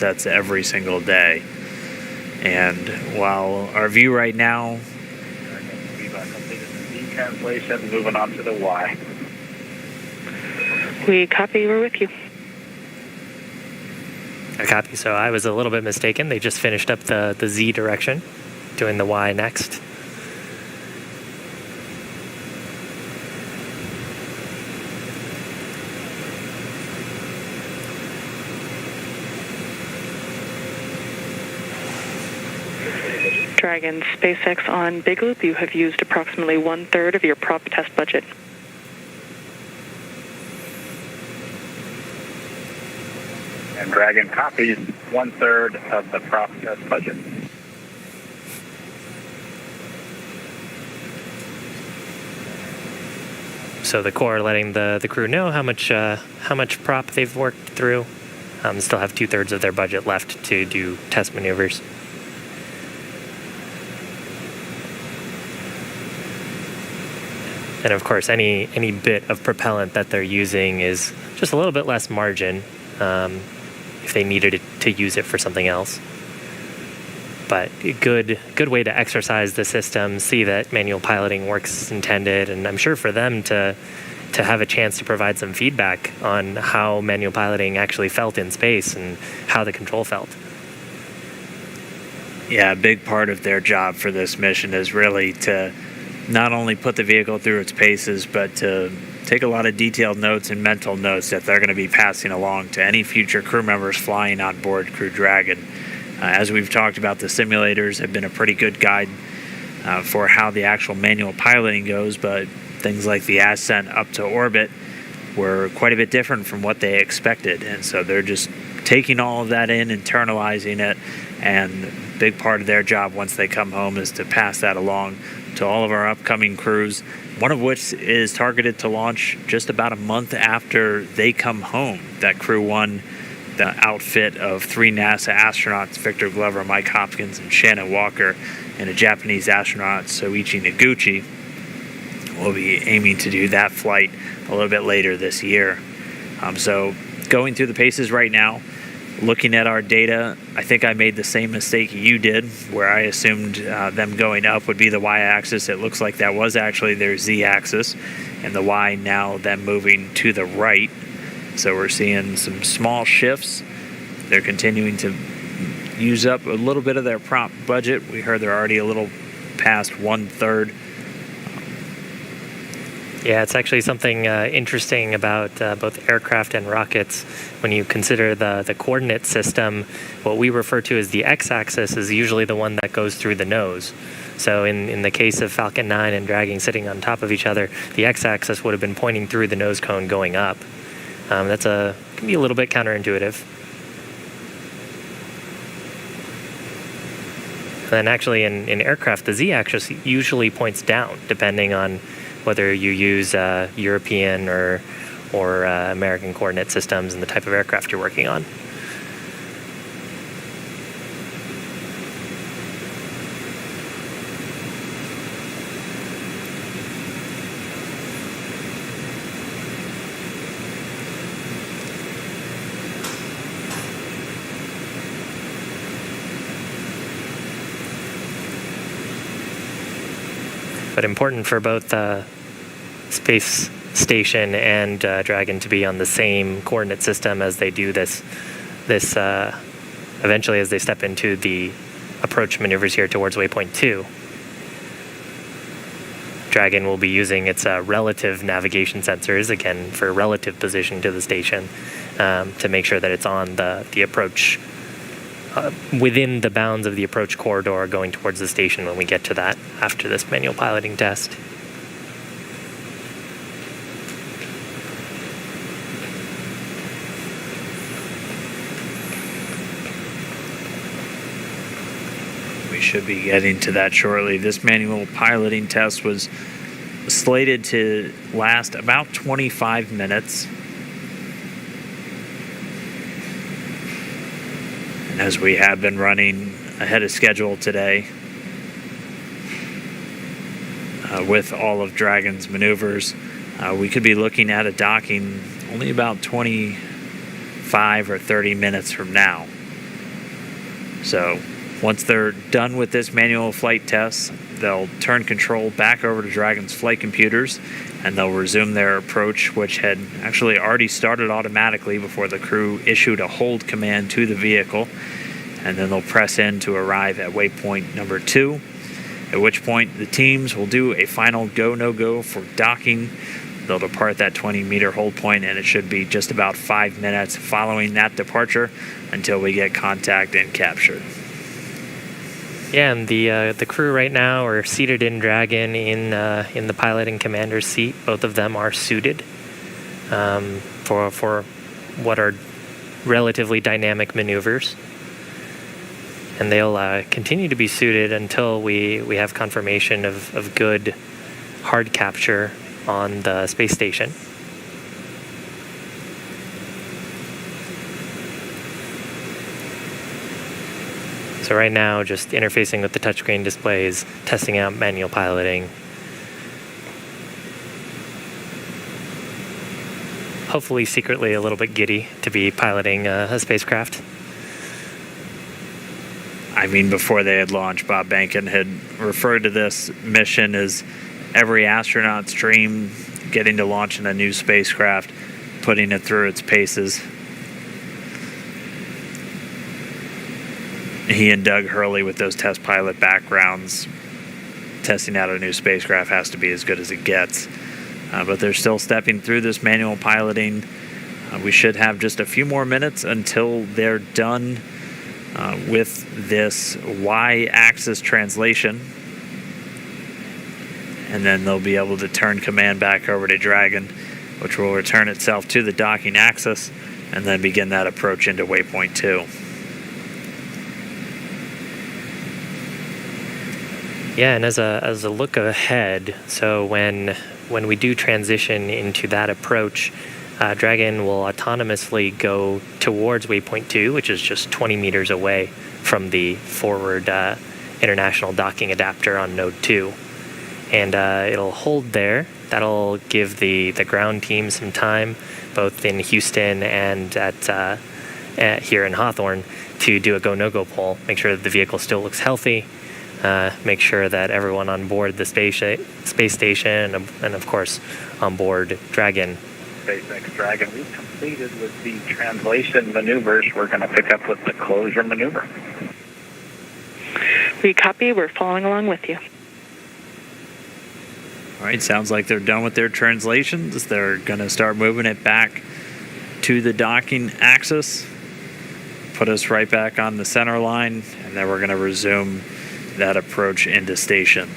sets every single day. And while our view right now, we've completed the Z translation, moving on to the Y. We copy, we're with you. I copy. So I was a little bit mistaken. They just finished up the Z direction, doing the Y next. Dragon, SpaceX on Big Loop, you have used approximately 1/3 of your prop test budget. And Dragon copies 1/3 of the prop test budget. So the Corps letting the crew know how much prop they've worked through. Still have 2/3 of their budget left to do test maneuvers. And of course, any bit of propellant that they're using is just a little bit less margin if they needed to use it for something else. But a good way to exercise the system, see that manual piloting works as intended, and I'm sure for them to have a chance to provide some feedback on how manual piloting actually felt in space and how the control felt. Yeah, a big part of their job for this mission is really to not only put the vehicle through its paces, but to take a lot of detailed notes and mental notes that they're going to be passing along to any future crew members flying on board Crew Dragon. As we've talked about, the simulators have been a pretty good guide for how the actual manual piloting goes, but things like the ascent up to orbit were quite a bit different from what they expected, and so they're just taking all of that in, internalizing it, and a big part of their job once they come home is to pass that along to all of our upcoming crews, one of which is targeted to launch just about a month after they come home. That Crew 1, the outfit of 3 NASA astronauts, Victor Glover, Mike Hopkins, and Shannon Walker, and a Japanese astronaut, Soichi Noguchi, will be aiming to do that flight a little bit later this year. So going through the paces right now, looking at our data, I think I made the same mistake you did, where I assumed them going up would be the y-axis. It looks like that was actually their z-axis, and the y now then moving to the right. So we're seeing some small shifts. They're continuing to use up a little bit of their prop budget. We heard they're already a little past 1/3. Yeah, it's actually something interesting about both aircraft and rockets. When you consider the coordinate system, what we refer to as the x-axis is usually the one that goes through the nose. So in the case of Falcon 9 and Dragon sitting on top of each other, the x-axis would have been pointing through the nose cone going up. Can be a little bit counterintuitive. And then actually in aircraft, the z-axis usually points down, depending on whether you use European or American coordinate systems and the type of aircraft you're working on. But important for both Space Station and Dragon to be on the same coordinate system as they do this eventually as they step into the approach maneuvers here towards waypoint 2. Dragon will be using its relative navigation sensors, again, for relative position to the station, to make sure that it's on the approach, within the bounds of the approach corridor going towards the station when we get to that after this manual piloting test. We should be getting to that shortly. This manual piloting test was slated to last about 25 minutes. And as we have been running ahead of schedule today, with all of Dragon's maneuvers, we could be looking at a docking only about 25 or 30 minutes from now. So once they're done with this manual flight test, they'll turn control back over to Dragon's flight computers, and they'll resume their approach, which had actually already started automatically before the crew issued a hold command to the vehicle. And then they'll press in to arrive at waypoint number 2, at which point the teams will do a final go, no-go for docking. They'll depart that 20-meter hold point, and it should be just about 5 minutes following that departure until we get contact and captured. Yeah, and the crew right now are seated in Dragon in the pilot and commander's seat. Both of them are suited for what are relatively dynamic maneuvers. And they'll continue to be suited until we have confirmation of good hard capture on the space station. So right now, just interfacing with the touchscreen displays, testing out manual piloting. Hopefully secretly a little bit giddy to be piloting a spacecraft. I mean, before they had launched, Bob Behnken had referred to this mission as every astronaut's dream, getting to launch in a new spacecraft, putting it through its paces. He and Doug Hurley, with those test pilot backgrounds, testing out a new spacecraft has to be as good as it gets. But they're still stepping through this manual piloting. We should have just a few more minutes until they're done with this Y-axis translation. And then they'll be able to turn command back over to Dragon, which will return itself to the docking axis, and then begin that approach into waypoint 2. Yeah, and as a look ahead, so when we do transition into that approach, Dragon will autonomously go towards waypoint 2, which is just 20 meters away from the forward international docking adapter on node 2. And it'll hold there. That'll give the ground team some time, both in Houston and here in Hawthorne, to do a go, no-go poll, make sure that the vehicle still looks healthy, make sure that everyone on board the space station and of course on board Dragon. SpaceX Dragon, we've completed with the translation maneuvers. We're going to pick up with the closure maneuver. We copy. We're following along with you. All right, sounds like they're done with their translations. They're going to start moving it back to the docking axis, put us right back on the center line, and then we're going to resume that approach into station.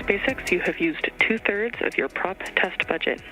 SpaceX, you have used 2/3 of your prop test budget.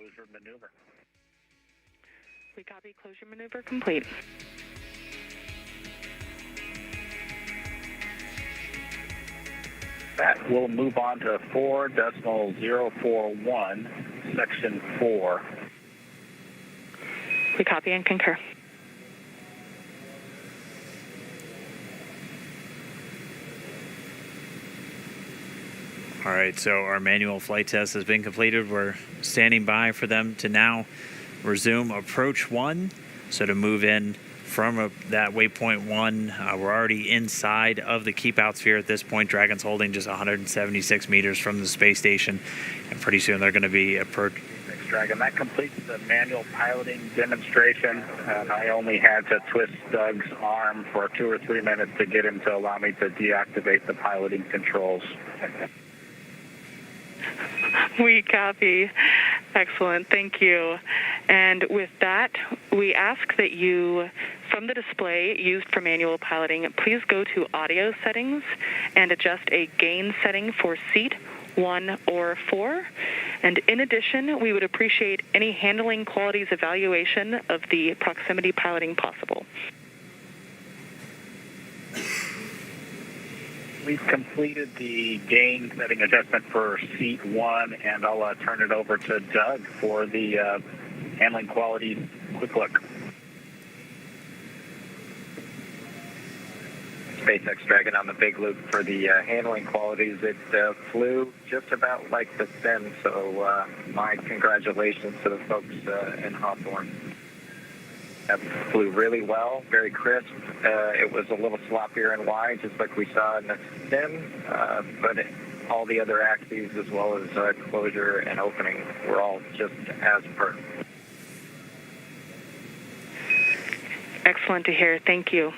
closure maneuver. We copy. Closure maneuver complete. That will move on to 4.041, section 4. We copy and concur. All right, so our manual flight test has been completed. We're standing by for them to now resume approach 1. So to move in from that waypoint 1, we're already inside of the keep out sphere at this point. Dragon's holding just 176 meters from the space station, and pretty soon they're going to be approaching. Thanks, Dragon. That completes the manual piloting demonstration. I only had to twist Doug's arm for 2 or 3 minutes to get him to allow me to deactivate the piloting controls. We copy. Excellent. Thank you. And with that, we ask that you, from the display used for manual piloting, please go to audio settings and adjust a gain setting for seat 1 or 4. And in addition, we would appreciate any handling qualities evaluation of the proximity piloting possible. We've completed the gain setting adjustment for seat 1, and I'll turn it over to Doug for the handling qualities quick look. SpaceX Dragon on the big loop for the handling qualities. It flew just about like the sim, so my congratulations to the folks in Hawthorne. Flew really well, very crisp. It was a little sloppier and wide, just like we saw in the sim, but all the other axes, as well as closure and opening, were all just as per. Excellent to hear. Thank you.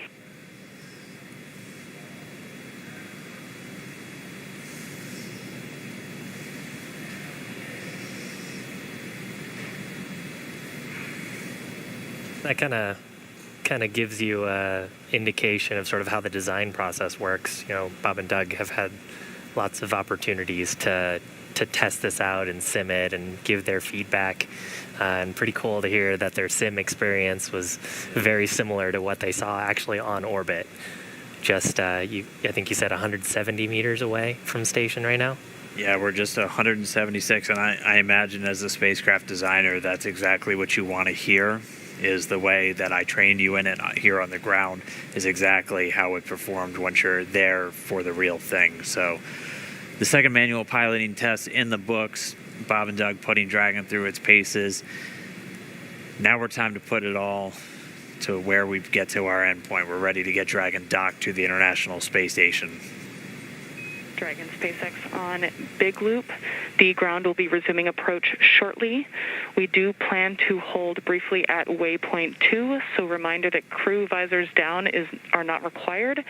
That kind of gives you an indication of sort of how the design process works. You know, Bob and Doug have had lots of opportunities to test this out and sim it and give their feedback. And pretty cool to hear that their sim experience was very similar to what they saw actually on orbit. Just, I think you said 170 meters away from station right now? Yeah, we're just 176, and I imagine as a spacecraft designer, that's exactly what you want to hear. Is the way that I trained you in it here on the ground is exactly how it performed once you're there for the real thing. So the second manual piloting test in the books, Bob and Doug putting Dragon through its paces. Now we're time to put it all to where we get to our endpoint. We're ready to get Dragon docked to the International Space Station. Dragon SpaceX on Big Loop. The ground will be resuming approach shortly. We do plan to hold briefly at waypoint 2, so reminder that crew visors down are not required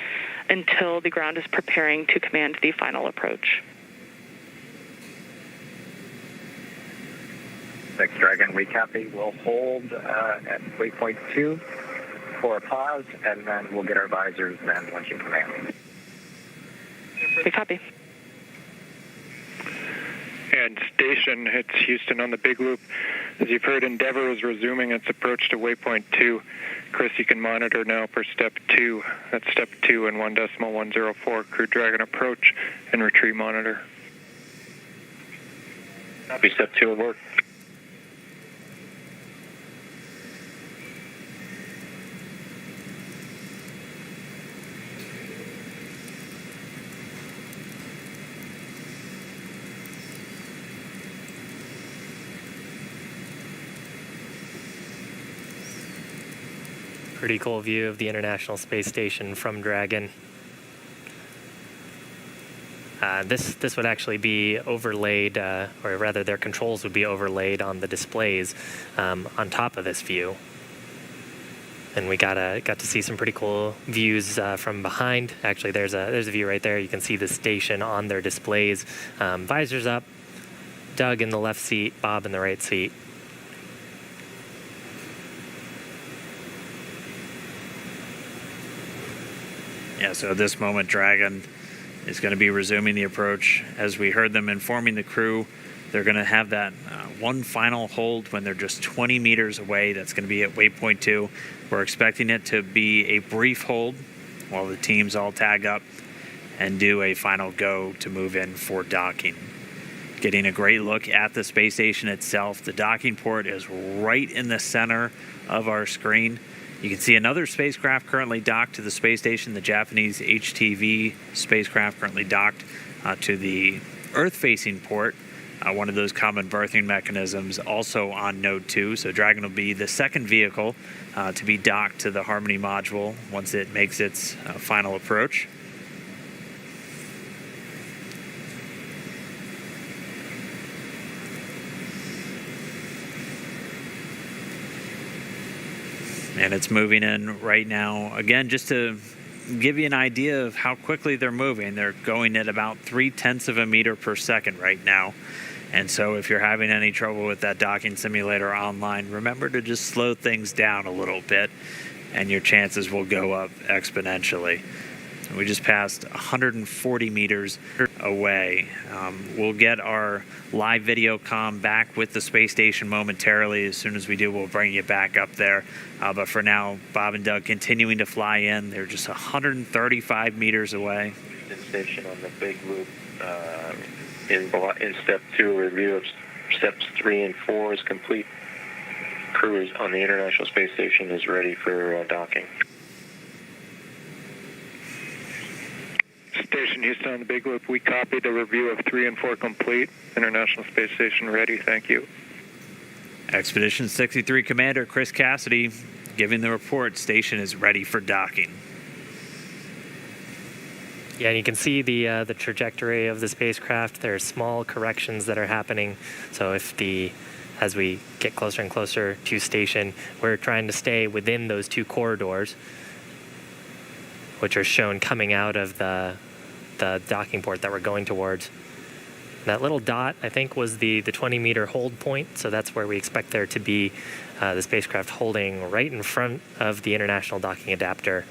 until the ground is preparing to command the final approach. SpaceX Dragon, we copy. We'll hold at waypoint 2 for a pause, and then we'll get our visors then once you command. We copy. And station, it's Houston on the Big Loop. As you've heard, Endeavour is resuming its approach to waypoint 2. Chris, you can monitor now for step 2. That's step 2 and 1.104. Crew Dragon approach and retreat monitor. Copy, step 2 will work. Pretty cool view of the International Space Station from Dragon. This would actually be overlaid, or rather their controls would be overlaid on the displays on top of this view. And we got to see some pretty cool views from behind. Actually, there's a view right there. You can see the station on their displays. Visors up, Doug in the left seat, Bob in the right seat. Yeah, so at this moment, Dragon is going to be resuming the approach. As we heard them informing the crew They're going to have that one final hold when they're just 20 meters away. That's going to be at waypoint 2. We're expecting it to be a brief hold while the teams all tag up and do a final go to move in for docking. Getting a great look at the space station itself. The docking port is right in the center of our screen. You can see another spacecraft currently docked to the space station, the Japanese HTV spacecraft currently docked to the Earth-facing port. One of those common berthing mechanisms also on Node 2. So Dragon will be the second vehicle to be docked to the Harmony module once it makes its final approach. And it's moving in right now. Again, just to give you an idea of how quickly they're moving, they're going at about 0.3 of a meter per second right now. And so if you're having any trouble with that docking simulator online, remember to just slow things down a little bit and your chances will go up exponentially. We just passed 140 meters away. We'll get our live video comm back with the space station momentarily. As soon as we do, we'll bring you back up there. But for now, Bob and Doug continuing to fly in. They're just 135 meters away. Station on the big loop in step 2, review of steps 3 and 4 is complete. Crew on the International Space Station is ready for docking. Station Houston on the big loop, we copy the review of 3 and 4 complete. International Space Station ready, thank you. Expedition 63 Commander Chris Cassidy giving the report. Station is ready for docking. Yeah, and you can see the trajectory of the spacecraft. There are small corrections that are happening. So as we get closer and closer to station, we're trying to stay within those 2 corridors, which are shown coming out of the docking port that we're going towards. That little dot, I think, was the 20-meter hold point, so that's where we expect there to be the spacecraft holding right in front of the International Docking Adapter.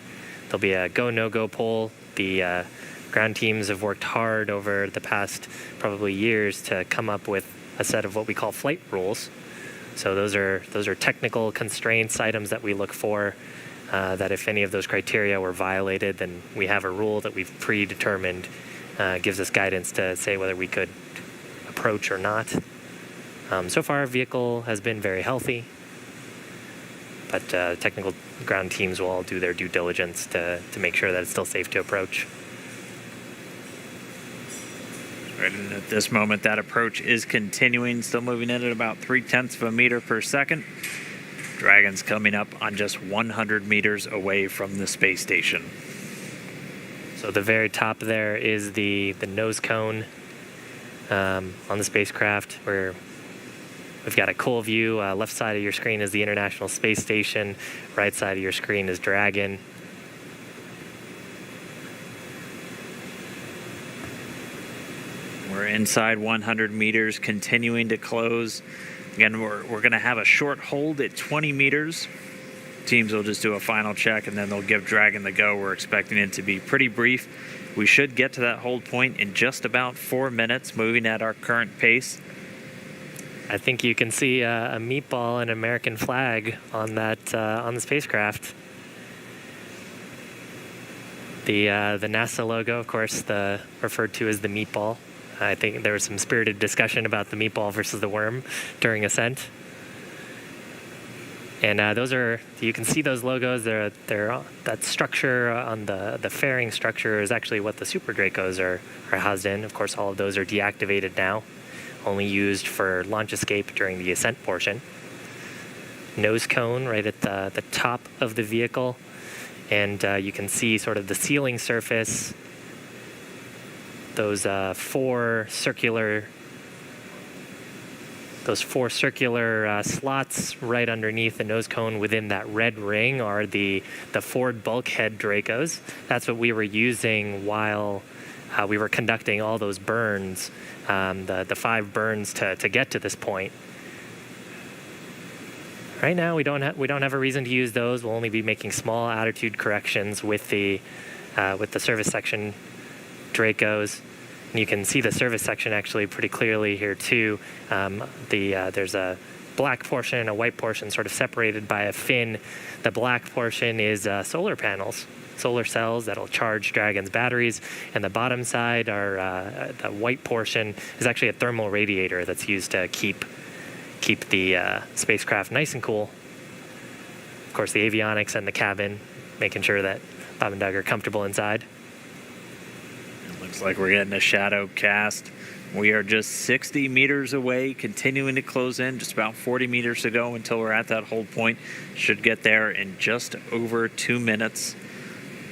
There'll be a go, no-go poll. The ground teams have worked hard over the past probably years to come up with a set of what we call flight rules. So those are technical constraints, items that we look for, that if any of those criteria were violated, then we have a rule that we've predetermined, gives us guidance to say whether we could approach or not. So far, our vehicle has been very healthy, but technical ground teams will all do their due diligence to make sure that it's still safe to approach. Right, and at this moment, that approach is continuing, still moving in at about 0.3 of a meter per second. Dragon's coming up on just 100 meters away from the space station. So the very top there is the nose cone on the spacecraft, where we've got a cool view. Left side of your screen is the International Space Station. Right side of your screen is Dragon. We're inside 100 meters, continuing to close. Again, we're going to have a short hold at 20 meters. Teams will just do a final check, and then they'll give Dragon the go. We're expecting it to be pretty brief. We should get to that hold point in just about 4 minutes, moving at our current pace. I think you can see a meatball and an American flag on that on the spacecraft. The NASA logo, of course, referred to as the meatball. I think there was some spirited discussion about the meatball versus the worm during ascent. And you can see those logos. That structure on the fairing structure is actually what the Super Dracos are housed in. Of course, all of those are deactivated now, only used for launch escape during the ascent portion. Nose cone right at the top of the vehicle, and you can see sort of the sealing surface. Those four circular slots right underneath the nose cone within that red ring are the forward bulkhead Dracos. That's what we were using while we were conducting all those burns, the 5 burns to get to this point. Right now, we don't have a reason to use those. We'll only be making small attitude corrections with the service section Dracos. And you can see the service section actually pretty clearly here too. There's a black portion and a white portion sort of separated by a fin. The black portion is solar panels, solar cells that'll charge Dragon's batteries, and the bottom side the white portion is actually a thermal radiator that's used to keep the spacecraft nice and cool. Of course, the avionics and the cabin, making sure that Bob and Doug are comfortable inside. It looks like we're getting a shadow cast. We are just 60 meters away, continuing to close in, just about 40 meters to go until we're at that hold point. Should get there in just over 2 minutes.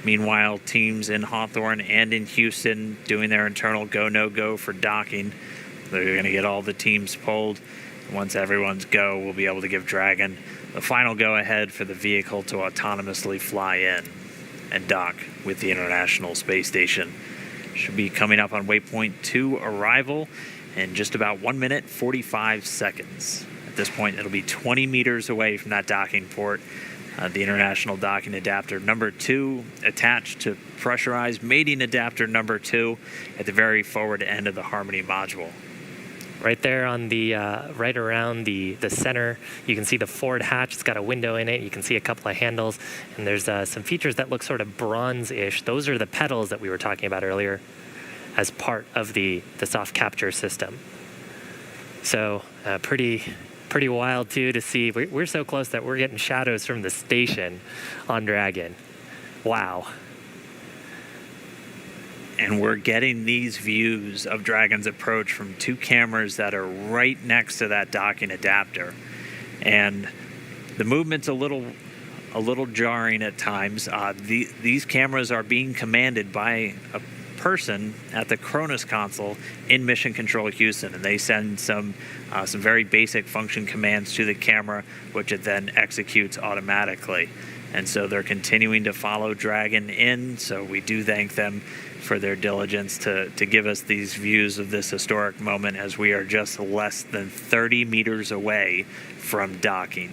Meanwhile, teams in Hawthorne and in Houston doing their internal go, no go for docking. They're going to get all the teams polled. Once everyone's go, we'll be able to give Dragon the final go ahead for the vehicle to autonomously fly in and dock with the International Space Station. Should be coming up on waypoint 2 arrival in just about 1 minute, 45 seconds. At this point, it'll be 20 meters away from that docking port. The International Docking Adapter number 2 attached to pressurized mating adapter number 2 at the very forward end of the Harmony module. Right there on the right around the center, you can see the forward hatch. It's got a window in it. You can see a couple of handles, and there's some features that look sort of bronze-ish. Those are the pedals that we were talking about earlier as part of the soft capture system. So pretty wild too to see. We're so close that we're getting shadows from the station on Dragon. Wow. And we're getting these views of Dragon's approach from 2 cameras that are right next to that docking adapter. And the movement's a little jarring at times. These cameras are being commanded by a person at the Cronus console in Mission Control Houston, and they send some very basic function commands to the camera, which it then executes automatically. And so they're continuing to follow Dragon in, so we do thank them for their diligence to give us these views of this historic moment as we are just less than 30 meters away from docking.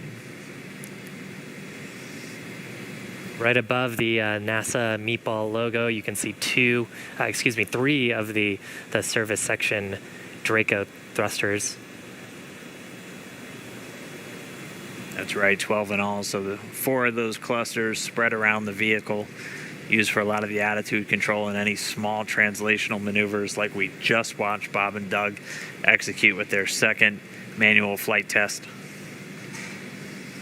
Right above the NASA meatball logo, you can see 3 of the service section Draco thrusters. That's right, 12 in all. So 4 of those clusters spread around the vehicle, used for a lot of the attitude control and any small translational maneuvers like we just watched Bob and Doug execute with their second manual flight test.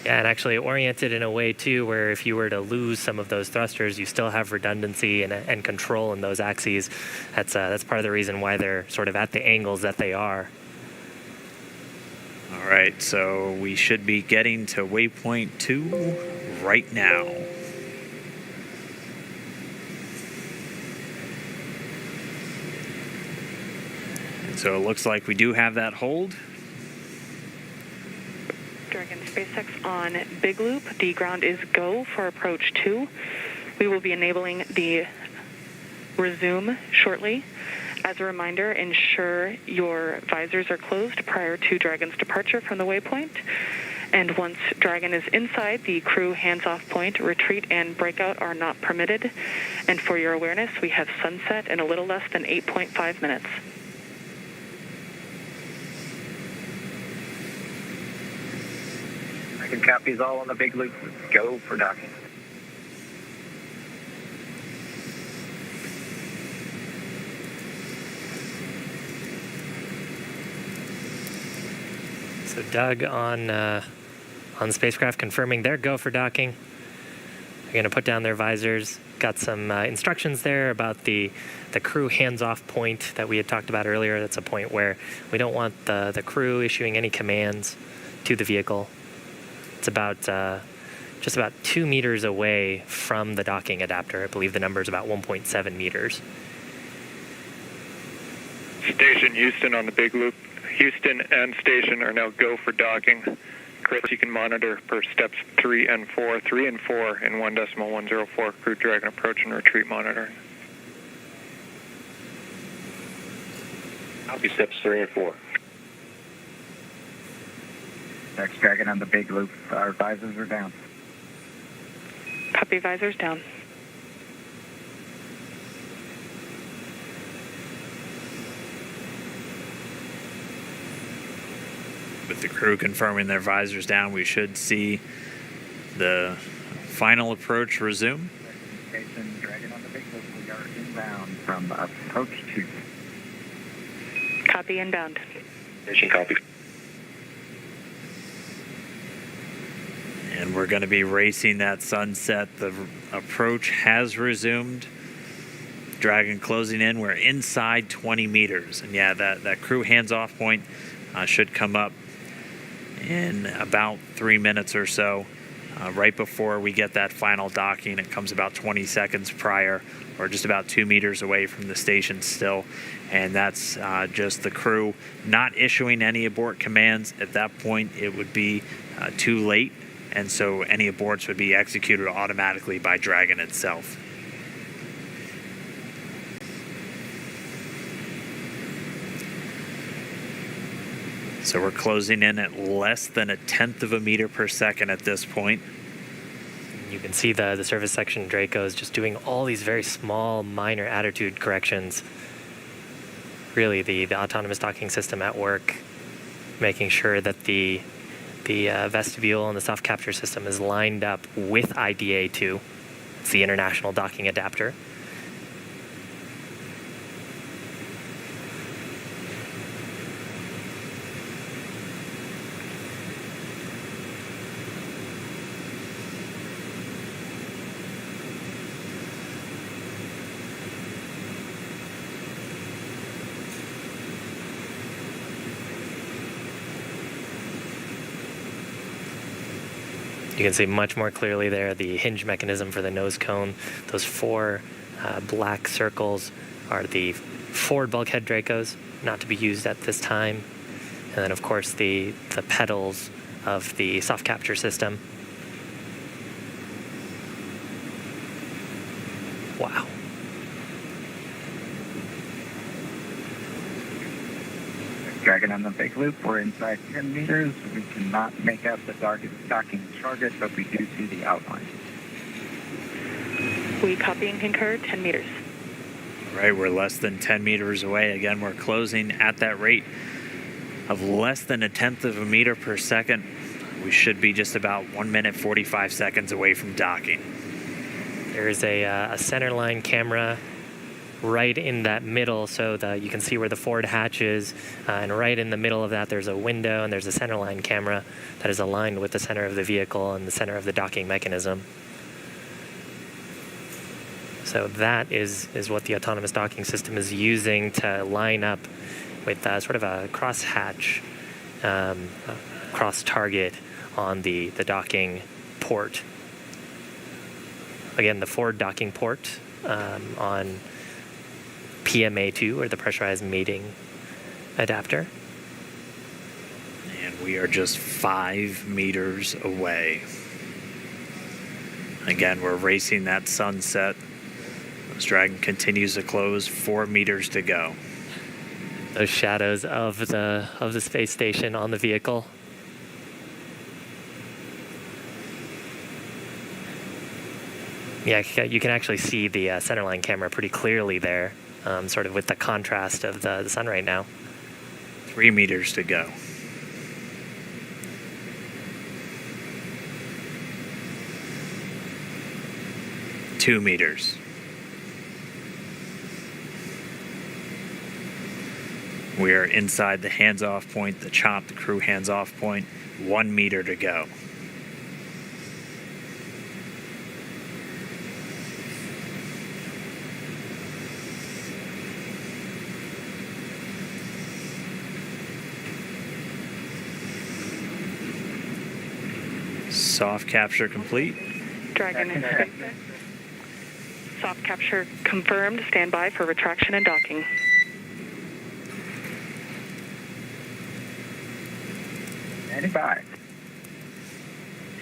Yeah, and actually oriented in a way too where if you were to lose some of those thrusters, you still have redundancy and control in those axes. That's part of the reason why they're sort of at the angles that they are. All right, so we should be getting to waypoint 2 right now. And so it looks like we do have that hold. Dragon SpaceX on Big Loop. The ground is go for approach 2. We will be enabling the resume shortly. As a reminder, ensure your visors are closed prior to Dragon's departure from the waypoint. And once Dragon is inside the crew hands-off point, retreat and breakout are not permitted. And for your awareness, we have sunset in a little less than 8.5 minutes. Dragon copies all on the Big Loop. Go for docking. So Doug on the spacecraft confirming their go for docking. They're going to put down their visors. Got some instructions there about the crew hands-off point that we had talked about earlier. That's a point where we don't want the crew issuing any commands to the vehicle. It's about just about 2 meters away from the docking adapter. I believe the number is about 1.7 meters. Station Houston on the Big Loop. Houston and station are now go for docking. Chris, you can monitor per steps 3 and 4. 3 and 4 in 1.104 Crew Dragon approach and retreat monitoring. Copy steps 3 and 4. Next Dragon on the Big Loop. Our visors are down. Copy, visors down. With the crew confirming their visors down, we should see the final approach resume. Station Dragon on the Big Loop, we are inbound from approach 2. Copy inbound. Station copy. And we're going to be racing that sunset. The approach has resumed. Dragon closing in. We're inside 20 meters. And yeah, that crew hands-off point should come up in about 3 minutes or so. Right before we get that final docking, it comes about 20 seconds prior, or just about 2 meters away from the station still. And that's just the crew not issuing any abort commands. At that point, it would be too late. And so any aborts would be executed automatically by Dragon itself. So we're closing in at less than 1/10 of a meter per second at this point. You can see the service section Draco is just doing all these very small, minor attitude corrections. Really, the autonomous docking system at work, making sure that the vestibule and the soft capture system is lined up with IDA2. It's the International Docking Adapter. You can see much more clearly there the hinge mechanism for the nose cone. Those 4 black circles are the forward bulkhead Dracos, not to be used at this time. And then, of course, the pedals of the soft capture system. Wow. Dragon on the Big Loop, we're inside 10 meters. We cannot make out the docking target, but we do see the outline. We copy and concur, 10 meters. Right, we're less than 10 meters away. Again, we're closing at that rate of less than 1/10 of a meter per second. We should be just about 1 minute 45 seconds away from docking. There's a center line camera right in that middle, so that you can see where the forward hatch is, and right in the middle of that there's a window and there's a center line camera that is aligned with the center of the vehicle and the center of the docking mechanism. So that is what the autonomous docking system is using to line up with sort of a cross hatch, cross target on the docking port. Again, the forward docking port on PMA2, or the pressurized mating adapter. And we are just 5 meters away. Again, we're racing that sunset. This Dragon continues to close, 4 meters to go. Those shadows of the space station on the vehicle. Yeah, you can actually see the centerline camera pretty clearly there, sort of with the contrast of the sun right now. 3 meters to go. Two meters. We are inside the hands-off point, the chop, the crew hands-off point. 1 meter to go. Soft capture complete. Dragon in space. Soft capture confirmed. Stand by for retraction and docking.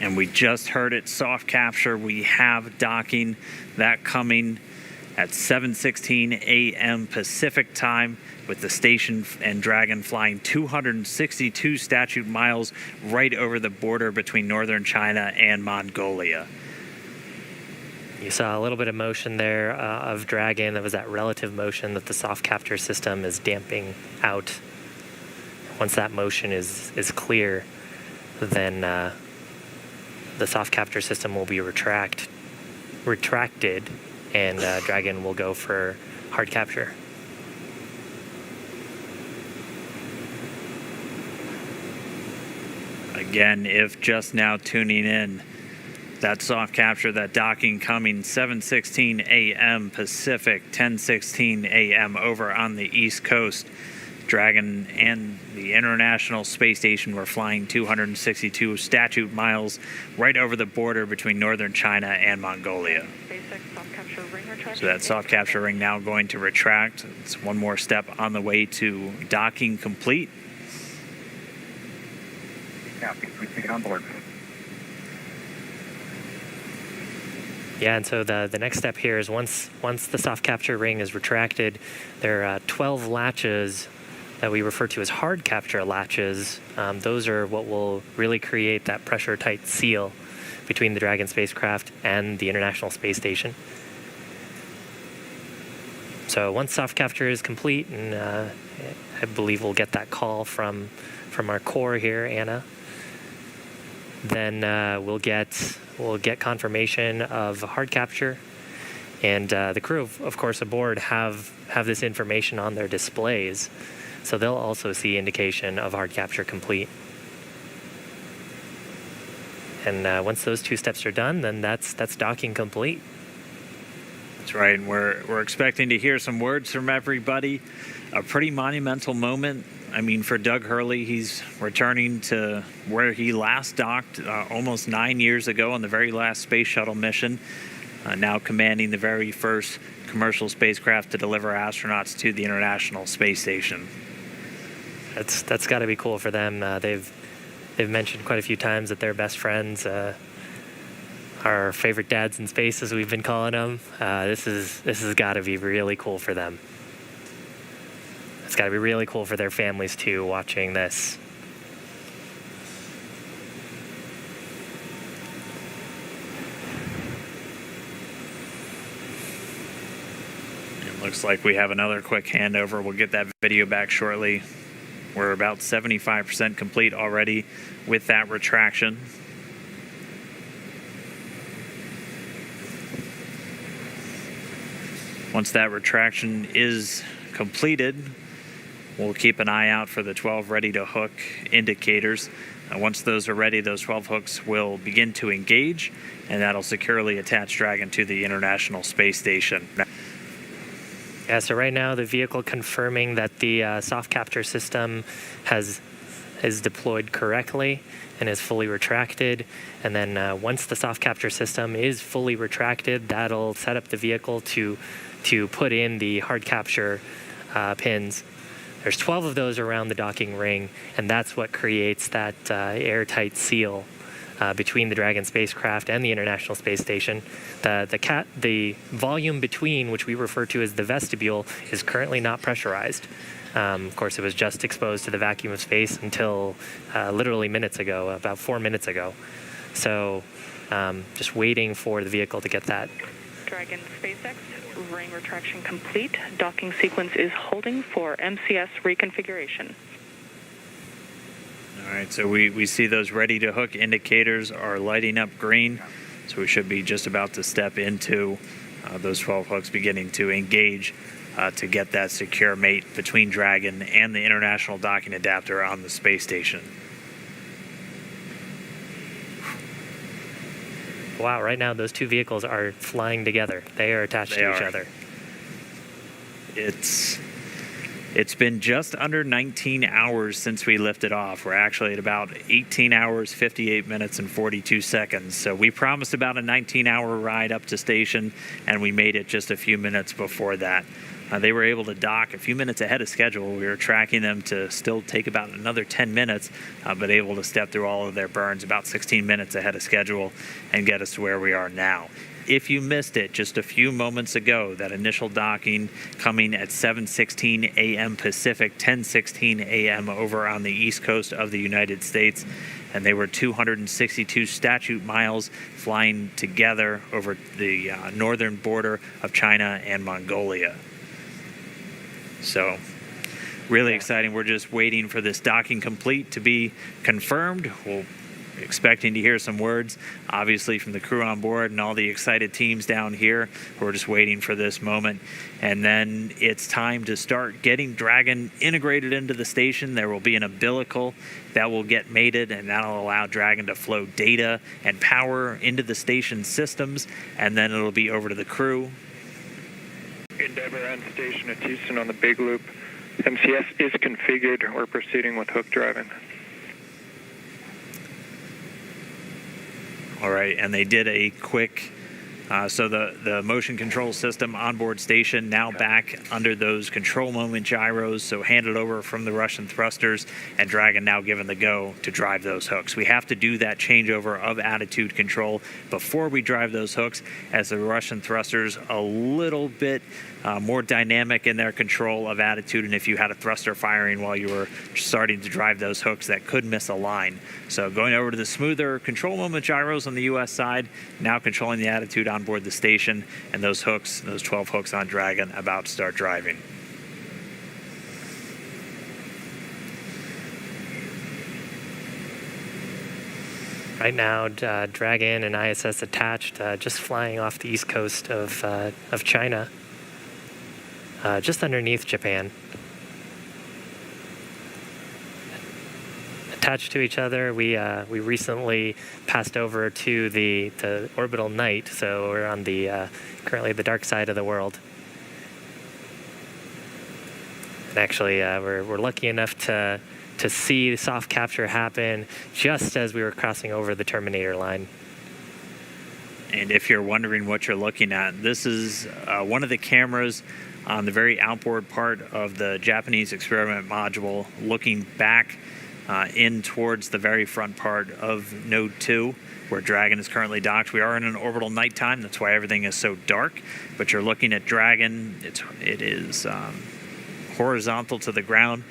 And we just heard it, soft capture. We have docking, that coming at 7:16 a.m. Pacific time, with the station and Dragon flying 262 statute miles right over the border between northern China and Mongolia. You saw a little bit of motion there of Dragon. That was that relative motion that the soft capture system is damping out. once that motion is clear, then the soft capture system will be retracted, and Dragon will go for hard capture. Again, if just now tuning in, that soft capture, that docking coming 7:16 a.m. Pacific, 10:16 a.m. over on the East Coast. Dragon and the International Space Station were flying 262 statute miles right over the border between northern China and Mongolia. So that soft capture ring now going to retract. It's one more step on the way to docking complete. Yeah, please take it on board. Yeah, and so the next step here is once the soft capture ring is retracted, there are 12 latches that we refer to as hard capture latches. Those are what will really create that pressure-tight seal between the Dragon spacecraft and the International Space Station. So once soft capture is complete, and I believe we'll get that call from our core here, Anna, then we'll get confirmation of hard capture, and the crew, of course, aboard have this information on their displays, so they'll also see indication of hard capture complete. And once those two steps are done, then that's docking complete. That's right, and we're expecting to hear some words from everybody. A pretty monumental moment. I mean, for Doug Hurley, he's returning to where he last docked almost 9 years ago on the very last space shuttle mission, now commanding the very first commercial spacecraft to deliver astronauts to the International Space Station. That's got to be cool for them. They've mentioned quite a few times that they're best friends. Our favorite dads in space, as we've been calling them. This has got to be really cool for them. It's got to be really cool for their families too, watching this. It looks like we have another quick handover. We'll get that video back shortly. We're about 75% complete already with that retraction. Once that retraction is completed, we'll keep an eye out for the 12 ready-to-hook indicators. Once those are ready, those 12 hooks will begin to engage, and that'll securely attach Dragon to the International Space Station. Yeah, so right now the vehicle confirming that the soft capture system is deployed correctly and is fully retracted. And then once the soft capture system is fully retracted, that'll set up the vehicle to put in the hard capture pins. There's 12 of those around the docking ring, and that's what creates that airtight seal between the Dragon spacecraft and the International Space Station. The volume between, which we refer to as the vestibule, is currently not pressurized. Of course, it was just exposed to the vacuum of space until literally minutes ago, about 4 minutes ago. So just waiting for the vehicle to get that. Dragon SpaceX, ring retraction complete. Docking sequence is holding for MCS reconfiguration. All right, so we see those ready-to-hook indicators are lighting up green, so we should be just about to step into those 12 hooks beginning to engage to get that secure mate between Dragon and the International Docking Adapter on the space station. Wow, right now those two vehicles are flying together. They are attached to each other. It's been just under 19 hours since we lifted off. We're actually at about 18 hours, 58 minutes, and 42 seconds. So we promised about a 19-hour ride up to station, and we made it just a few minutes before that. They were able to dock a few minutes ahead of schedule. We were tracking them to still take about another 10 minutes, but able to step through all of their burns about 16 minutes ahead of schedule and get us to where we are now. If you missed it just a few moments ago, that initial docking coming at 7:16 a.m. Pacific, 10:16 a.m. over on the east coast of the United States, and they were 262 statute miles flying together over the northern border of China and Mongolia. So really exciting. We're just waiting for this docking complete to be confirmed. We're expecting to hear some words, obviously, from the crew on board and all the excited teams down here. We're just waiting for this moment. And then it's time to start getting Dragon integrated into the station. There will be an umbilical that will get mated, and that'll allow Dragon to flow data and power into the station systems, and then it'll be over to the crew. Endeavour and station at Houston on the big loop. MCS is configured. We're proceeding with hook driving. All right, and they did a quick, so the motion control system onboard station now back under those control moment gyros, so handed over from the Russian thrusters, and Dragon now given the go to drive those hooks. We have to do that changeover of attitude control before we drive those hooks, as the Russian thrusters a little bit more dynamic in their control of attitude, and if you had a thruster firing while you were starting to drive those hooks, that could miss a line. So going over to the smoother control moment gyros on the US side, now controlling the attitude on board the station, and those hooks, those 12 hooks on Dragon, about to start driving. Right now, Dragon and ISS attached, just flying off the east coast of China, just underneath Japan. Attached to each other, we recently passed over to the orbital night, so we're on the currently the dark side of the world. And actually, we're lucky enough to see soft capture happen just as we were crossing over the Terminator line. And if you're wondering what you're looking at, this is one of the cameras on the very outboard part of the Japanese experiment module, looking back in towards the very front part of Node 2, where Dragon is currently docked. We are in an orbital nighttime, that's why everything is so dark, but you're looking at Dragon. It is horizontal to the ground,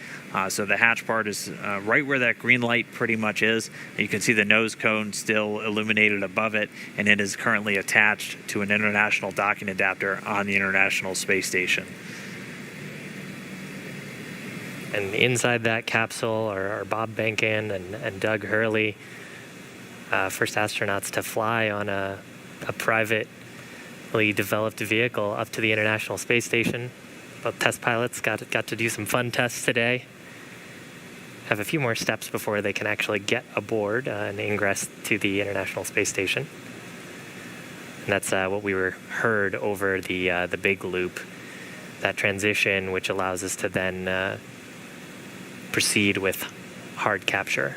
so the hatch part is right where that green light pretty much is. You can see the nose cone still illuminated above it, and it is currently attached to an international docking adapter on the International Space Station. And inside that capsule are Bob Behnken and Doug Hurley, first astronauts to fly on a privately developed vehicle up to the International Space Station. Both test pilots got to do some fun tests today. Have a few more steps before they can actually get aboard and ingress to the International Space Station. And that's what we heard over the big loop, that transition, which allows us to then proceed with hard capture.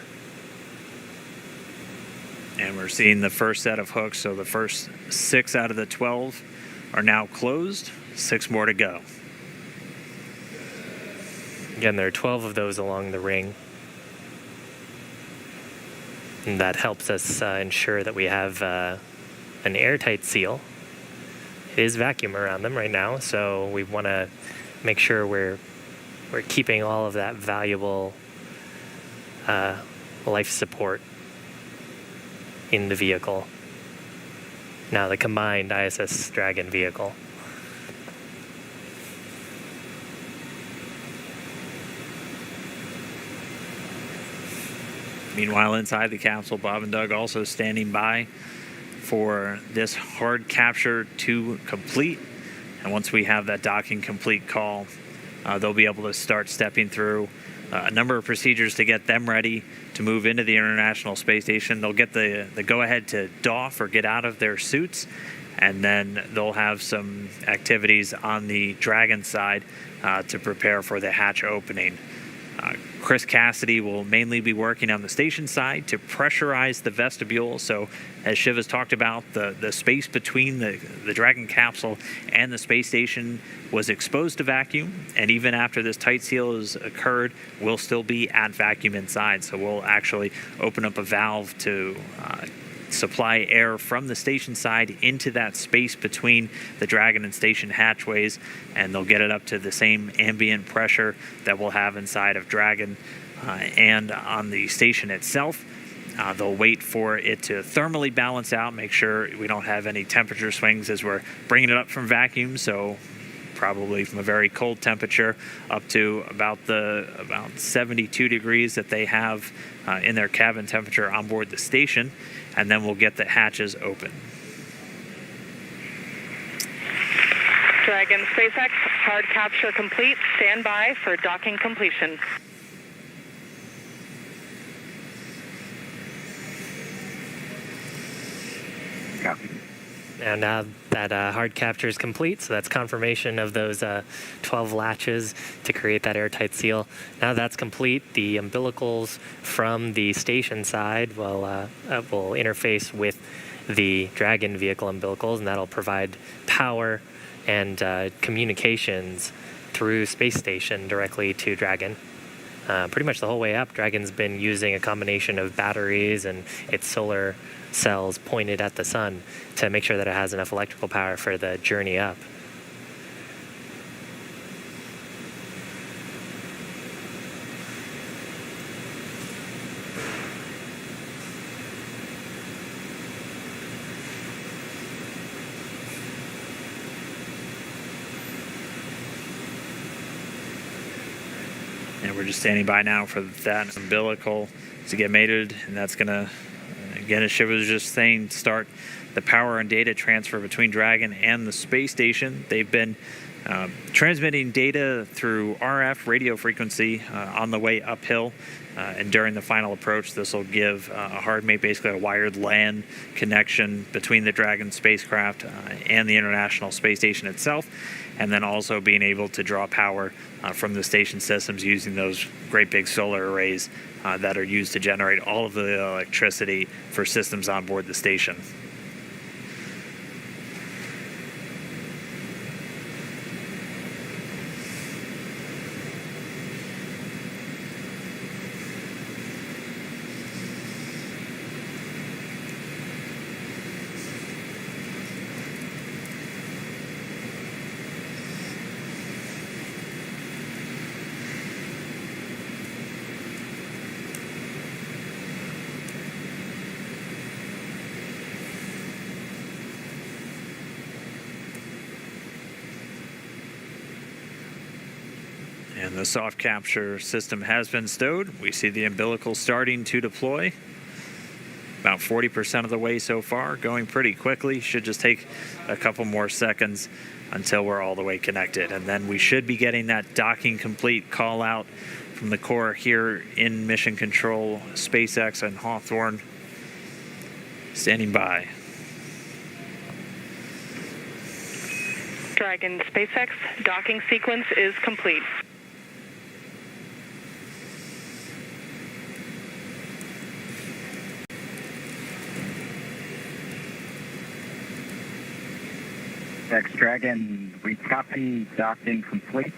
And we're seeing the first set of hooks, so the first 6 out of the 12 are now closed, 6 more to go. Again, there are 12 of those along the ring. And that helps us ensure that we have an airtight seal. It is vacuum around them right now, so we want to make sure we're keeping all of that valuable life support in the vehicle. Now the combined ISS Dragon vehicle. Meanwhile, inside the capsule, Bob and Doug also standing by for this hard capture to complete. And once we have that docking complete call, they'll be able to start stepping through a number of procedures to get them ready to move into the International Space Station. They'll get the go-ahead to doff or get out of their suits, and then they'll have some activities on the Dragon side to prepare for the hatch opening. Chris Cassidy will mainly be working on the station side to pressurize the vestibule. So as Shiv has talked about, the space between the Dragon capsule and the space station was exposed to vacuum. And even after this tight seal has occurred, we'll still be at vacuum inside. So we'll actually open up a valve to supply air from the station side into that space between the Dragon and station hatchways, and they'll get it up to the same ambient pressure that we'll have inside of Dragon and on the station itself. They'll wait for it to thermally balance out, make sure we don't have any temperature swings as we're bringing it up from vacuum, so probably from a very cold temperature up to about 72 degrees that they have in their cabin temperature on board the station, and then we'll get the hatches open. Dragon SpaceX, hard capture complete. Stand by for docking completion. Copy. And now that hard capture is complete, so that's confirmation of those 12 latches to create that airtight seal. Now that's complete, the umbilicals from the station side will interface with the Dragon vehicle umbilicals, and that'll provide power and communications through space station directly to Dragon. Pretty much the whole way up, Dragon's been using a combination of batteries and its solar cells pointed at the sun to make sure that it has enough electrical power for the journey up. And we're just standing by now for that umbilical to get mated, and that's going to, again, as Shiv was just saying, start the power and data transfer between Dragon and the space station. They've been transmitting data through RF radio frequency on the way uphill, and during the final approach, this will give a hard mate, basically a wired LAN connection between the Dragon spacecraft and the International Space Station itself, and then also being able to draw power from the station systems using those great big solar arrays that are used to generate all of the electricity for systems on board the station. And the soft capture system has been stowed. We see the umbilical starting to deploy. About 40% of the way so far, going pretty quickly. Should just take a couple more seconds until we're all the way connected. And then we should be getting that docking complete call out from the core here in Mission Control, SpaceX and Hawthorne. Standing by. Dragon SpaceX, docking sequence is complete. Dragon, we copy docking complete.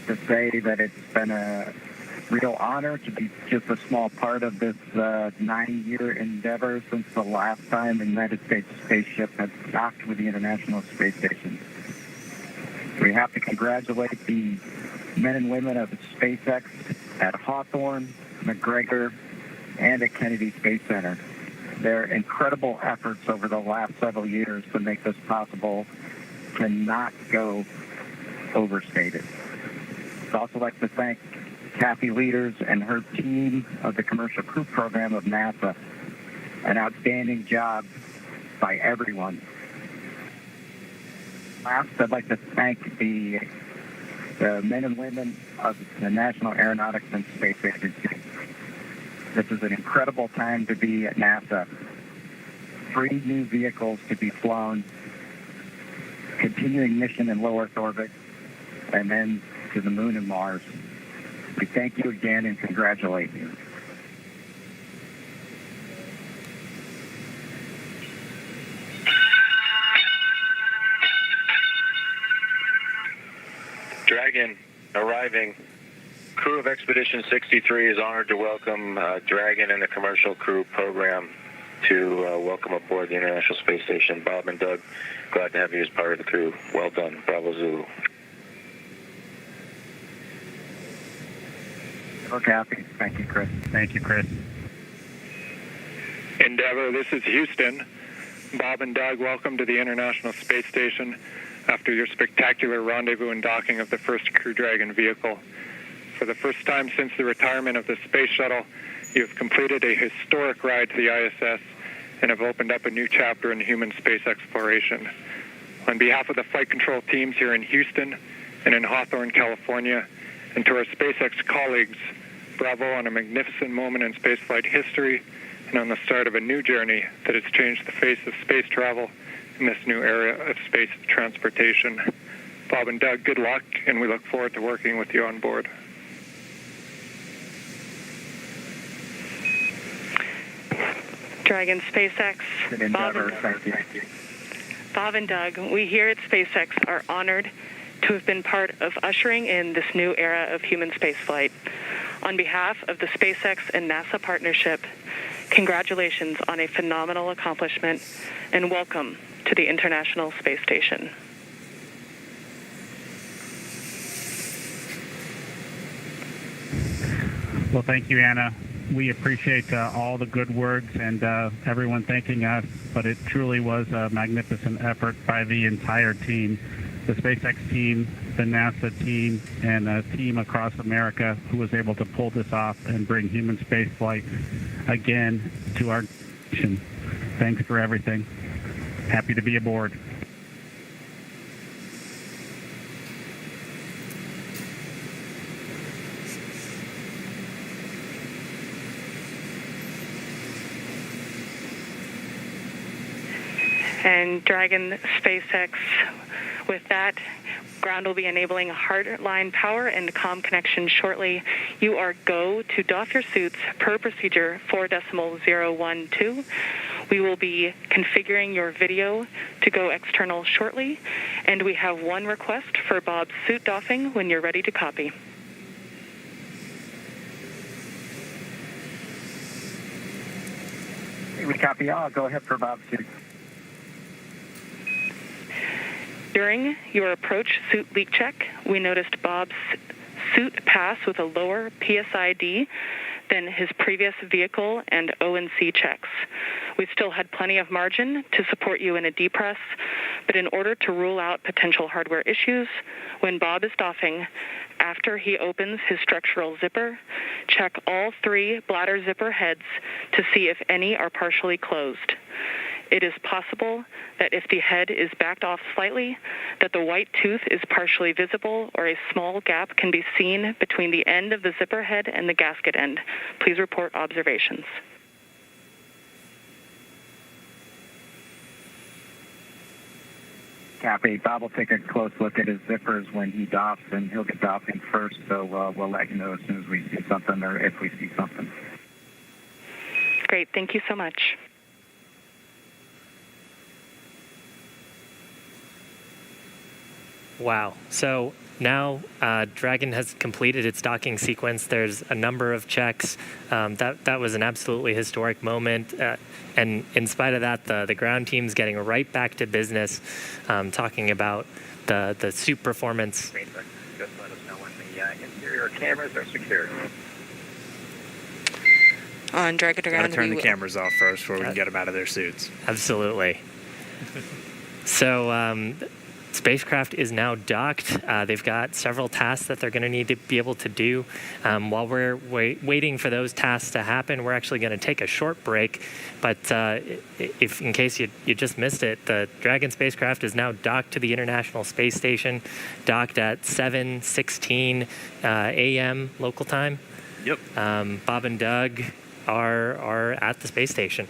To say that it's been a real honor to be just a small part of this 9-year endeavor since the last time the United States spaceship had docked with the International Space Station. We have to congratulate the men and women of SpaceX at Hawthorne, McGregor, and at Kennedy Space Center. Their incredible efforts over the last several years to make this possible cannot go overstated. I'd also like to thank Kathy Leaders and her team of the Commercial Crew Program of NASA. An outstanding job by everyone. Last, I'd like to thank the men and women of the National Aeronautics and Space Agency. This is an incredible time to be at NASA. 3 new vehicles to be flown, continuing mission in low Earth orbit, and then to the moon and Mars. We thank you again and congratulate you. Dragon arriving. Crew of Expedition 63 is honored to welcome Dragon and the Commercial Crew Program to welcome aboard the International Space Station. Bob and Doug, glad to have you as part of the crew. Well done. Bravo Zulu. Hello, Kathy. Thank you, Chris. Thank you, Chris. Endeavour, this is Houston. Bob and Doug, welcome to the International Space Station. after your spectacular rendezvous and docking of the first Crew Dragon vehicle. For the first time since the retirement of the Space Shuttle, you have completed a historic ride to the ISS and have opened up a new chapter in human space exploration. On behalf of the flight control teams here in Houston and in Hawthorne, California, and to our SpaceX colleagues, bravo on a magnificent moment in spaceflight history and on the start of a new journey that has changed the face of space travel in this new era of space transportation. Bob and Doug, good luck, and we look forward to working with you on board. Dragon SpaceX, Bob and Doug, we here at SpaceX are honored to have been part of ushering in this new era of human spaceflight. On behalf of the SpaceX and NASA partnership, congratulations on a phenomenal accomplishment and welcome to the International Space Station. Well, thank you, Anna. We appreciate all the good words and everyone thanking us, but it truly was a magnificent effort by the entire team, the SpaceX team, the NASA team, and a team across America who was able to pull this off and bring human spaceflight again to our nation. Thanks for everything. Happy to be aboard. And Dragon SpaceX, with that, ground will be enabling hardline power and comm connection shortly. You are go to doff your suits per procedure 4.012. We will be configuring your video to go external shortly, and we have one request for Bob's suit doffing when you're ready to copy. We copy all. Go ahead for Bob's suit. During your approach suit leak check, we noticed Bob's suit pass with a lower PSID than his previous vehicle and O&C checks. We still had plenty of margin to support you in a depress, but in order to rule out potential hardware issues, when Bob is doffing, after he opens his structural zipper, check all 3 bladder zipper heads to see if any are partially closed. It is possible that if the head is backed off slightly, that the white tooth is partially visible or a small gap can be seen between the end of the zipper head and the gasket end. Please report observations. Copy. Bob will take a close look at his zippers when he doffs, and he'll get doffing first, so we'll let you know as soon as we see something or if we see something. Great. Thank you so much. Wow. So now Dragon has completed its docking sequence. There's a number of checks. That was an absolutely historic moment. And in spite of that, the ground team's getting right back to business, talking about the suit performance. Just let us know when the interior cameras are secured. On Dragon to ground, Gotta turn the cameras off first before we can get them out of their suits. Absolutely. So spacecraft is now docked. They've got several tasks that they're going to need to be able to do. While we're waiting for those tasks to happen, we're actually going to take a short break. But if, in case you just missed it, the Dragon spacecraft is now docked to the International Space Station, docked at 7:16 a.m. local time. Yep. Bob and Doug are at the space station.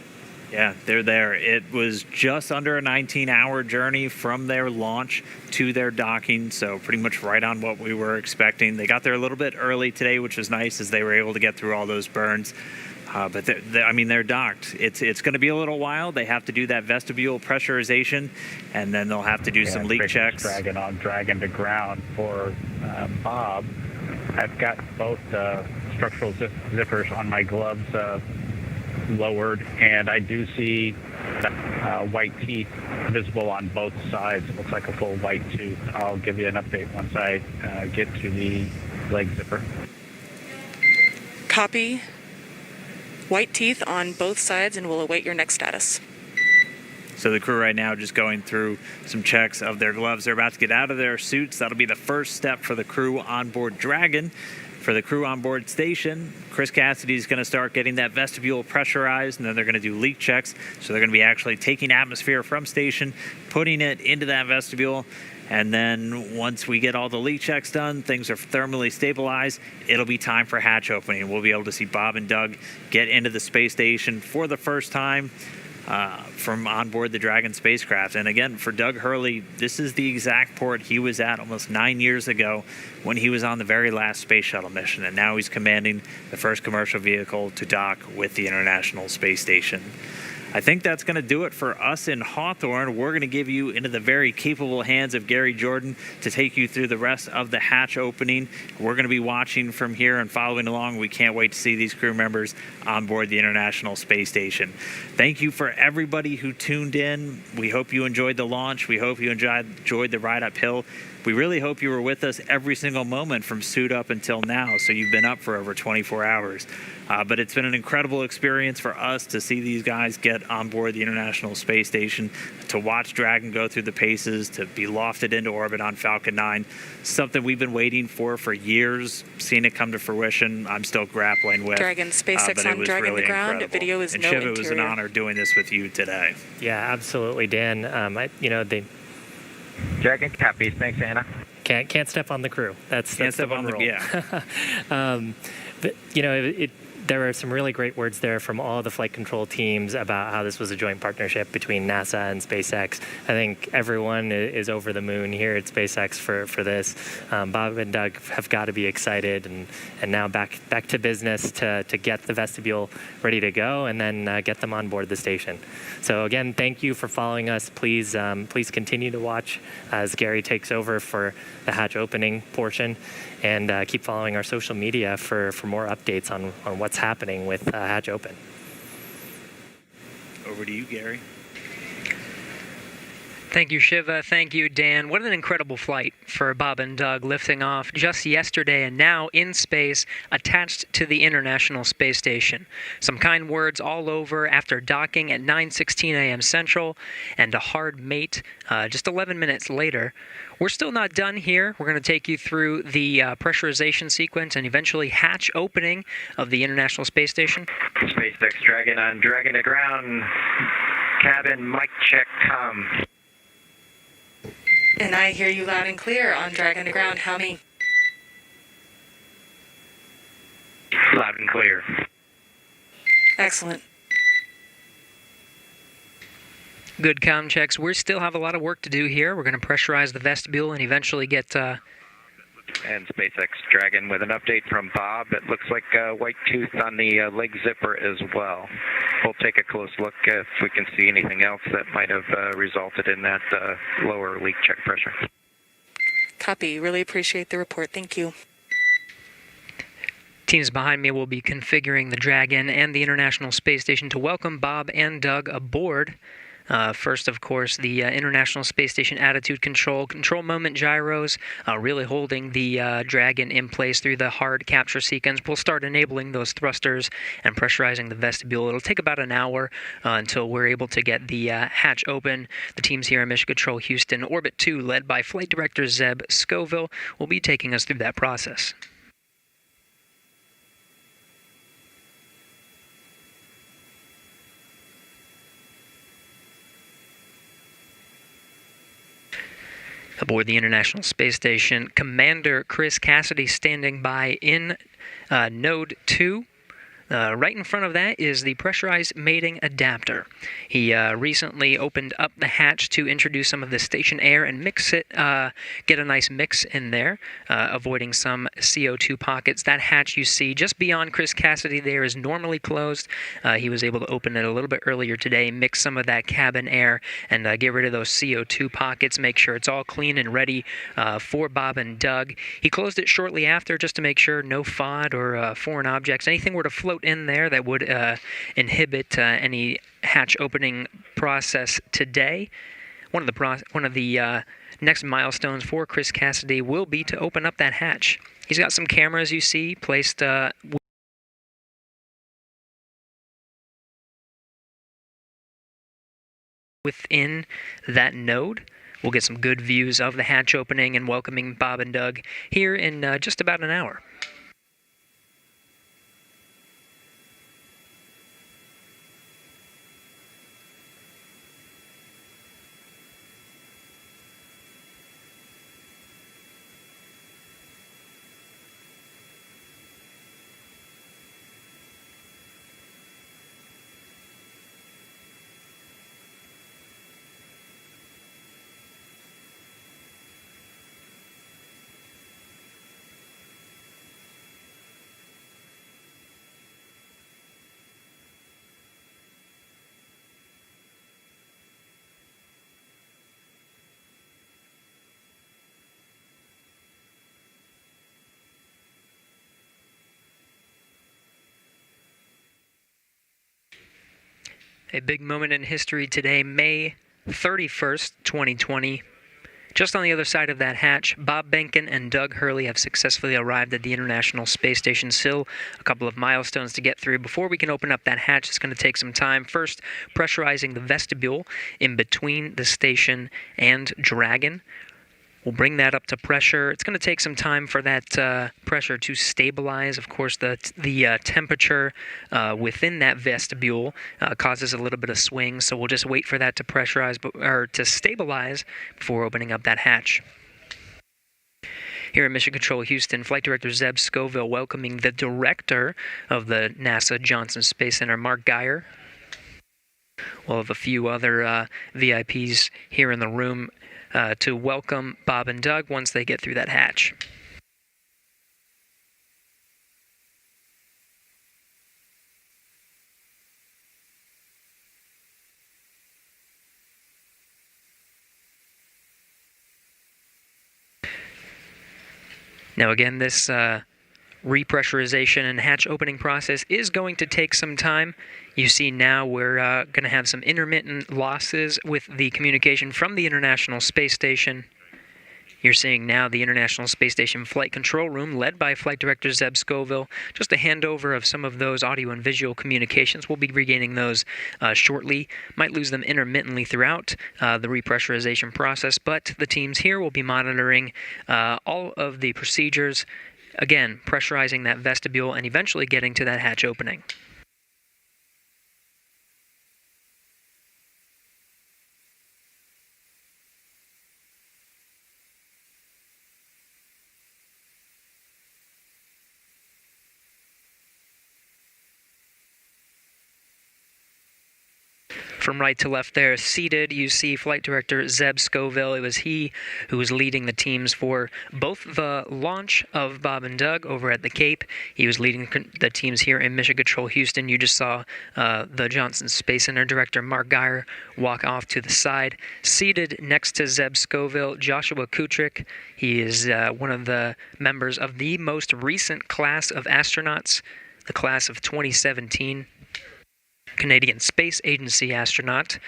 Yeah, they're there. It was just under a 19-hour journey from their launch to their docking, so pretty much right on what we were expecting. They got there a little bit early today, which was nice, as they were able to get through all those burns. But they're docked. It's going to be a little while. They have to do that vestibule pressurization, and then they'll have to do some leak checks. Dragon on Dragon to ground for Bob. I've got both structural zippers on my gloves lowered, and I do see white teeth visible on both sides. It looks like a full white tooth. I'll give you an update once I get to the leg zipper. Copy. White teeth on both sides, and we'll await your next status. So the crew right now just going through some checks of their gloves. They're about to get out of their suits. That'll be the first step for the crew on board Dragon. For the crew on board station, Chris Cassidy is going to start getting that vestibule pressurized, and then they're going to do leak checks. So they're going to be actually taking atmosphere from station, putting it into that vestibule, and then once we get all the leak checks done, things are thermally stabilized, it'll be time for hatch opening. We'll be able to see Bob and Doug get into the space station for the first time from on board the Dragon spacecraft. And again, for Doug Hurley, this is the exact port he was at almost 9 years ago when he was on the very last space shuttle mission, and now he's commanding the first commercial vehicle to dock with the International Space Station. I think that's going to do it for us in Hawthorne. We're going to give you into the very capable hands of Gary Jordan to take you through the rest of the hatch opening. We're going to be watching from here and following along. We can't wait to see these crew members on board the International Space Station. Thank you for everybody who tuned in. We hope you enjoyed the launch. We hope you enjoyed the ride uphill. We really hope you were with us every single moment from suit up until now, so you've been up for over 24 hours. But it's been an incredible experience for us to see these guys get on board the International Space Station, to watch Dragon go through the paces, to be lofted into orbit on Falcon 9, something we've been waiting for years, seeing it come to fruition. I'm still grappling with. Dragon SpaceX on Dragon really the ground. Incredible. Video is and no Shiv, interior. it was an honor doing this with you today. Yeah, absolutely, Dan. They Dragon copies. Thanks, Anna. can't step on the crew. That's the one rule. But there are some really great words there from all the flight control teams about how this was a joint partnership between NASA and SpaceX. I think everyone is over the moon here at SpaceX for this. Bob and Doug have got to be excited, and now back to business to get the vestibule ready to go and then get them on board the station. So again, thank you for following us. Please continue to watch as Gary takes over for the hatch opening portion, and keep following our social media for more updates on what's happening with Hatch Open. Over to you, Gary. Thank you, Shiva. Thank you, Dan. What an incredible flight for Bob and Doug, lifting off just yesterday and now in space, attached to the International Space Station. Some kind words all over after docking at 9:16 a.m. Central, and a hard mate just 11 minutes later. We're still not done here. We're going to take you through the pressurization sequence and eventually hatch opening of the International Space Station. SpaceX Dragon on Dragon to ground. Cabin mic check come. And I hear you loud and clear on Dragon to ground. How many? Loud and clear. Excellent. Good comm checks. We still have a lot of work to do here. We're going to pressurize the vestibule and eventually get... And SpaceX Dragon with an update from Bob. It looks like white tooth on the leg zipper as well. We'll take a close look if we can see anything else that might have resulted in that lower leak check pressure. Copy. Really appreciate the report. Thank you. Teams behind me will be configuring the Dragon and the International Space Station to welcome Bob and Doug aboard. First, of course, the International Space Station attitude control moment gyros, really holding the Dragon in place through the hard capture sequence. We'll start enabling those thrusters and pressurizing the vestibule. It'll take about an hour until we're able to get the hatch open. The teams here in Mission Control Houston, Orbit 2, led by Flight Director Zeb Scoville, will be taking us through that process. Aboard the International Space Station, Commander Chris Cassidy standing by in Node 2. Right in front of that is the pressurized mating adapter. He recently opened up the hatch to introduce some of the station air and mix it, get a nice mix in there, avoiding some CO2 pockets. That hatch you see just beyond Chris Cassidy there is normally closed. He was able to open it a little bit earlier today, mix some of that cabin air, and get rid of those CO2 pockets, make sure it's all clean and ready for Bob and Doug. He closed it shortly after just to make sure no FOD or foreign objects, anything were to float in there that would inhibit any hatch opening process today. One of the next milestones for Chris Cassidy will be to open up that hatch. He's got some cameras you see placed within that node. We'll get some good views of the hatch opening and welcoming Bob and Doug here in just about an hour. A big moment in history today, May 31st, 2020. Just on the other side of that hatch, Bob Behnken and Doug Hurley have successfully arrived at the International Space Station. Still a couple of milestones to get through. Before we can open up that hatch, it's going to take some time. First, pressurizing the vestibule in between the station and Dragon. We'll bring that up to pressure. It's going to take some time for that pressure to stabilize. Of course, the temperature within that vestibule causes a little bit of swing, so we'll just wait for that to pressurize or to stabilize before opening up that hatch. Here at Mission Control Houston, Flight Director Zeb Scoville welcoming the director of the NASA Johnson Space Center, Mark Geyer. We'll have a few other VIPs here in the room to welcome Bob and Doug once they get through that hatch. Now again, this repressurization and hatch opening process is going to take some time. You see now we're going to have some intermittent losses with the communication from the International Space Station. You're seeing now the International Space Station Flight Control Room led by Flight Director Zeb Scoville. Just a handover of some of those audio and visual communications. We'll be regaining those shortly. Might lose them intermittently throughout the repressurization process, but the teams here will be monitoring all of the procedures. Again, pressurizing that vestibule and eventually getting to that hatch opening. From right to left there, seated, you see Flight Director Zeb Scoville. It was he who was leading the teams for both the launch of Bob and Doug over at the Cape. He was leading the teams here in Mission Control Houston. You just saw the Johnson Space Center Director Mark Geyer walk off to the side. Seated next to Zeb Scoville, Joshua Kutrick. He is one of the members of the most recent class of astronauts, the class of 2017. Canadian Space Agency astronaut,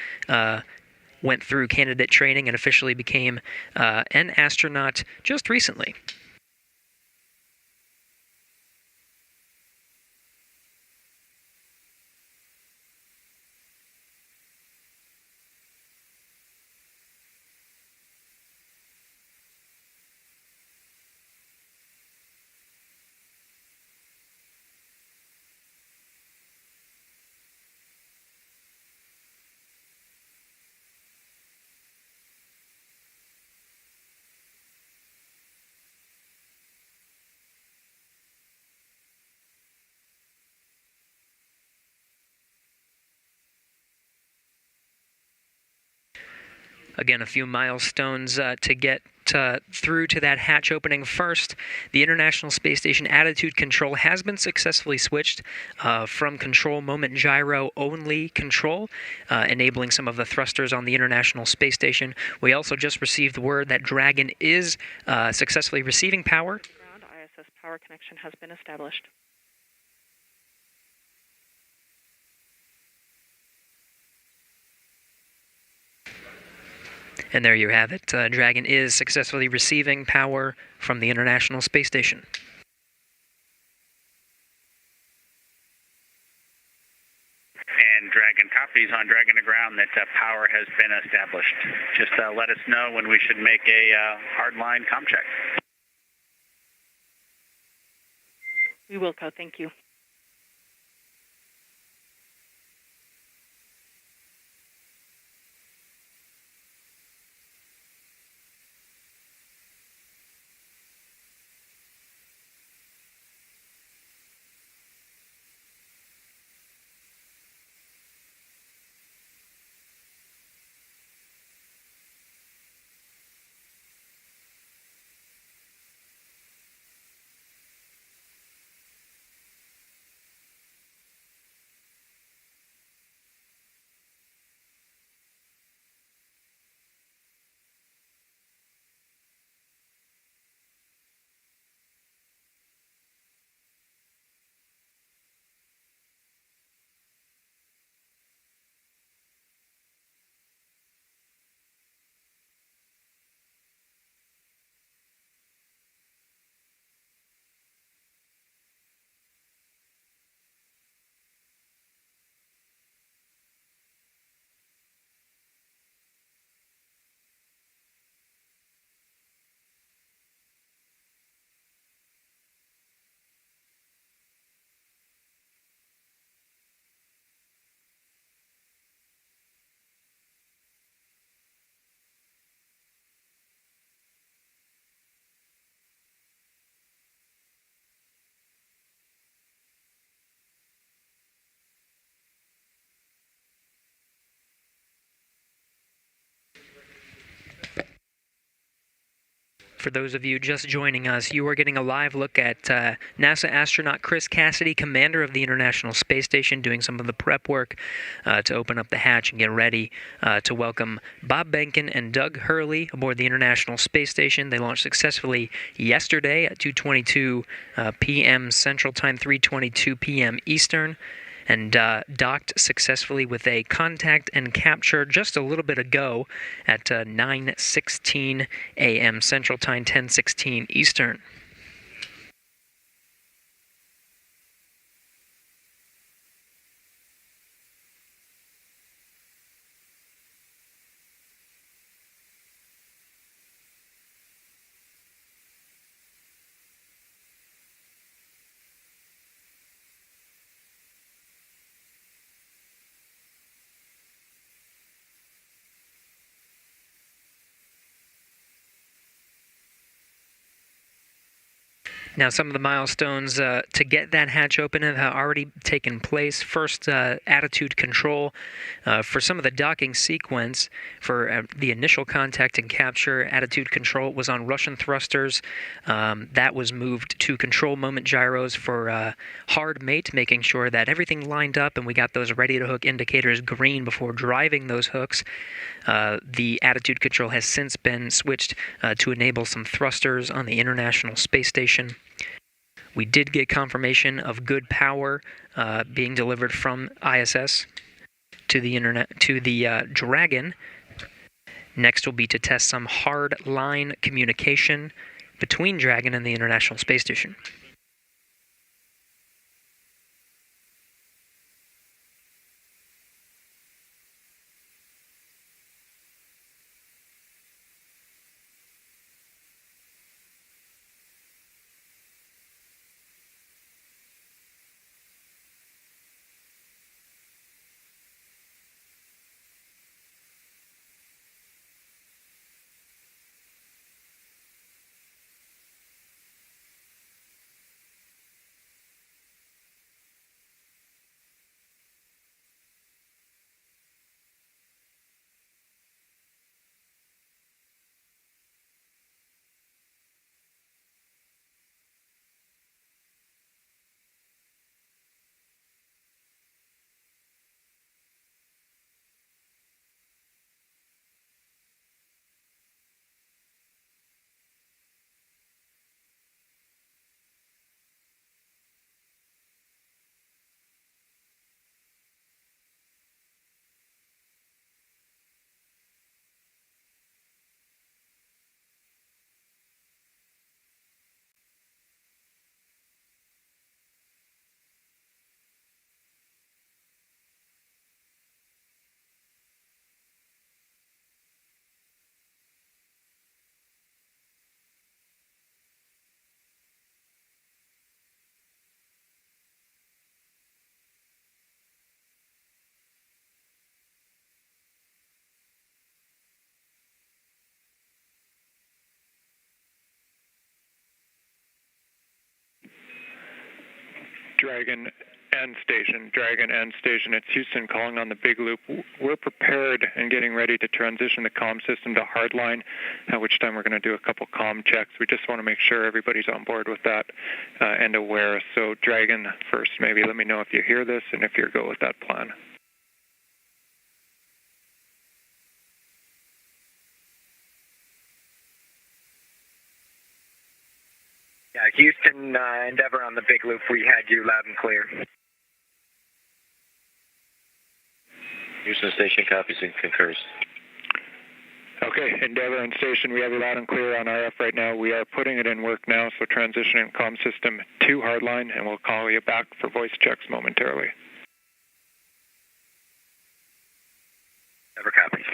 went through candidate training and officially became an astronaut just recently. Again, a few milestones to get through to that hatch opening. First, the International Space Station attitude control has been successfully switched from control moment gyro only control, enabling some of the thrusters on the International Space Station. We also just received word that Dragon is successfully receiving power. Ground ISS power connection has been established. And there you have it. Dragon is successfully receiving power from the International Space Station. and Dragon copies on Dragon to ground that power has been established. Just let us know when we should make a hardline comm check. We will, Co. Thank you. For those of you just joining us, you are getting a live look at NASA astronaut Chris Cassidy, commander of the International Space Station, doing some of the prep work to open up the hatch and get ready to welcome Bob Behnken and Doug Hurley aboard the International Space Station. They launched successfully yesterday at 2:22 p.m. Central Time, 3:22 p.m. Eastern, and docked successfully with a contact and capture just a little bit ago at 9:16 a.m. Central Time, 10:16 Eastern. Now, some of the milestones to get that hatch open have already taken place. First, attitude control for some of the docking sequence. For the initial contact and capture, attitude control was on Russian thrusters. That was moved to control moment gyros for hard mate, making sure that everything lined up and we got those ready-to-hook indicators green before driving those hooks. The attitude control has since been switched to enable some thrusters on the International Space Station. We did get confirmation of good power being delivered from ISS to the Dragon. Next will be to test some hard line communication between Dragon and the International Space Station. Dragon and Station. It's Houston calling on the big loop. We're prepared and getting ready to transition the comm system to hardline, at which time we're going to do a couple comm checks. We just want to make sure everybody's on board with that and aware. So Dragon, first, maybe let me know if you hear this and if you're go with that plan. Yeah, Houston, Endeavor on the big loop. We had you loud and clear. Houston Station copies and concurs. Okay, Endeavor and Station, we have you loud and clear on RF right now. We are putting it in work now, so transitioning comm system to hardline, and we'll call you back for voice checks momentarily. Endeavor copies.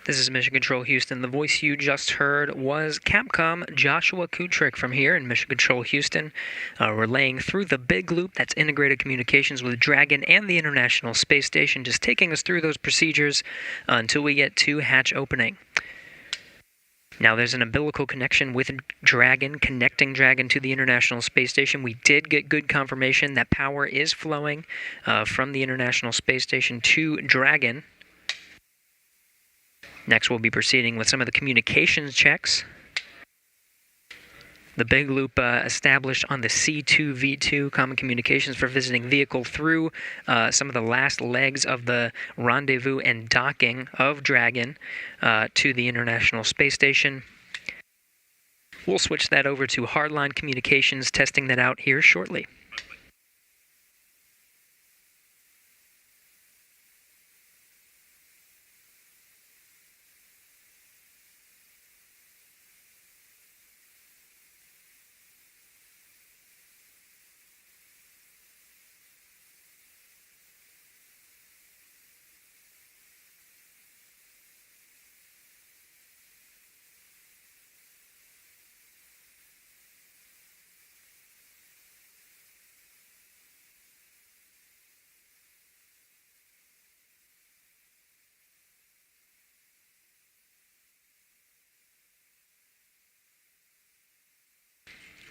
This is Mission Control Houston. The voice you just heard was Capcom Joshua Kutrick from here in Mission Control Houston, relaying through the big loop. That's integrated communications with Dragon and the International Space Station, just taking us through those procedures until we get to hatch opening. Now there's an umbilical connection with Dragon, connecting Dragon to the International Space Station. We did get good confirmation that power is flowing from the International Space Station to Dragon. Next, we'll be proceeding with some of the communications checks. The big loop established on the C2V2 Common Communications for Visiting Vehicle through some of the last legs of the rendezvous and docking of Dragon to the International Space Station. We'll switch that over to hardline communications, testing that out here shortly.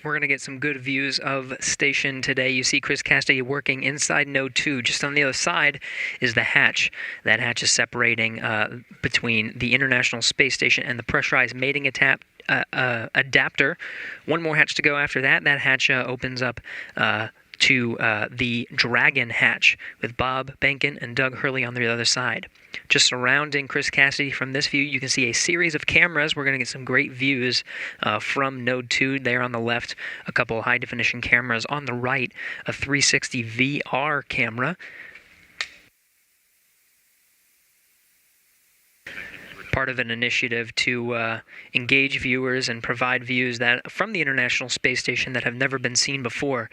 We're going to get some good views of station today. You see Chris Cassidy working inside Node 2. Just on the other side is the hatch. That hatch is separating between the International Space Station and the pressurized mating adapter. One more hatch to go after that. That hatch opens up to the Dragon hatch with Bob Benkin and Doug Hurley on the other side. Just surrounding Chris Cassidy from this view, you can see a series of cameras. We're going to get some great views from Node 2 there on the left, a couple high-definition cameras on the right, a 360 VR camera. Part of an initiative to engage viewers and provide views that from the International Space Station that have never been seen before.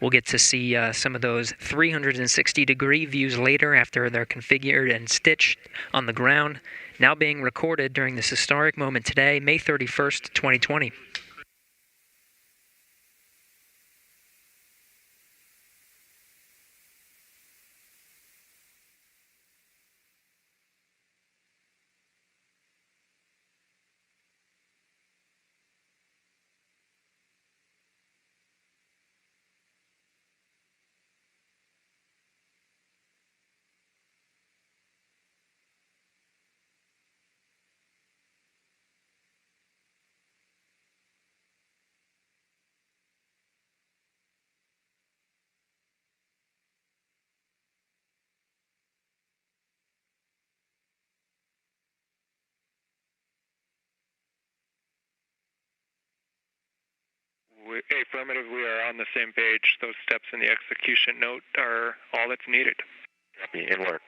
We'll get to see some of those 360-degree views later after they're configured and stitched on the ground, now being recorded during this historic moment today, May 31st, 2020. Affirmative, we are on the same page. Those steps in the execution note are all that's needed. In work.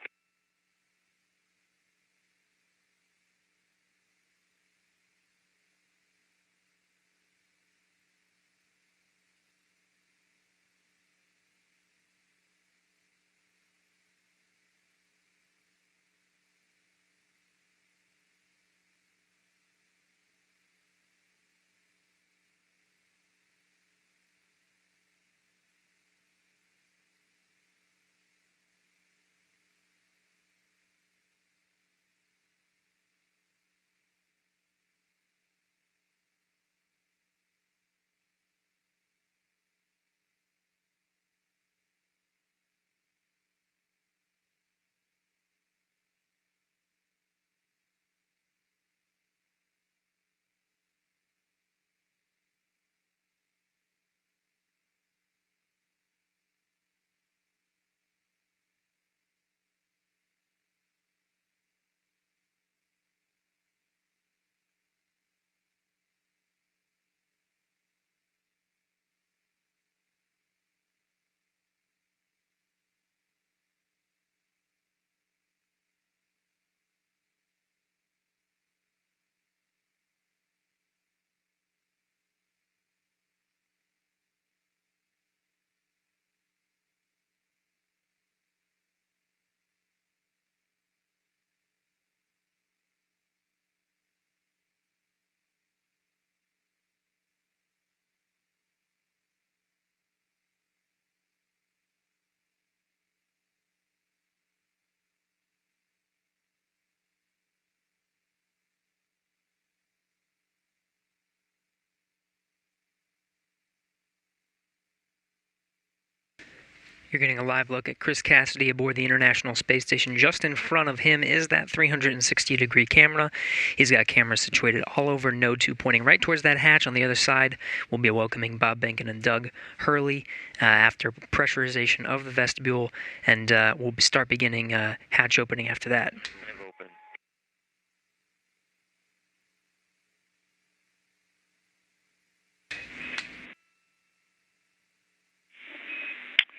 You're getting a live look at Chris Cassidy aboard the International Space Station. Just in front of him is that 360-degree camera. He's got cameras situated all over Node 2, pointing right towards that hatch. On the other side, we'll be welcoming Bob Benkin and Doug Hurley after pressurization of the vestibule, and we'll start beginning hatch opening after that.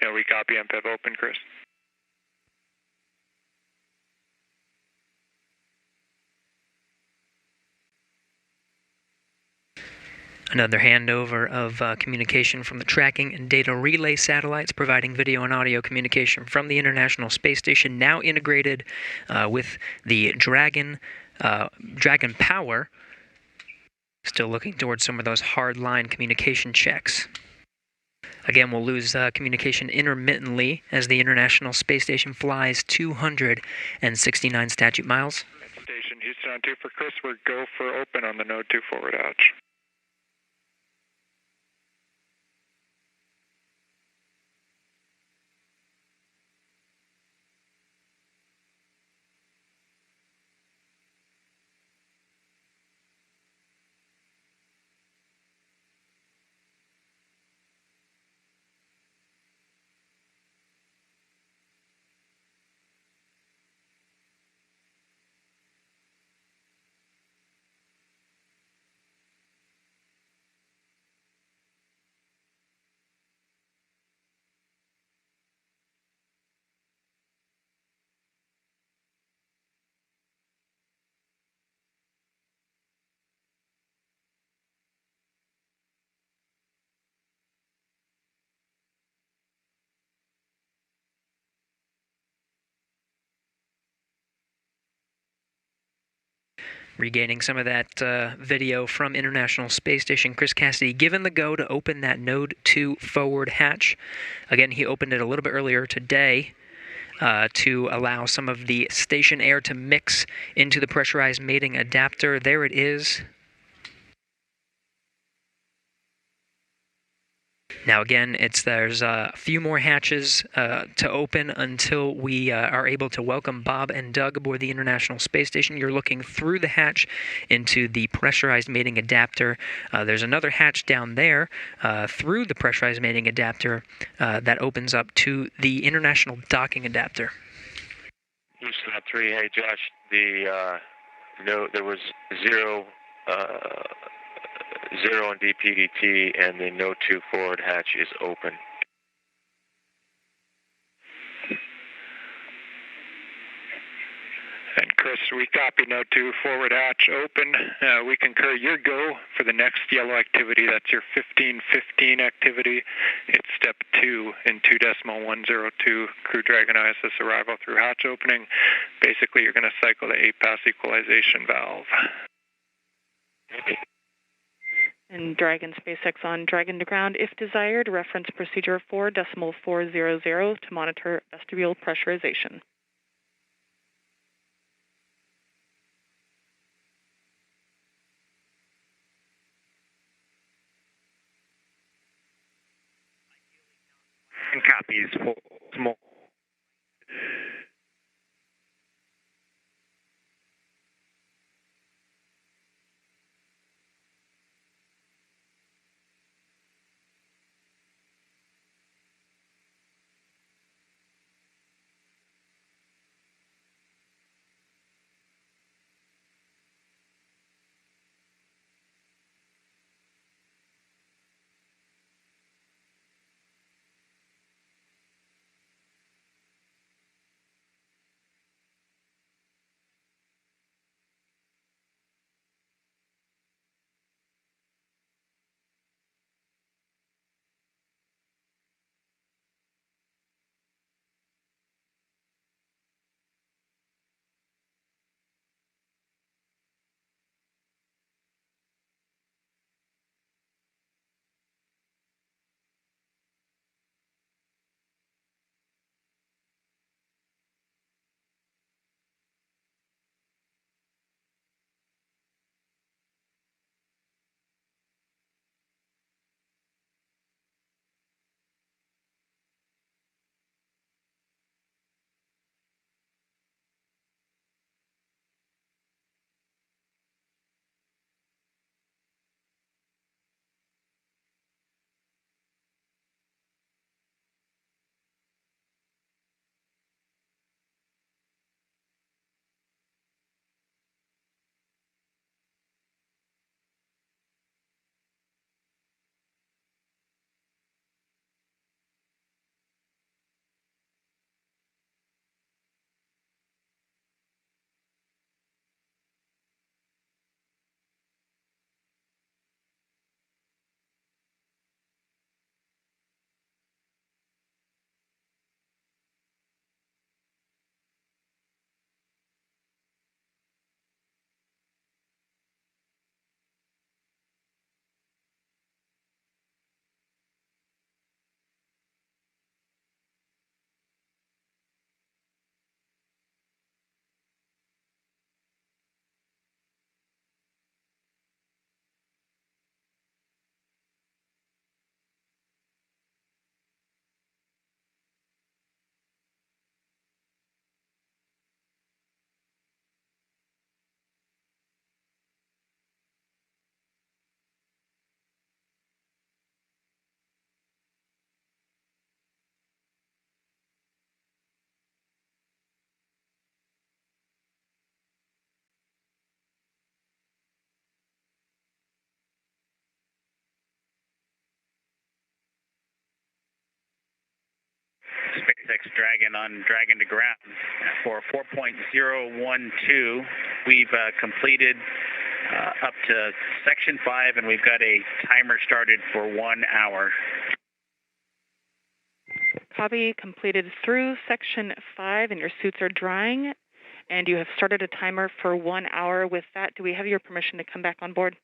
Yeah, we copy MPEV open, Chris. Another handover of communication from the tracking and data relay satellites, providing video and audio communication from the International Space Station, now integrated with the Dragon Power. Still looking towards some of those hard-line communication checks. Again, we'll lose communication intermittently as the International Space Station flies 269 statute miles. Station Houston on 2 for Chris. We're go for open on the Node 2 forward hatch. Regaining some of that video from International Space Station, Chris Cassidy given the go to open that Node 2 forward hatch. Again, he opened it a little bit earlier today to allow some of the station air to mix into the pressurized mating adapter. There it is. Now again, there's a few more hatches to open until we are able to welcome Bob and Doug aboard the International Space Station. You're looking through the hatch into the pressurized mating adapter. There's another hatch down there through the pressurized mating adapter that opens up to the International Docking Adapter. Houston on 3. Hey, Josh, there was zero on DPDT, and the Node 2 forward hatch is open. And Chris, we copy Node 2 forward hatch open. We concur your go for the next yellow activity. That's your 1515 activity. It's step 2 in 2.102 Crew Dragon ISS arrival through hatch opening. Basically, you're going to cycle the 8-pass equalization valve. And Dragon SpaceX on Dragon to ground. If desired, reference procedure 4.400 to monitor vestibule pressurization. And copies. Small. Dragon on Dragon to Ground. For 4.012, we've completed up to Section 5, and we've got a timer started for 1 hour. Copy. Completed through Section 5, and your suits are drying, and you have started a timer for 1 hour. With that, do we have your permission to come back on board?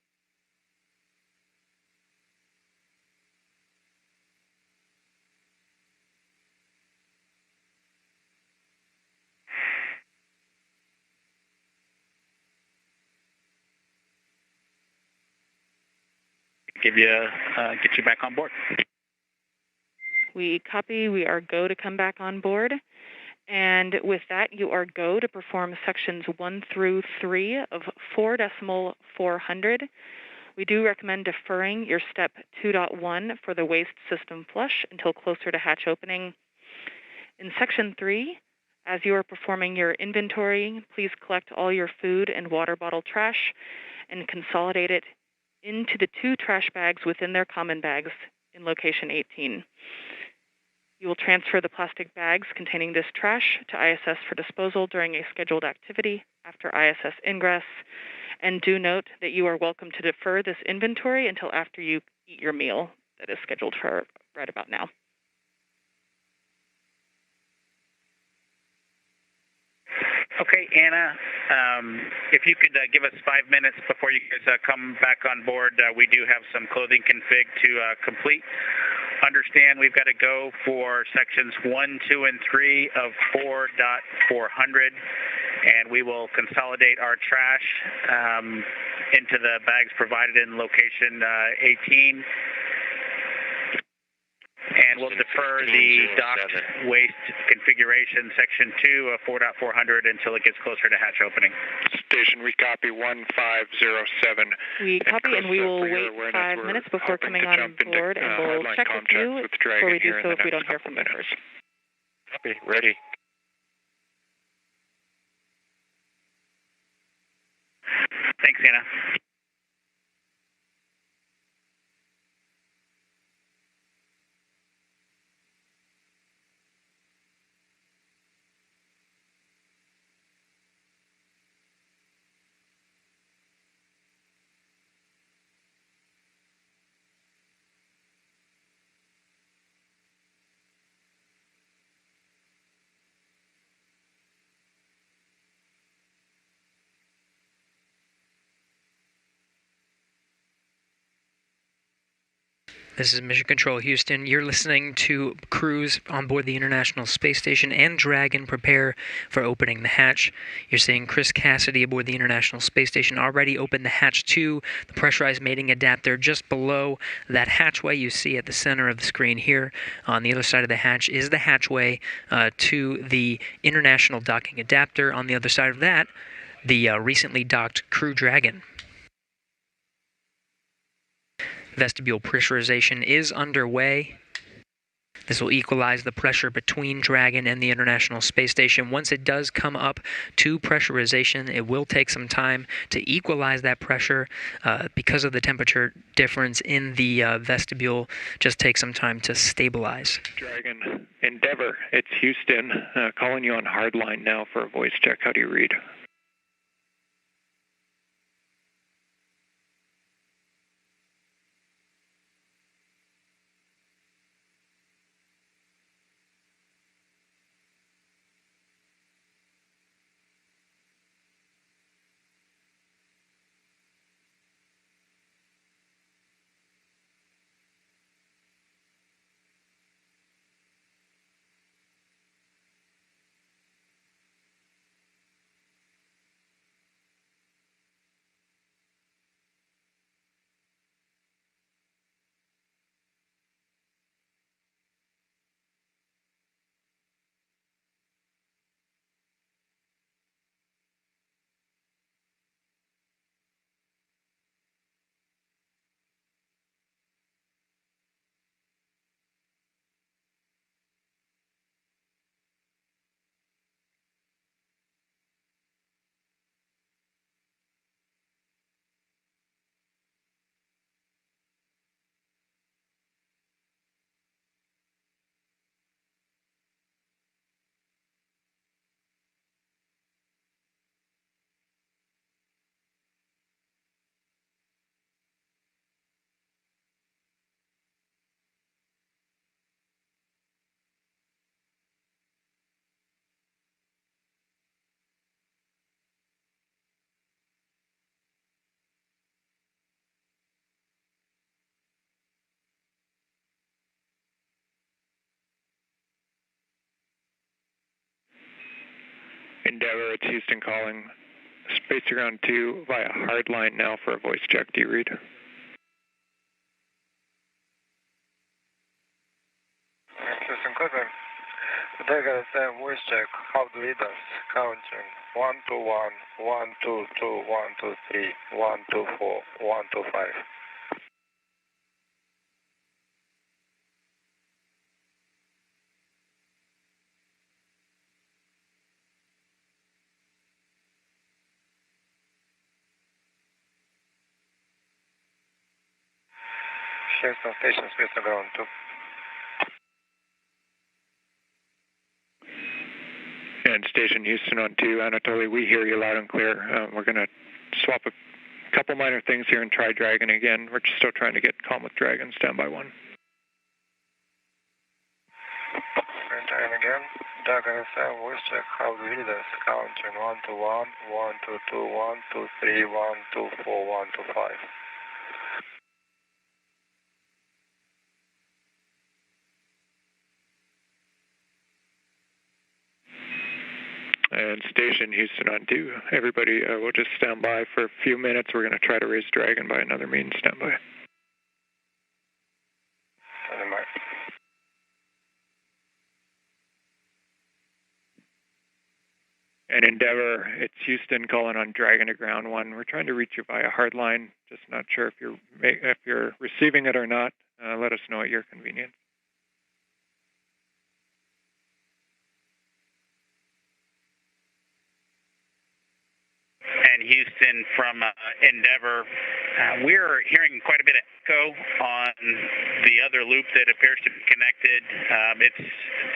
Get you back on board. We copy. We are go to come back on board. And with that, you are go to perform sections 1 through 3 of 4.400. We do recommend deferring your step 2.1 for the waste system flush until closer to hatch opening. In section 3, as you are performing your inventory, please collect all your food and water bottle trash and consolidate it into the 2 trash bags within their common bags in location 18. You will transfer the plastic bags containing this trash to ISS for disposal during a scheduled activity after ISS ingress. And do note that you are welcome to defer this inventory until after you eat your meal that is scheduled for right about now. Okay, Anna, if you could give us 5 minutes before you guys come back on board, we do have some clothing config to complete. Understand we've got to go for sections 1, 2, and 3 of 4.400, and we will consolidate our trash into the bags provided in location 18. And we'll defer the docked waste configuration, section 2 of 4.400, until it gets closer to hatch opening. Station, we copy 1507. We copy, and we will wait 5 minutes before coming on board, and we'll check with you before we do so if we don't hear from you first. Copy, ready. Thanks, Anna. This is Mission Control Houston. You're listening to crews on board the International Space Station and Dragon prepare for opening the hatch. You're seeing Chris Cassidy aboard the International Space Station already opened the hatch 2, the pressurized mating adapter just below that hatchway you see at the center of the screen here. On the other side of the hatch is the hatchway to the International docking adapter. On the other side of that, the recently docked Crew Dragon. Vestibule pressurization is underway. This will equalize the pressure between Dragon and the International Space Station. Once it does come up to pressurization, it will take some time to equalize that pressure because of the temperature difference in the vestibule. Just take some time to stabilize. Dragon, Endeavor, it's Houston. Calling you on hardline now for a voice check. How do you read? Endeavor, it's Houston calling. Space to ground 2 via hardline now for a voice check. Do you read? Houston, Cleveland. Dragon FM voice check. How to lead us? Counting 121, 122, 123, 124, 125. Houston Station, space to ground 2. And Station Houston on 2. Anatoly, we hear you loud and clear. We're going to swap a couple minor things here and try Dragon again. We're still trying to get calm with Dragon. Stand by 1. Dragon again. Dragon FM voice check. How to lead us? Counting 121, 122, 123, 124, 125. And Station Houston on 2. Everybody, we'll just stand by for a few minutes. We're going to try to raise Dragon by another means. Stand by. And Endeavor, it's Houston calling on Dragon to ground 1. We're trying to reach you via hardline. Just not sure if you're receiving it or not. Let us know at your convenience. And Houston from Endeavor, we're hearing quite a bit of echo on the other loop that appears to be connected. It's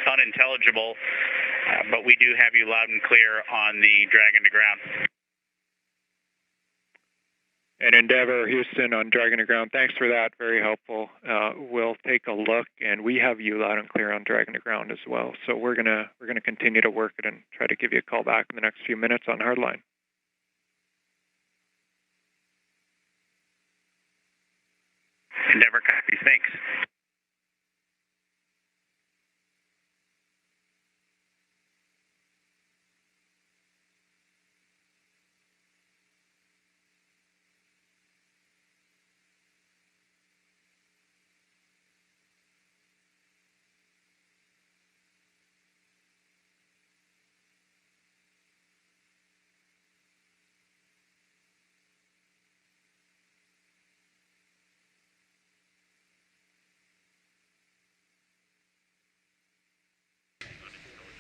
unintelligible, but we do have you loud and clear on the Dragon to ground. And Endeavor, Houston on Dragon to ground. Thanks for that. Very helpful. We'll take a look, and we have you loud and clear on Dragon to ground as well. So we're gonna continue to work it and try to give you a call back in the next few minutes on hardline. Endeavor copies. Thanks.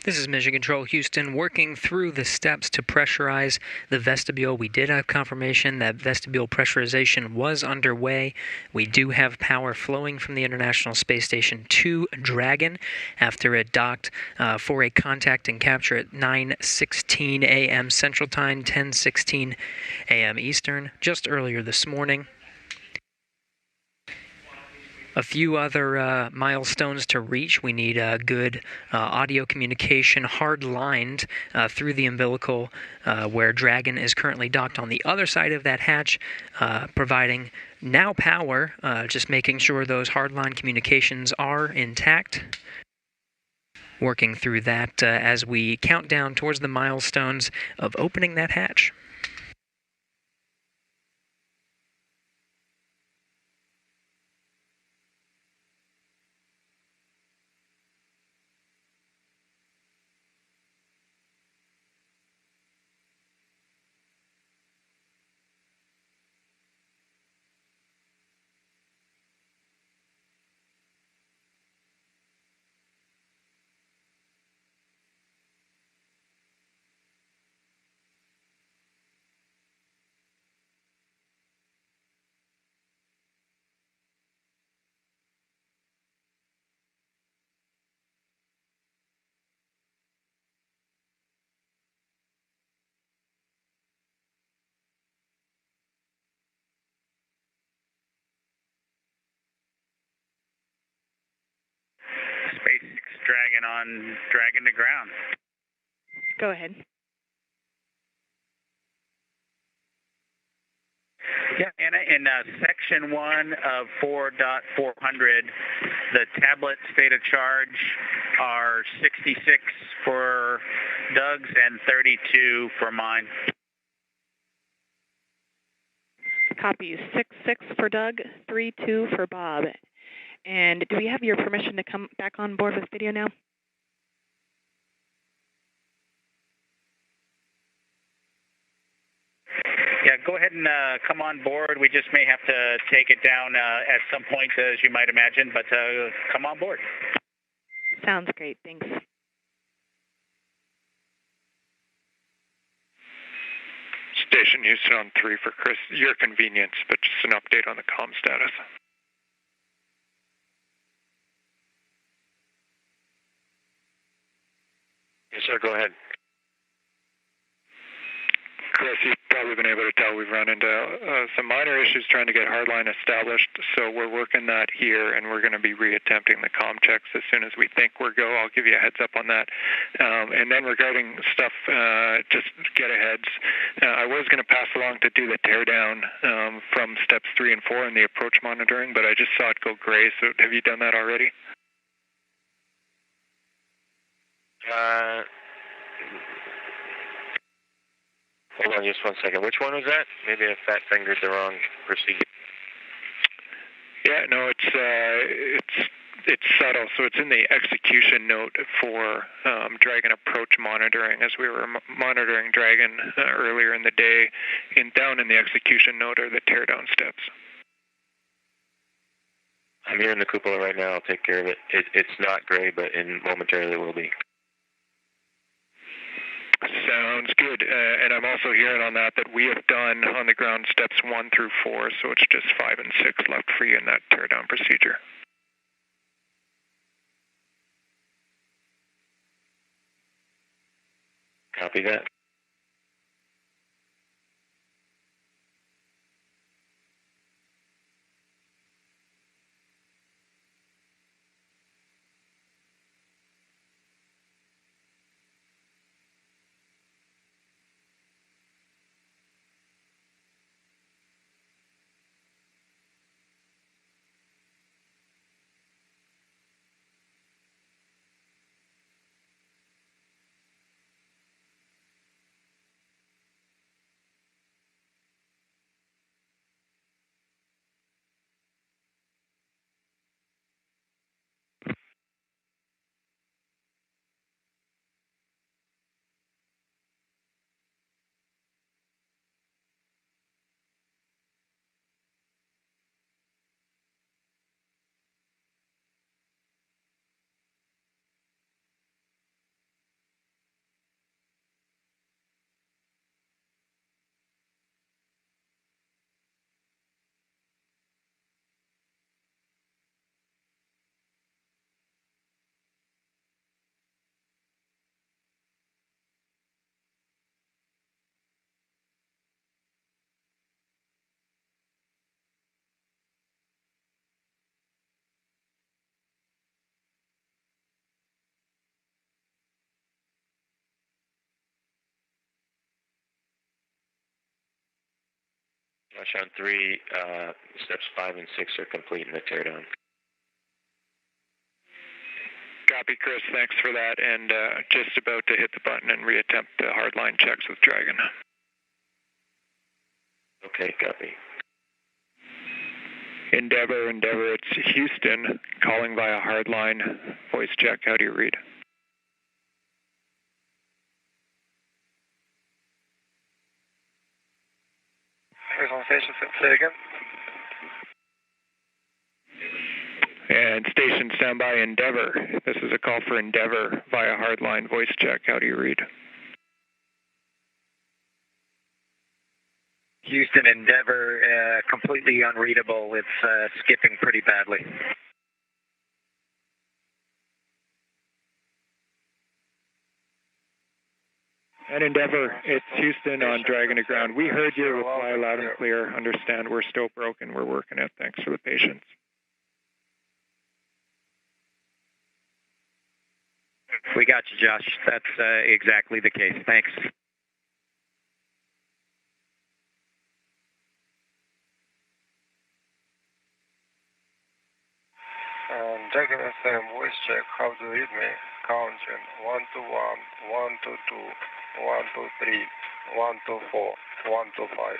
This is Mission Control Houston working through the steps to pressurize the vestibule. We did have confirmation that vestibule pressurization was underway. We do have power flowing from the International Space Station to Dragon after it docked for a contact and capture at 9:16 a.m. Central Time, 10:16 a.m. Eastern, just earlier this morning. A few other milestones to reach. We need good audio communication hard-lined through the umbilical where Dragon is currently docked on the other side of that hatch, providing now power, just making sure those hard-line communications are intact. Working through that as we count down towards the milestones of opening that hatch. SpaceX Dragon on Dragon to ground. Go ahead. Yeah, and in section 1 of 4.400, The tablet state of charge are 66 for Doug's and 32 for mine. Copy. 66 for Doug, 32 for Bob. And do we have your permission to come back on board with video now? Yeah, go ahead and come on board. We just may have to take it down at some point, as you might imagine, but come on board. Sounds great. Thanks. Station Houston on 3 for Chris. Your convenience, but just an update on the comm status. Yes, sir. Go ahead. Chris, you've probably been able to tell we've run into some minor issues trying to get hardline established, so we're working that here, and we're going to be reattempting the comm checks as soon as we think we're go. I'll give you a heads up on that. And then regarding stuff, just get aheads. I was going to pass along to do the teardown from steps 3 and 4 in the approach monitoring, but I just saw it go gray, so have you done that already? Hold on just one second. Which one was that? Maybe I fat-fingered the wrong procedure. Yeah, no, it's subtle. So it's in the execution note for Dragon approach monitoring, as we were monitoring Dragon earlier in the day. Down in the execution note are the teardown steps. I'm here in the cupola right now. I'll take care of it. It's not gray, but momentarily will be. Sounds good. And I'm also hearing on that we have done on the ground steps 1 through 4, so it's just 5 and 6 left for you in that teardown procedure. Copy that. Rush on 3, steps 5 and 6 are complete in the teardown. Copy, Chris. Thanks for that. And just about to hit the button and reattempt the hardline checks with Dragon. Okay, copy. Endeavor, it's Houston calling via hardline voice check. How do you read? Here's on station, say again. And station standby, Endeavor. This is a call for Endeavor via hardline voice check. How do you read? Houston, Endeavor, completely unreadable. It's skipping pretty badly. And Endeavor, it's Houston on Dragon to ground. We heard your reply loud and clear. Understand we're still broken. We're working it. Thanks for the patience. We got you, Josh. That's exactly the case. Thanks. And Dragon FM voice check. How do you read me? Counting 1 to 1, 1 to 2, 1 to 3, 1 to 4, 1 to 5.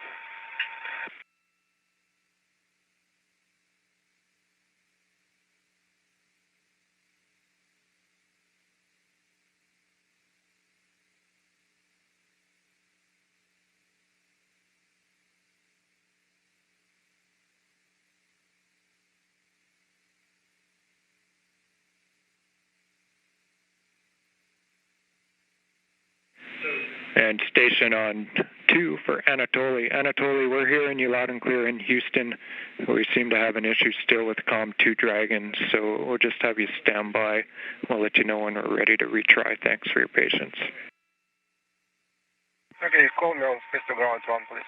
And station on 2 for Anatoly. Anatoly, we're hearing you loud and clear in Houston. We seem to have an issue still with COM 2 Dragon, so we'll just have you stand by. We'll let you know when we're ready to retry. Thanks for your patience. Okay, call me on space to ground 1, please.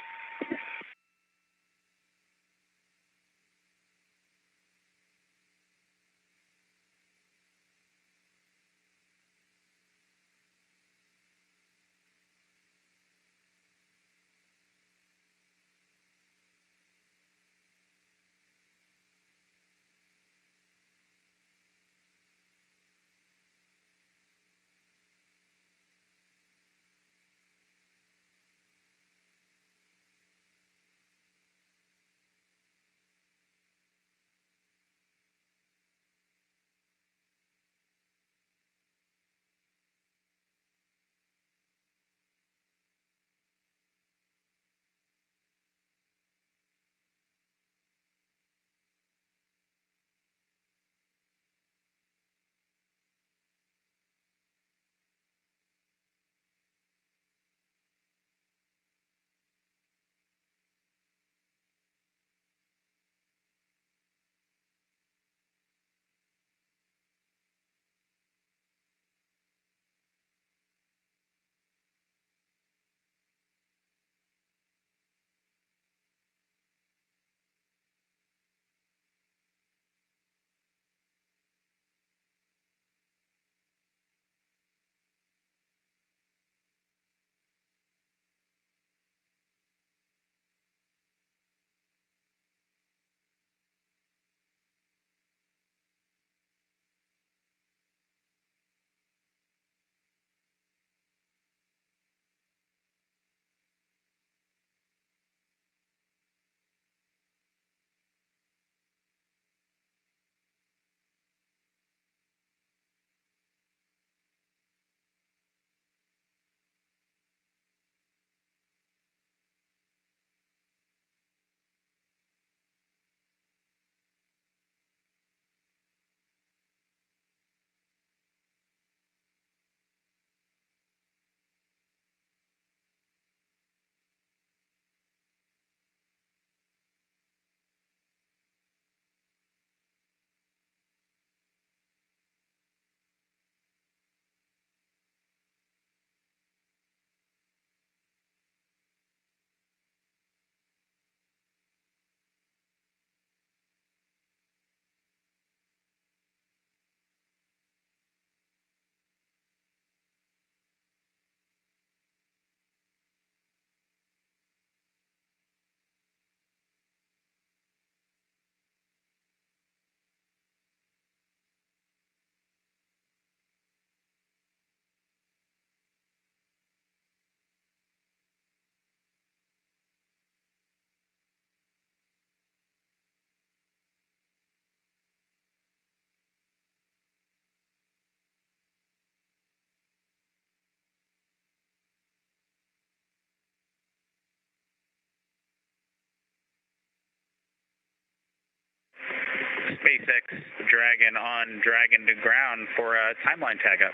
SpaceX Dragon on Dragon to ground for a timeline tag up.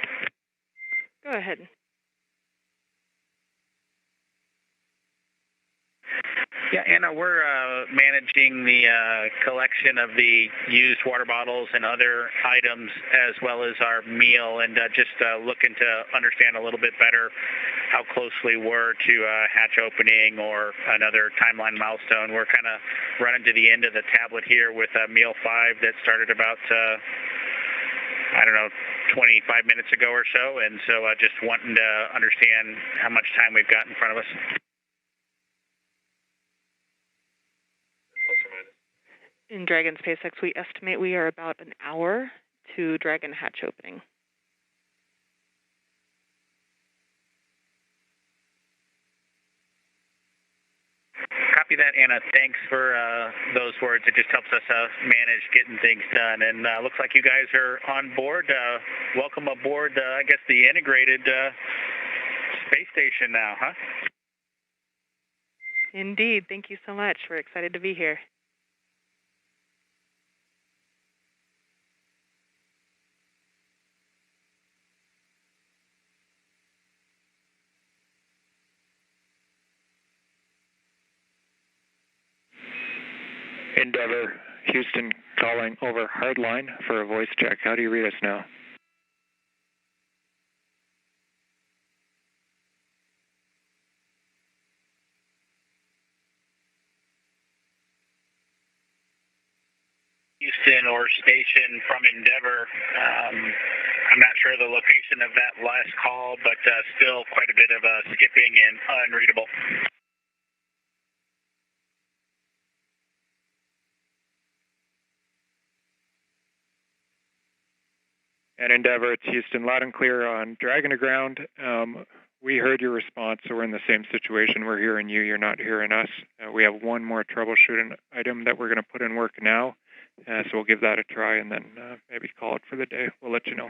Go ahead. Yeah, Anna, we're managing the collection of the used water bottles and other items as well as our meal, and just looking to understand a little bit better how closely we're to hatch opening or another timeline milestone. We're kind of running to the end of the tablet here with meal 5 that started about, 25 minutes ago or so, and so just wanting to understand how much time we've got in front of us. In Dragon SpaceX, we estimate we are about an hour to Dragon hatch opening. Copy that, Anna. Thanks for those words. It just helps us manage getting things done. And looks like you guys are on board. Welcome aboard, I guess, the integrated space station now, huh? Indeed. Thank you so much. We're excited to be here. Endeavor, Houston calling over hardline for a voice check. How do you read us now? Houston or station from Endeavor. I'm not sure the location of that last call, but still quite a bit of skipping and unreadable. And Endeavor, it's Houston, loud and clear on Dragon to ground. We heard your response, so we're in the same situation. We're hearing you, you're not hearing us. We have one more troubleshooting item that we're going to put in work now, so we'll give that a try and then maybe call it for the day. We'll let you know.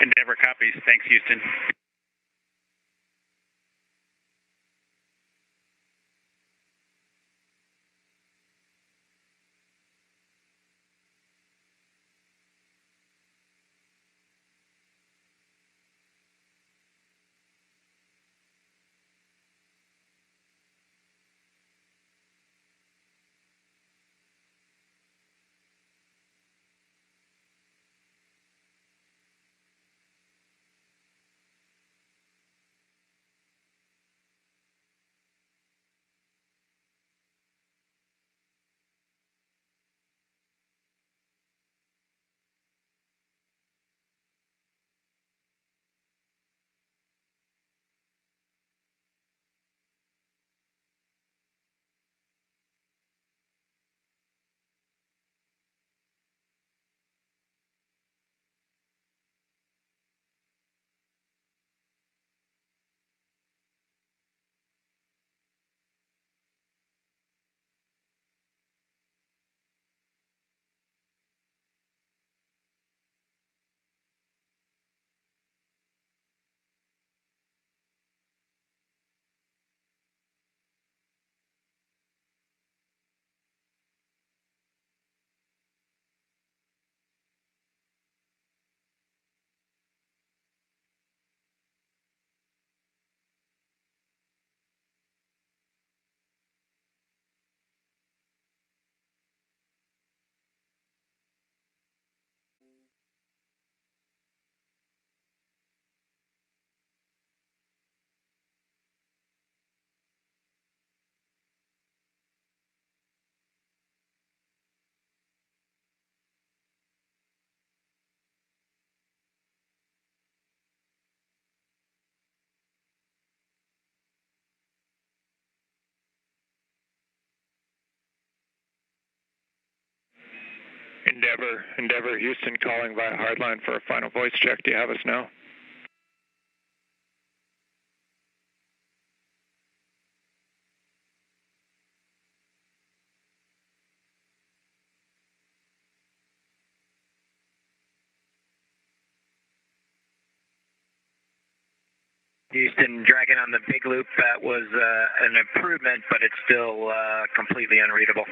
Endeavor copies. Thanks, Houston. Endeavor, Houston calling via hardline for a final voice check. Do you have us now? Houston, Dragon on the big loop, that was an improvement, but it's still completely unreadable.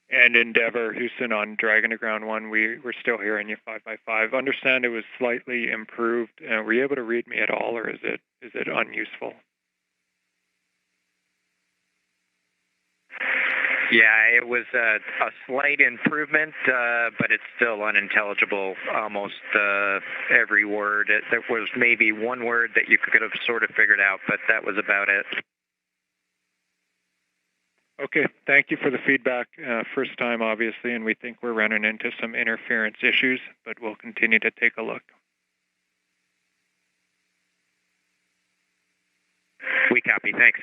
And Endeavor, Houston on Dragon to ground 1, we're still hearing you 5x5. Understand it was slightly improved. Were you able to read me at all, or is it unuseful? Yeah, it was a slight improvement, but it's still unintelligible. Almost every word. There was maybe one word that you could have sort of figured out, but that was about it. Okay, thank you for the feedback. First time, obviously, and we think we're running into some interference issues, but we'll continue to take a look. We copy. Thanks.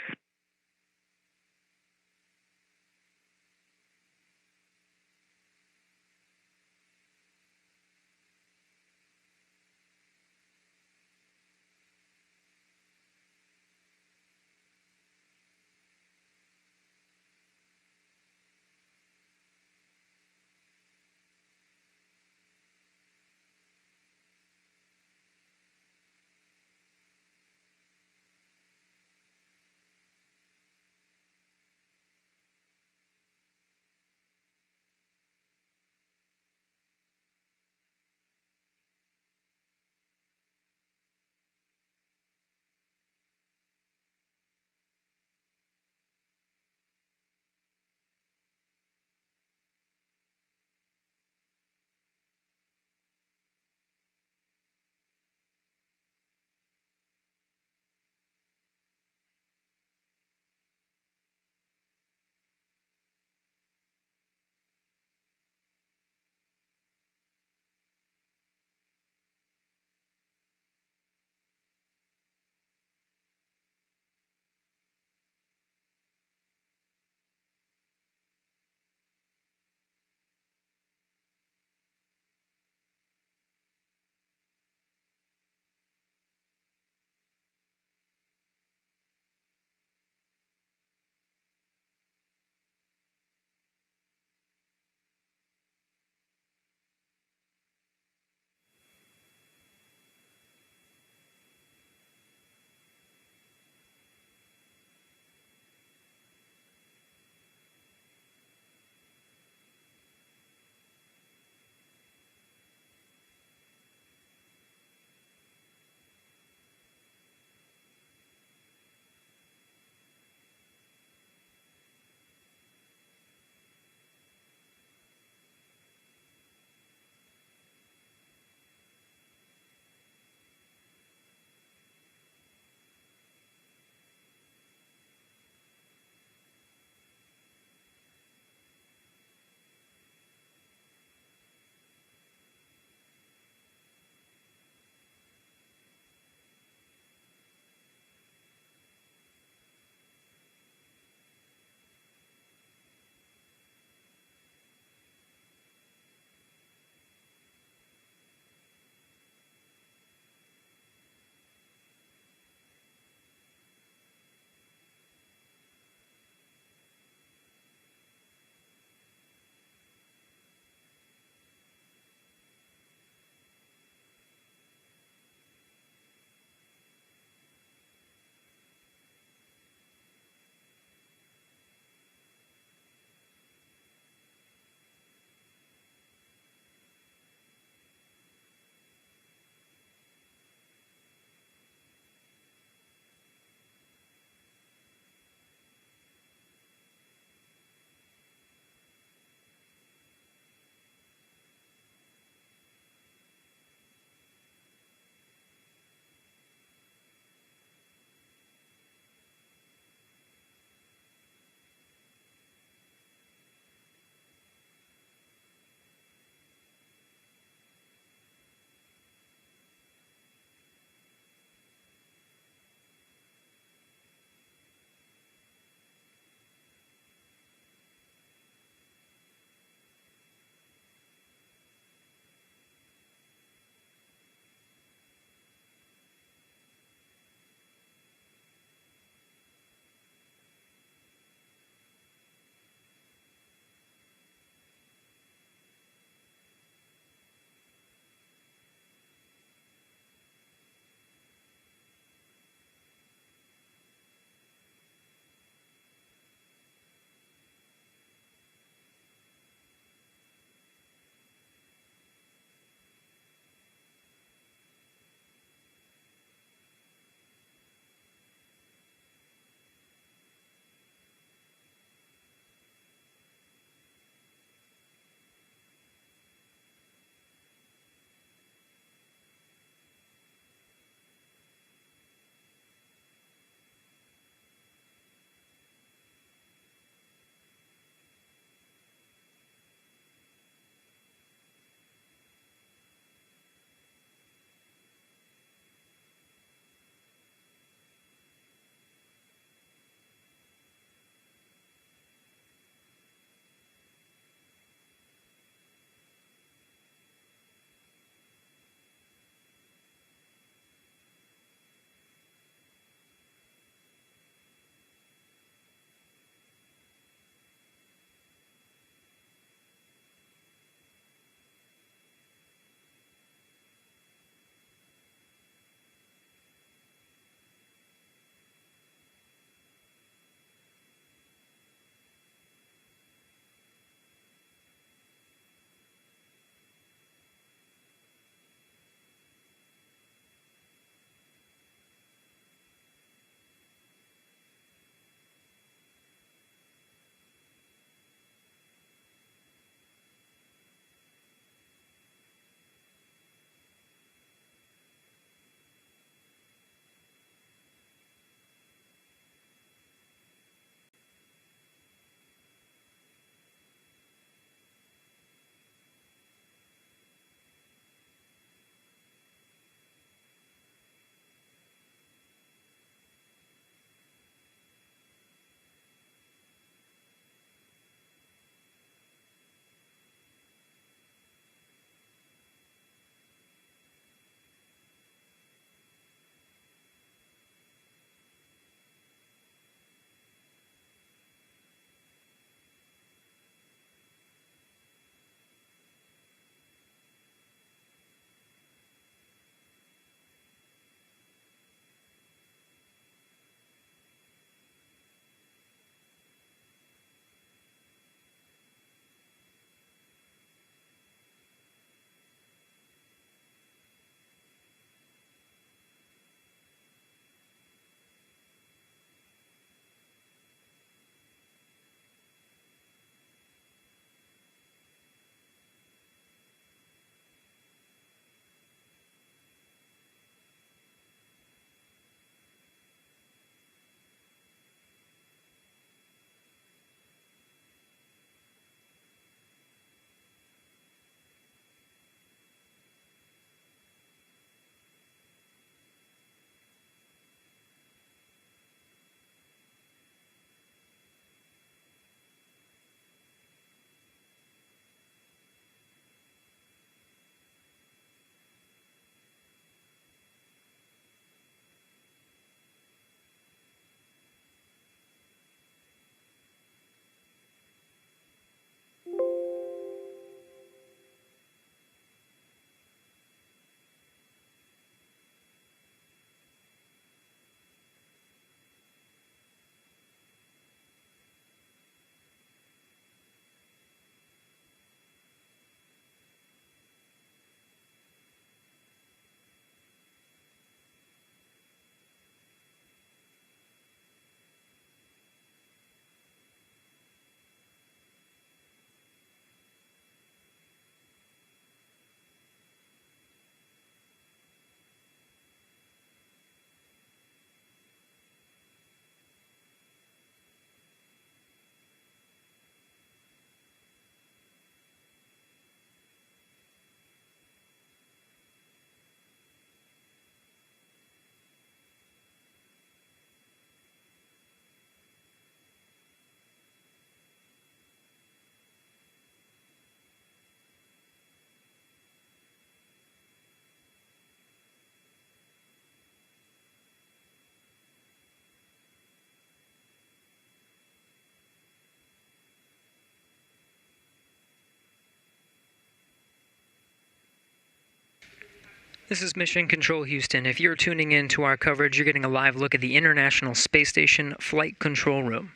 This is Mission Control Houston. If you're tuning in to our coverage, you're getting a live look at the International Space Station Flight Control Room.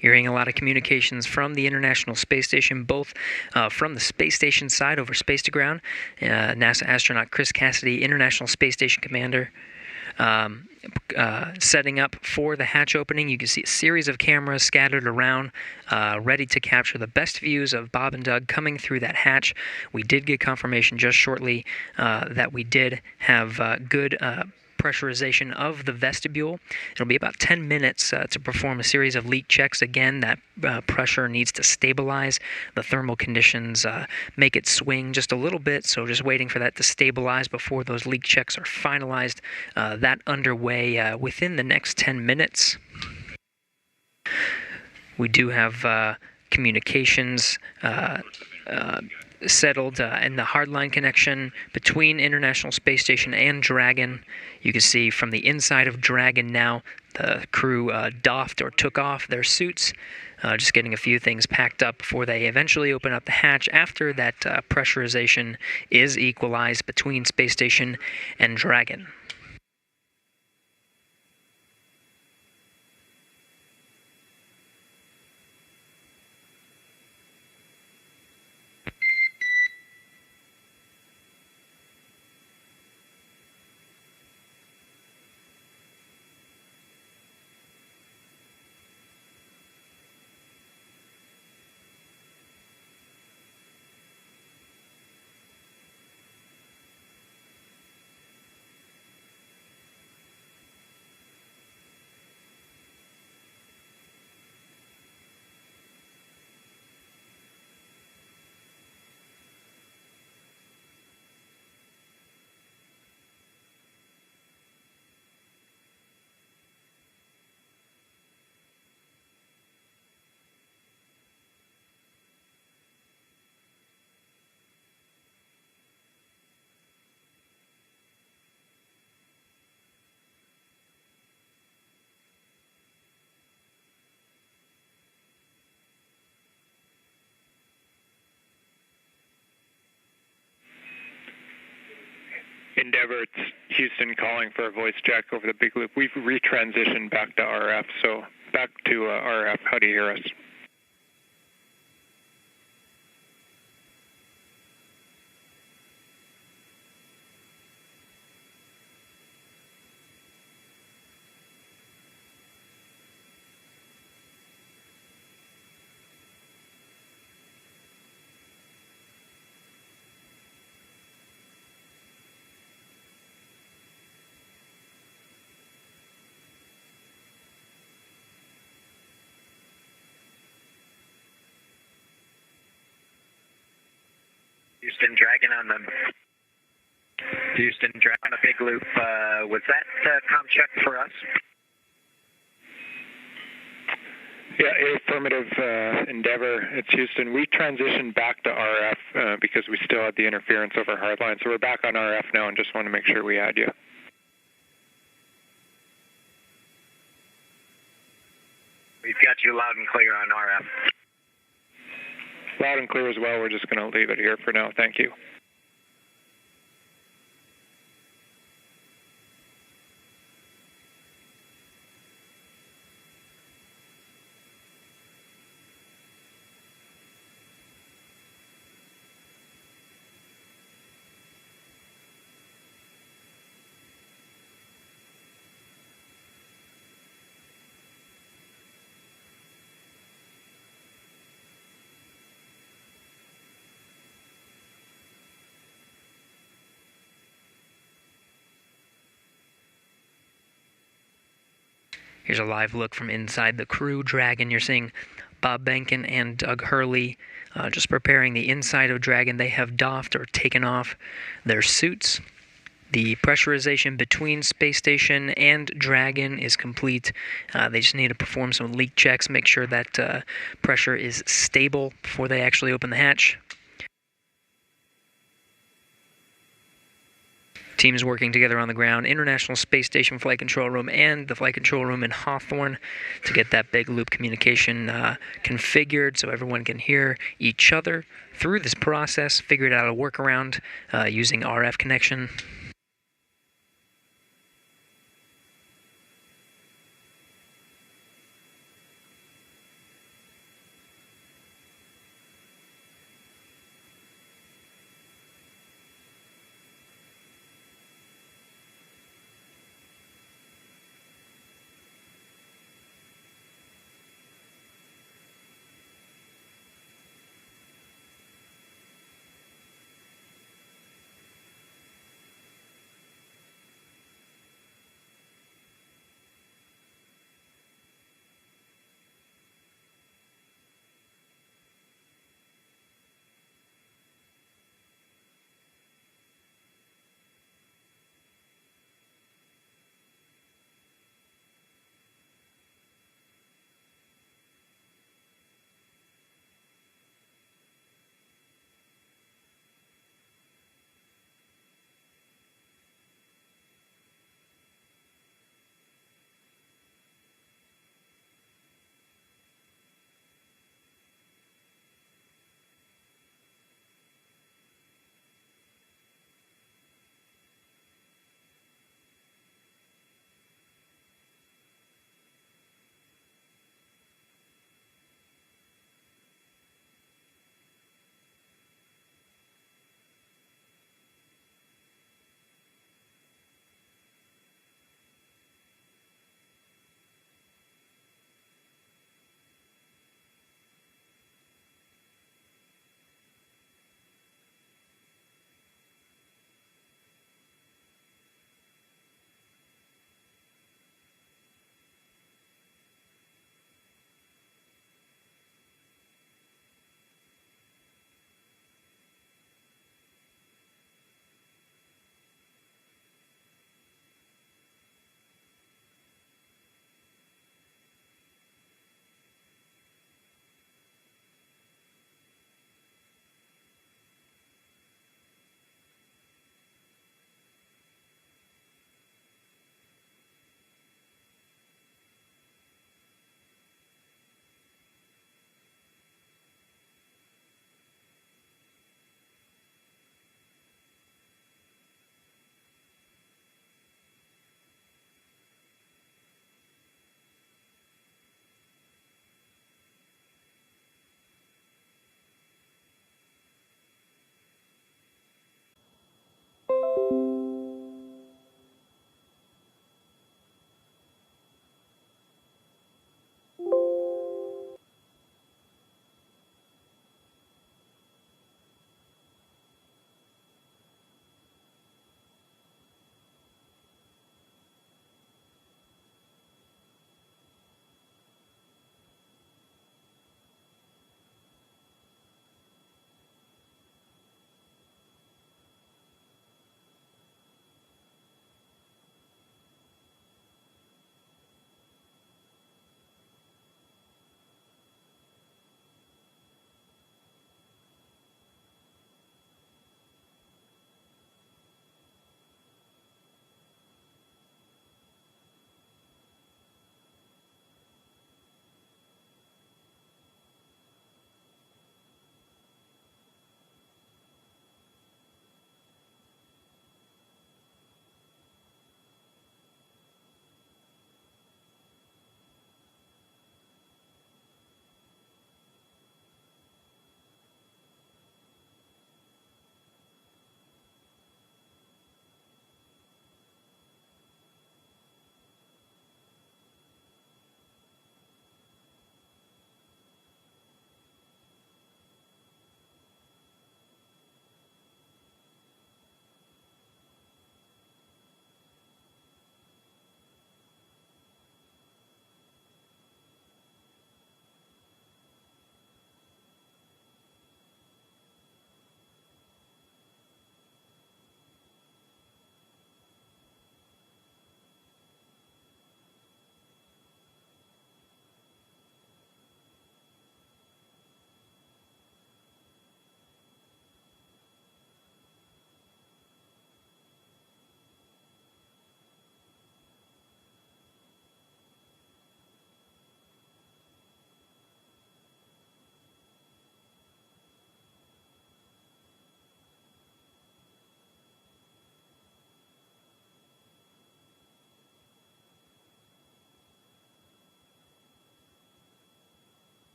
You're hearing a lot of communications from the International Space Station, both from the space station side over space to ground. NASA astronaut Chris Cassidy, International Space Station Commander, setting up for the hatch opening. You can see a series of cameras scattered around, ready to capture the best views of Bob and Doug coming through that hatch. We did get confirmation just shortly that we did have good pressurization of the vestibule. It'll be about 10 minutes to perform a series of leak checks. Again, that pressure needs to stabilize. The thermal conditions make it swing just a little bit, so just waiting for that to stabilize before those leak checks are finalized. That underway within the next 10 minutes. We do have communications settled in the hardline connection between International Space Station and Dragon. You can see from the inside of Dragon now, the crew doffed or took off their suits, just getting a few things packed up before they eventually open up the hatch after that pressurization is equalized between Space Station and Dragon. Endeavor, it's Houston calling for a voice check over the big loop. We've retransitioned back to RF, so back to RF. How do you hear us? Houston Dragon on the big loop. Was that comm check for us? Yeah, affirmative, Endeavor. It's Houston. We transitioned back to RF because we still had the interference over hardline, so we're back on RF now and just want to make sure we had you. We've got you loud and clear on RF. Loud and clear as well. We're just going to leave it here for now. Thank you. Here's a live look from inside the Crew Dragon. You're seeing Bob Benkin and Doug Hurley just preparing the inside of Dragon. They have doffed or taken off their suits. The pressurization between Space Station and Dragon is complete. They just need to perform some leak checks, make sure that pressure is stable before they actually open the hatch. Teams working together on the ground, International Space Station Flight Control Room and the Flight Control Room in Hawthorne to get that big loop communication configured so everyone can hear each other through this process, figured out a workaround using RF connection.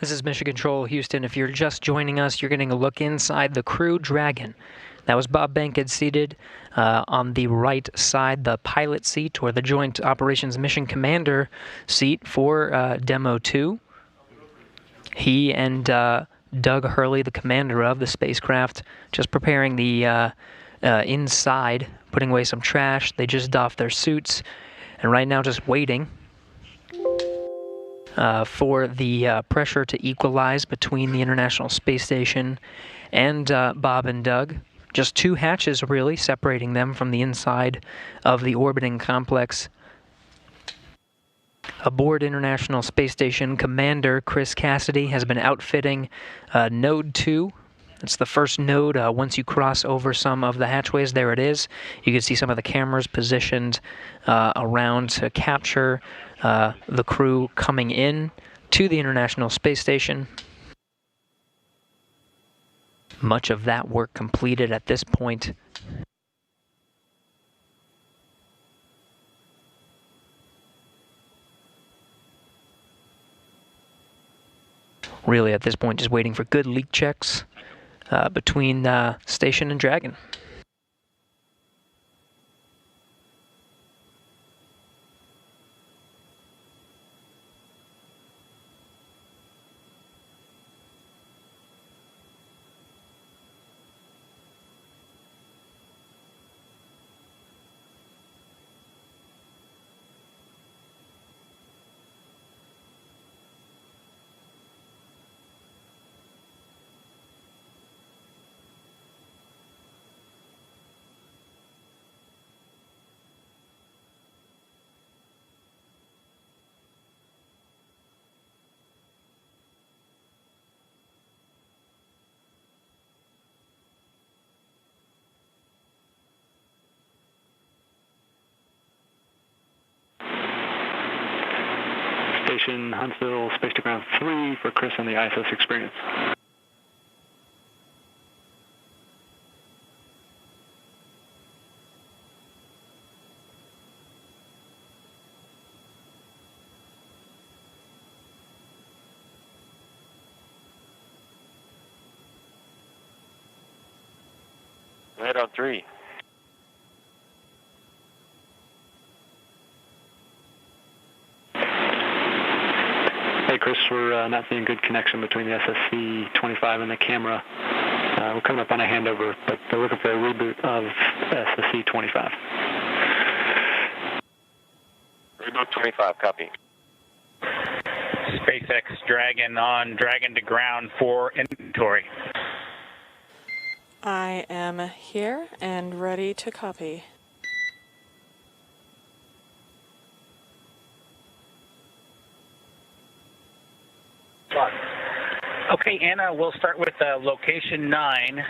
This is Mission Control, Houston. If you're just joining us, you're getting a look inside the Crew Dragon. That was Bob Bankhead seated on the right side, the pilot seat, or the Joint Operations Mission Commander seat for Demo 2. He and Doug Hurley, the commander of the spacecraft, just preparing the inside, putting away some trash. They just doffed their suits, and right now just waiting for the pressure to equalize between the International Space Station and Bob and Doug. Just two hatches, really, separating them from the inside of the orbiting complex. Aboard International Space Station, Commander Chris Cassidy has been outfitting Node 2. It's the first node. Once you cross over some of the hatchways, there it is. You can see some of the cameras positioned around to capture the crew coming in to the International Space Station. Much of that work completed at this point. Really, at this point, just waiting for good leak checks between Station and Dragon. Station Huntsville, Space to Ground 3 for Chris on the ISS experience. Head on 3. Hey Chris, we're not seeing good connection between the SSC-25 and the camera. We're coming up on a handover, but they're looking for a reboot of SSC-25. Reboot 25, copy. SpaceX Dragon on Dragon to ground for inventory. I am here and ready to copy. Okay, Anna, we'll start with location 9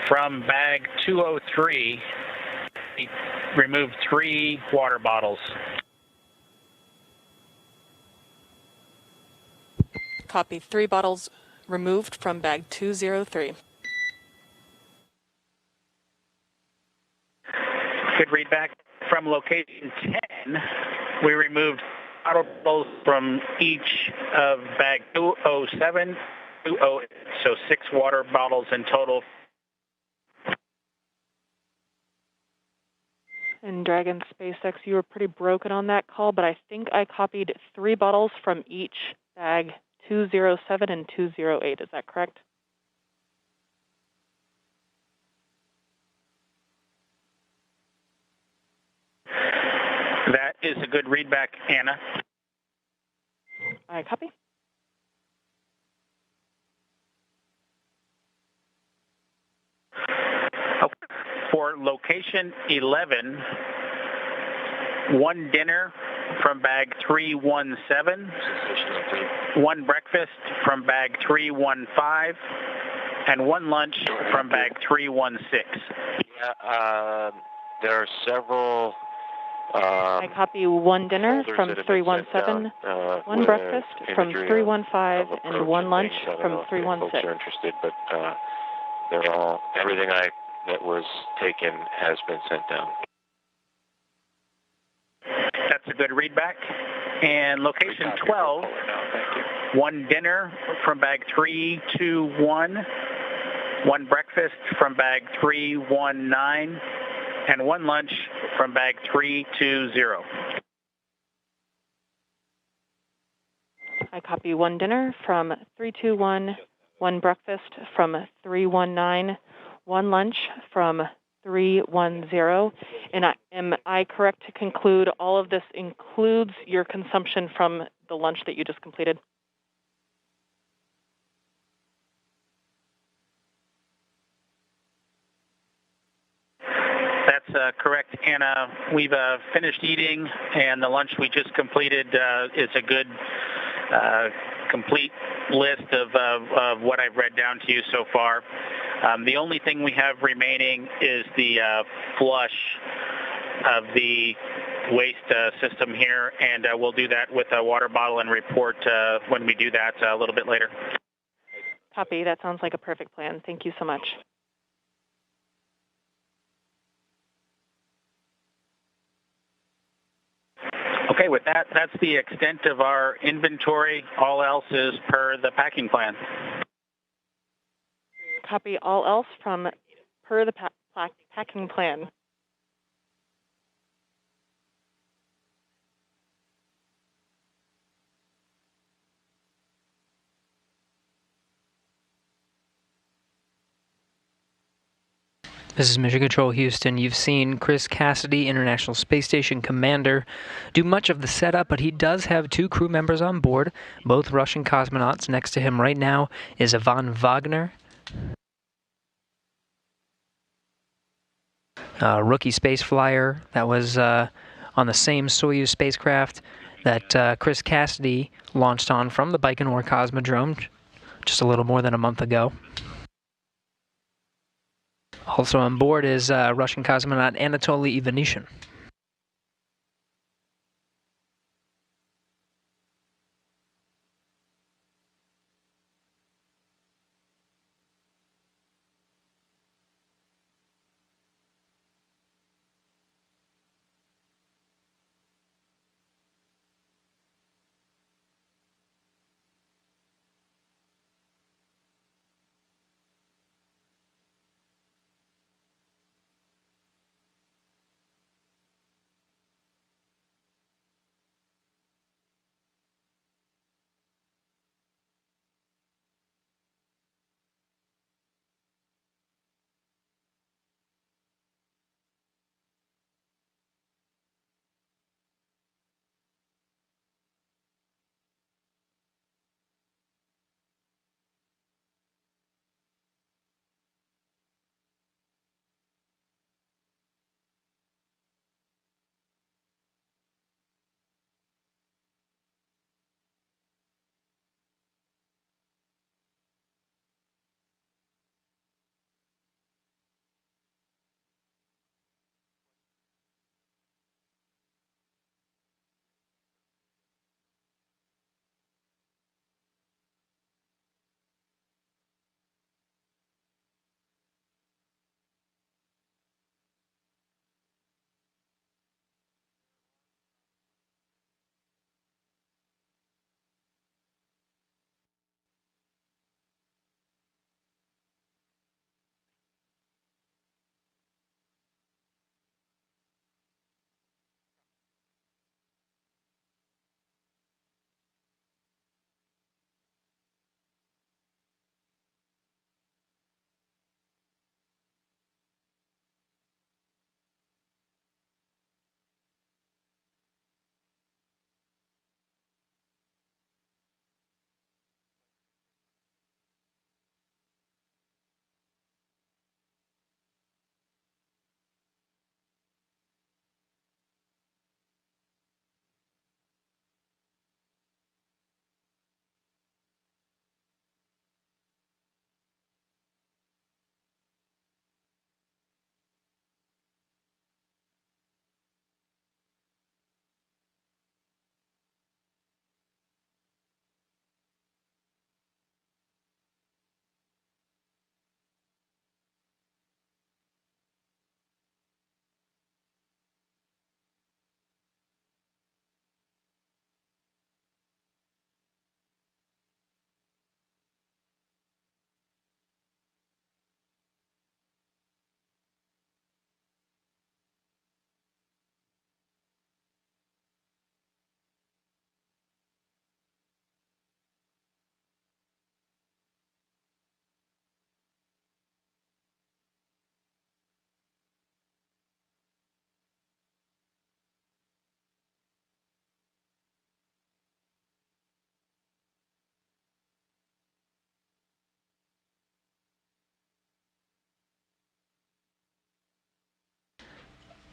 from bag 203. We removed 3 water bottles. Copy. 3 bottles removed from bag 203. Good readback. From location 10, we removed bottles from each of bag 207, 208, so 6 water bottles in total. And Dragon SpaceX, you were pretty broken on that call, but I think I copied 3 bottles from each bag 207 and 208. Is that correct? That is a good readback, Anna. I copy. Okay. For location 11, 1 dinner from bag 317, 1 breakfast from bag 315, and 1 lunch from bag 316. Yeah, there are several. I copy 1 dinner from 317, 1 breakfast from 315, and 1 lunch from 316. Folks are interested, but they're all everything that was taken has been sent down. That's a good readback. And location 12, 1 dinner from bag 321, 1 breakfast from bag 319, and 1 lunch from bag 320. I copy 1 dinner from 321, 1 breakfast from 319, 1 lunch from 310. And am I correct to conclude all of this includes your consumption from the lunch that you just completed? That's correct, Anna. We've finished eating, and the lunch we just completed is a good complete list of what I've read down to you so far. The only thing we have remaining is the flush of the waste system here, and we'll do that with a water bottle and report when we do that a little bit later. Copy. That sounds like a perfect plan. Thank you so much. Okay, with that, that's the extent of our inventory. All else is per the packing plan. Copy all else from per the packing plan. This is Mission Control Houston. You've seen Chris Cassidy, International Space Station Commander, do much of the setup, but he does have 2 crew members on board, both Russian cosmonauts. Next to him right now is Ivan Wagner, rookie space flyer that was on the same Soyuz spacecraft that Chris Cassidy launched on from the Baikonur Cosmodrome just a little more than a month ago. Also on board is Russian cosmonaut Anatoly Ivanishin.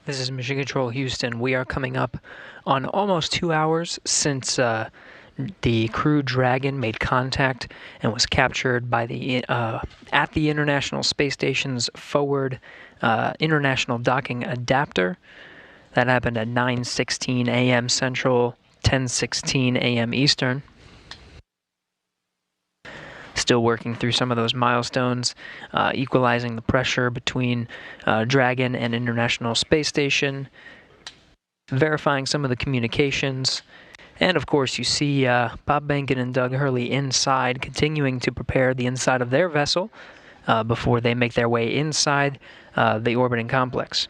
This is Mission Control Houston. We are coming up on almost 2 hours since the Crew Dragon made contact and was captured by at the International Space Station's forward international docking adapter. That happened at 9:16 a.m. Central, 10:16 a.m. Eastern. Still working through some of those milestones, equalizing the pressure between Dragon and International Space Station, verifying some of the communications, and of course you see Bob Behnken and Doug Hurley inside, continuing to prepare the inside of their vessel before they make their way inside the orbiting complex.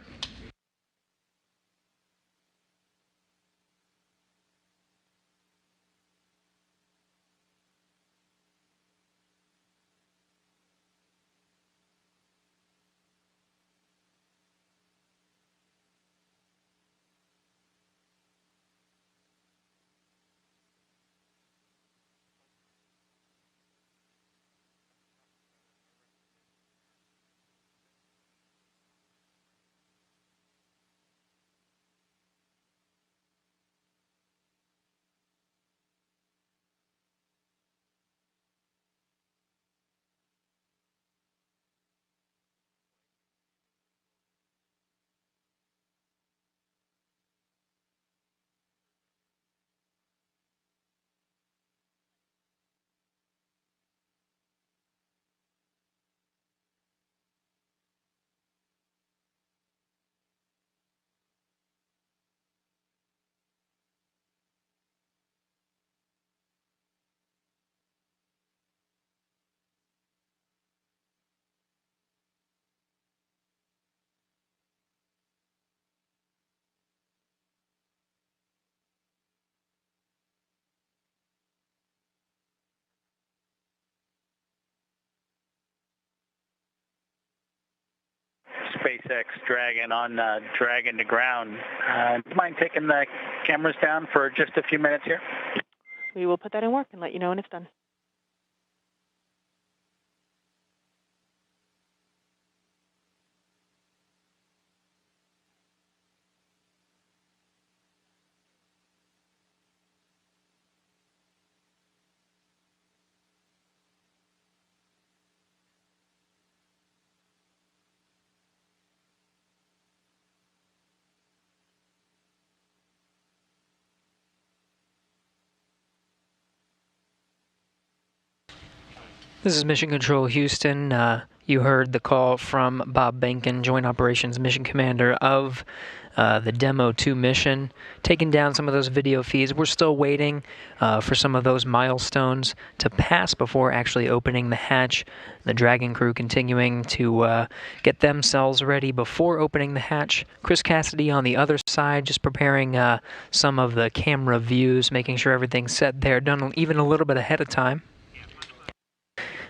SpaceX Dragon on Dragon to ground. Do you mind taking the cameras down for just a few minutes here? We will put that in work and let you know when it's done. This is Mission Control Houston. You heard the call from Bob Behnken, Joint Operations Mission Commander of the Demo 2 mission, taking down some of those video feeds. We're still waiting for some of those milestones to pass before actually opening the hatch. The Dragon crew continuing to get themselves ready before opening the hatch. Chris Cassidy on the other side, just preparing some of the camera views, making sure everything's set there, done even a little bit ahead of time.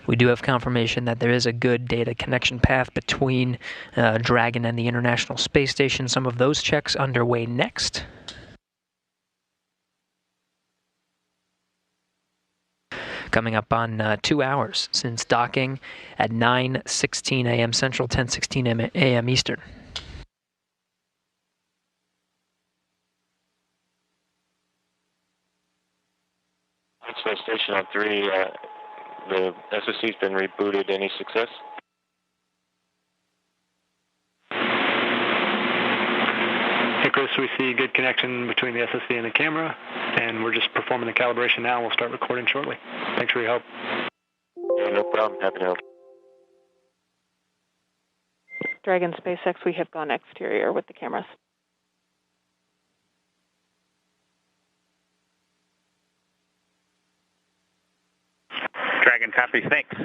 We do have confirmation that there is a good data connection path between Dragon and the International Space Station. Some of those checks underway next. Coming up on 2 hours since docking at 9:16 a.m. Central, 10:16 a.m. Eastern. Space Station on 3. The SSC's been rebooted. Any success? Hey Chris, we see good connection between the SSC and the camera, and we're just performing the calibration now. We'll start recording shortly. Thanks for your help. Yeah, no problem. Happy to help. Dragon SpaceX, we have gone exterior with the cameras. Dragon copy, thanks.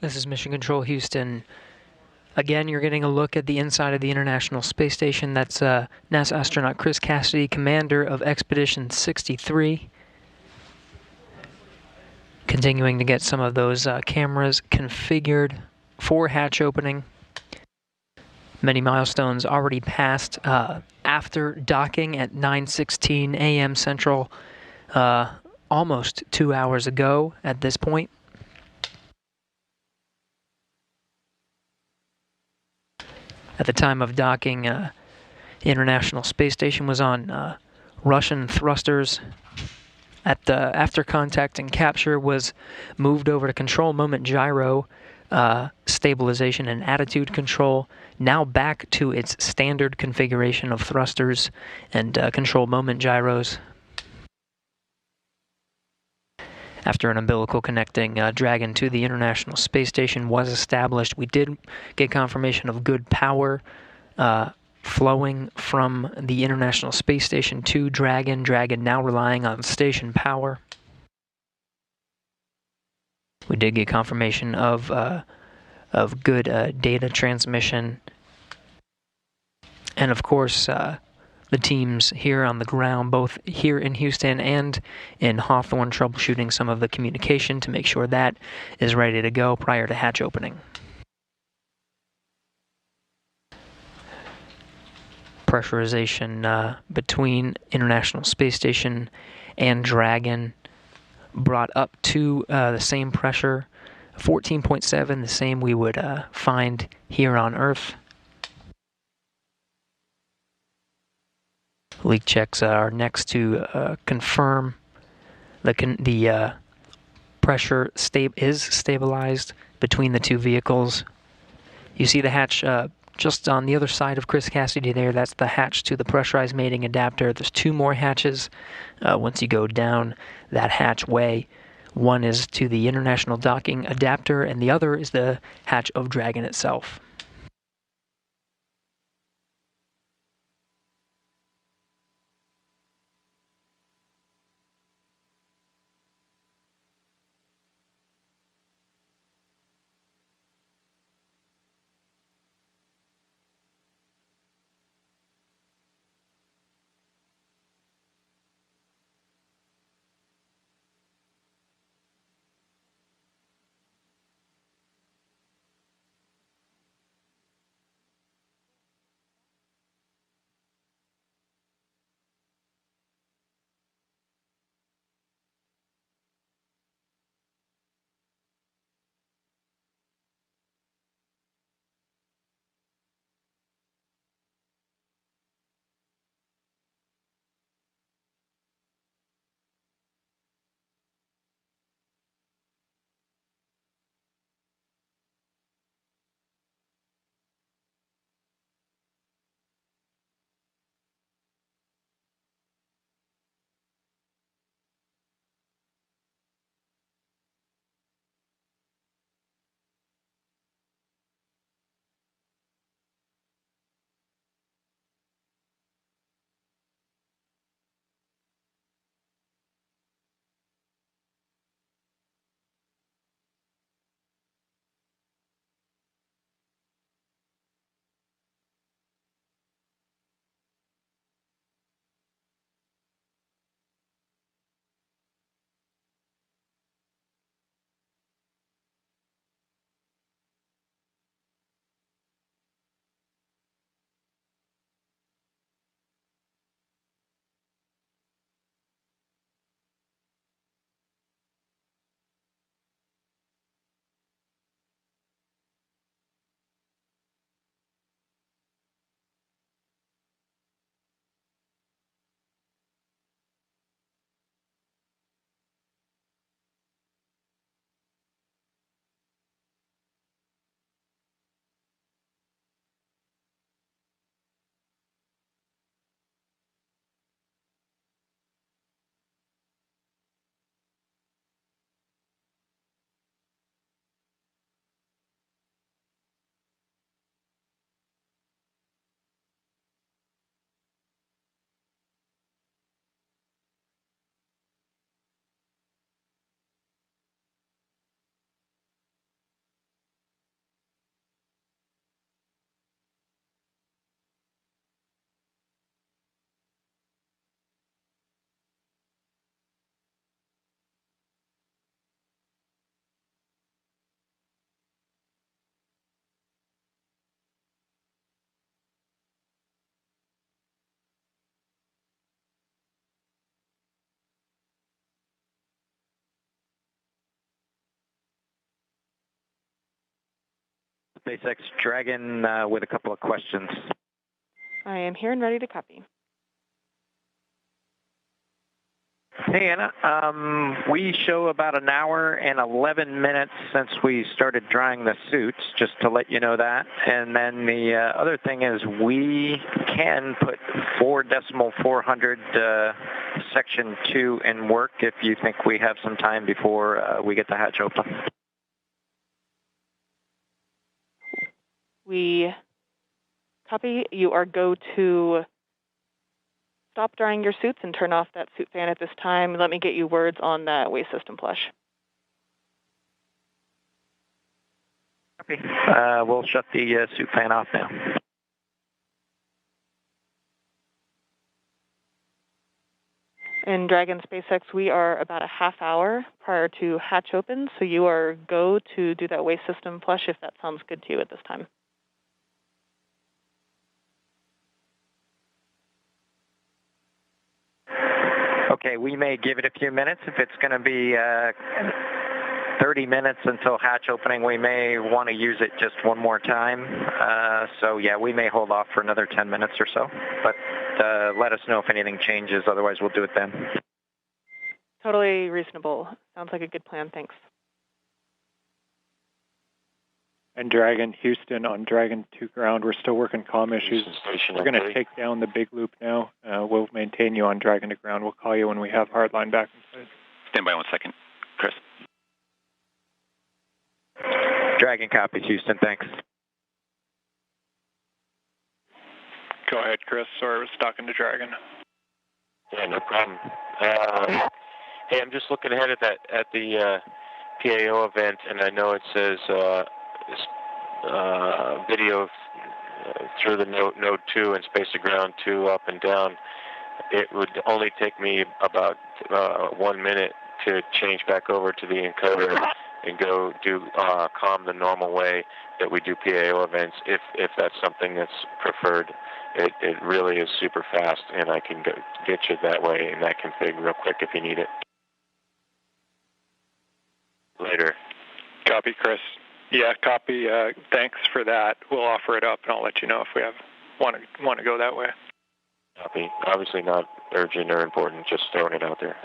This is Mission Control Houston. Again, you're getting a look at the inside of the International Space Station. That's NASA astronaut Chris Cassidy, commander of Expedition 63. Continuing to get some of those cameras configured for hatch opening. Many milestones already passed after docking at 9:16 a.m. Central, almost 2 hours ago at this point. At the time of docking, the International Space Station was on Russian thrusters. After contact and capture, was moved over to control moment gyro, stabilization and attitude control, now back to its standard configuration of thrusters and control moment gyros. After an umbilical connecting Dragon to the International Space Station was established, we did get confirmation of good power flowing from the International Space Station to Dragon. Dragon now relying on station power. We did get confirmation of good data transmission. And of course, the teams here on the ground, both here in Houston and in Hawthorne, troubleshooting some of the communication to make sure that is ready to go prior to hatch opening. Pressurization between International Space Station and Dragon brought up to the same pressure, 14.7, the same we would find here on Earth. Leak checks are next to confirm the pressure is stabilized between the two vehicles. You see the hatch just on the other side of Chris Cassidy there. That's the hatch to the pressurized mating adapter. There's two more hatches once you go down that hatchway. One is to the international docking adapter, and the other is the hatch of Dragon itself. SpaceX Dragon with a couple of questions. I am here and ready to copy. Hey, Anna. We show about an hour and 11 minutes since we started drying the suits, just to let you know that. And then the other thing is we can put 4.400 section 2 in work if you think we have some time before we get the hatch open. We copy. You are go to stop drying your suits and turn off that suit fan at this time. Let me get you words on that waste system flush. Okay. We'll shut the suit fan off now. In Dragon SpaceX, we are about a half hour prior to hatch open, so you are go to do that waste system flush if that sounds good to you at this time. Okay, we may give it a few minutes. If it's going to be 30 minutes until hatch opening, we may want to use it just one more time. So, yeah, we may hold off for another 10 minutes or so. But let us know if anything changes. Otherwise, we'll do it then. Totally reasonable. Sounds like a good plan. Thanks. And Dragon, Houston on Dragon 2 ground. We're still working comm issues. We're going to take down the big loop now. We'll maintain you on Dragon to ground. We'll call you when we have hardline back in place. Stand by 1 second. Chris. Dragon copies, Houston. Thanks. Go ahead, Chris. Sorry, I was talking to Dragon. Yeah, no problem. Hey, I'm just looking ahead at the PAO event, and I know it says video through the node 2 and space to ground 2 up and down. It would only take me about 1 minute to change back over to the encoder and go do comm the normal way that we do PAO events, if that's something that's preferred. It really is super fast, and I can get you that way in that config real quick if you need it. Later. Copy, Chris. Yeah, copy. Thanks for that. We'll offer it up, and I'll let you know if we want to go that way. Copy. Obviously not urgent or important, just throwing it out there.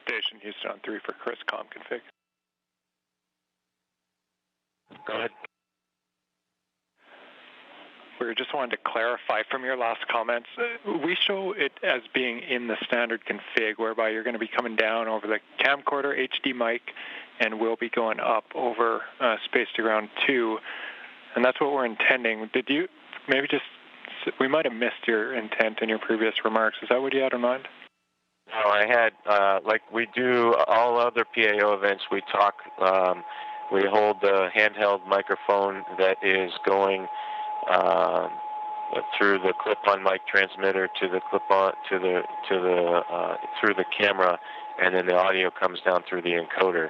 Station Houston on 3 for Chris comm config. Go ahead. We just wanted to clarify from your last comments. We show it as being in the standard config, whereby you're going to be coming down over the camcorder HD mic, and we'll be going up over space to ground 2, and that's what we're intending. Did you maybe just? We might have missed your intent in your previous remarks. Is that what you had in mind? No, I had, like we do all other PAO events, we talk, we hold the handheld microphone that is going through the clip-on mic transmitter to the clip-on, through the camera, and then the audio comes down through the encoder.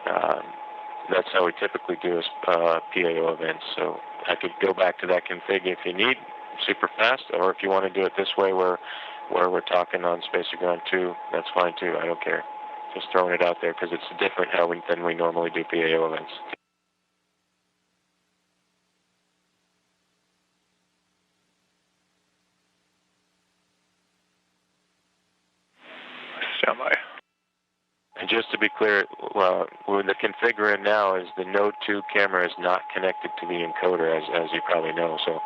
That's how we typically do PAO events. So I could go back to that config if you need, super fast, or if you want to do it this way where we're talking on space to ground 2, that's fine too. I don't care. Just throwing it out there because it's different than we normally do PAO events. Standby. And just to be clear, with the configure in now is the Node 2 camera is not connected to the encoder, as you probably know. So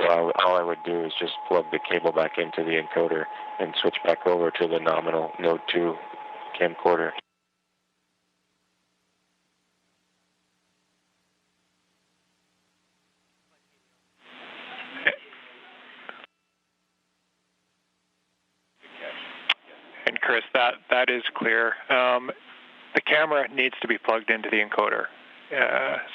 all I would do is just plug the cable back into the encoder and switch back over to the nominal Node 2 camcorder. And Chris, that is clear. The camera needs to be plugged into the encoder.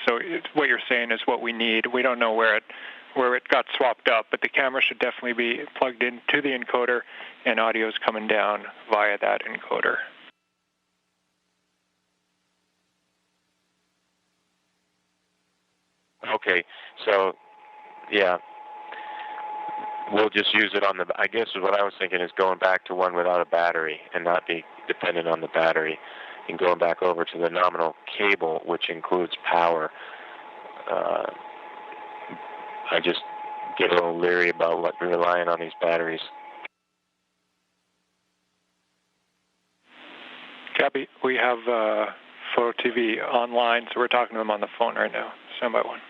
So what you're saying is what we need. We don't know where it got swapped up, but the camera should definitely be plugged into the encoder, and audio is coming down via that encoder. Okay, so yeah, we'll just use it on the. I guess what I was thinking is going back to one without a battery and not be dependent on the battery, and going back over to the nominal cable, which includes power. I just get a little leery about relying on these batteries. Gabby, we have Photo TV online, so we're talking to them on the phone right now. Stand by one.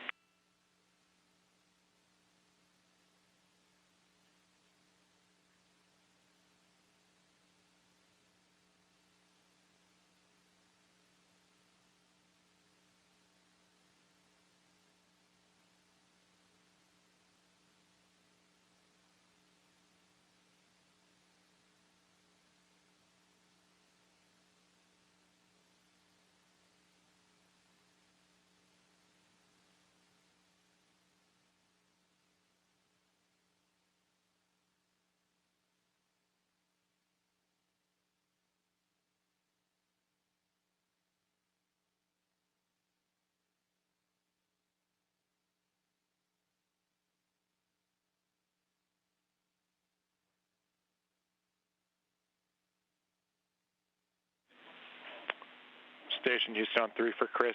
Station Houston on 3 for Chris.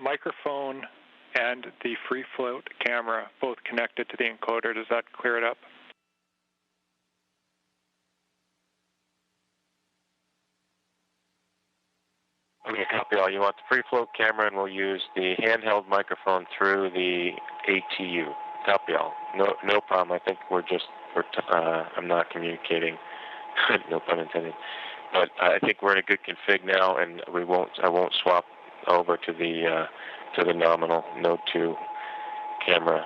Microphone and the free float camera both connected to the encoder. Does that clear it up? Okay, copy all. You want the free float camera, and we'll use the handheld microphone through the ATU. Copy all. No problem. I think I'm not communicating. No pun intended. But I think we're in a good config now, and I won't swap over to the nominal Node 2 camera.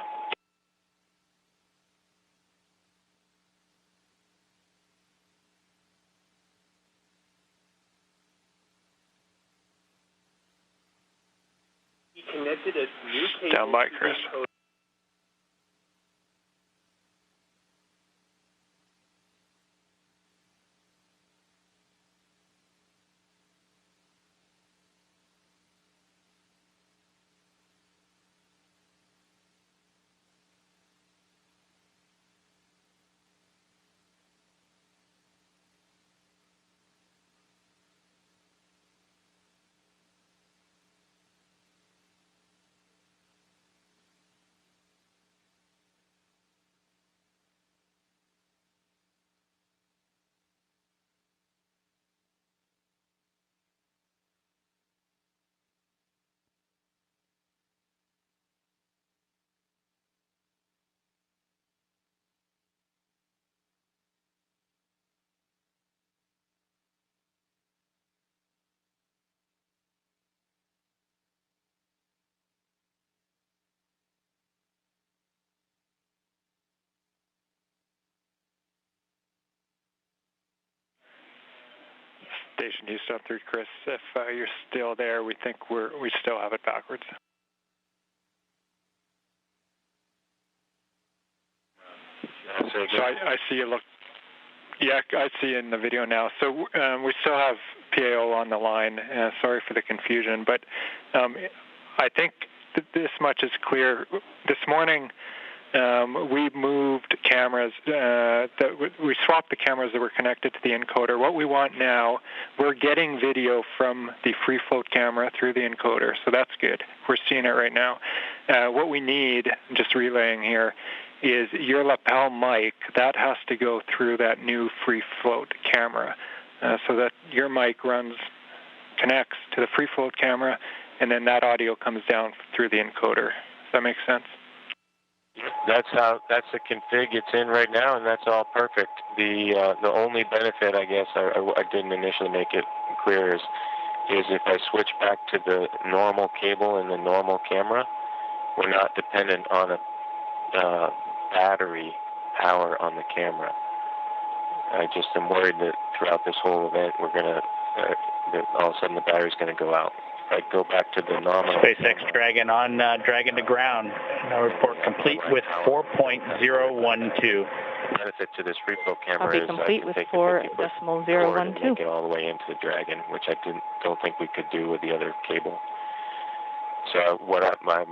He connected a new cable. Down by Chris. Station Houston 3, Chris. If you're still there, we think we still have it backwards. So I see you look. Yeah, I see in the video now. So we still have PAO on the line. Sorry for the confusion, but I think this much is clear. This morning, we moved cameras, we swapped the cameras that were connected to the encoder. What we want now, we're getting video from the free float camera through the encoder, so that's good. We're seeing it right now. What we need, just relaying here, is your lapel mic. That has to go through that new free float camera, so that your mic connects to the free float camera, and then that audio comes down through the encoder. Does that make sense? That's the config it's in right now, and that's all perfect. The only benefit, I guess, I didn't initially make it clear, is if I switch back to the normal cable and the normal camera, we're not dependent on a battery power on the camera. I just am worried that throughout this whole event, we're gonna that all of a sudden the battery's gonna go out. I go back to the normal. SpaceX Dragon on Dragon to ground. Now report complete with 4.012. The benefit to this free flow camera Copy is complete I with can take 4.012. and make it all the way into the Dragon, which I don't think we could do with the other cable. So my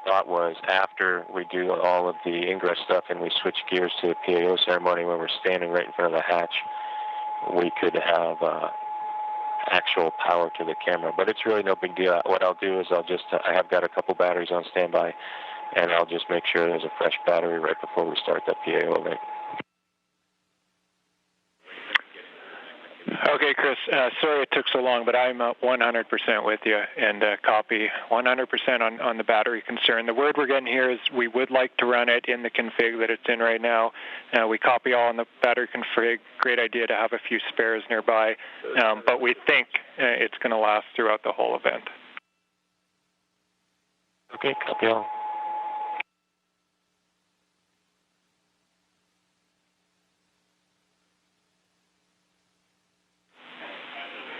thought was, after we do all of the ingress stuff and we switch gears to the PAO ceremony when we're standing right in front of the hatch, we could have actual power to the camera. But it's really no big deal. What I'll do is I have got a couple batteries on standby, and I'll just make sure there's a fresh battery right before we start that PAO event. Okay, Chris, sorry it took so long, but I'm 100% with you, and copy 100% on the battery concern. The word we're getting here is we would like to run it in the config that it's in right now. We copy all on the battery config. Great idea to have a few spares nearby, but we think it's going to last throughout the whole event. Okay, copy all.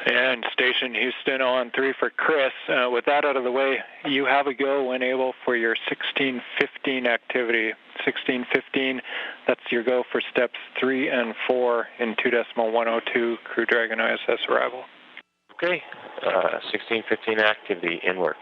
And Station Houston on 3 for Chris. With that out of the way, you have a go when able for your 1615 activity. 1615, that's your go for steps 3 and 4 in 2.102 Crew Dragon ISS arrival. Okay, 1615 activity, inward.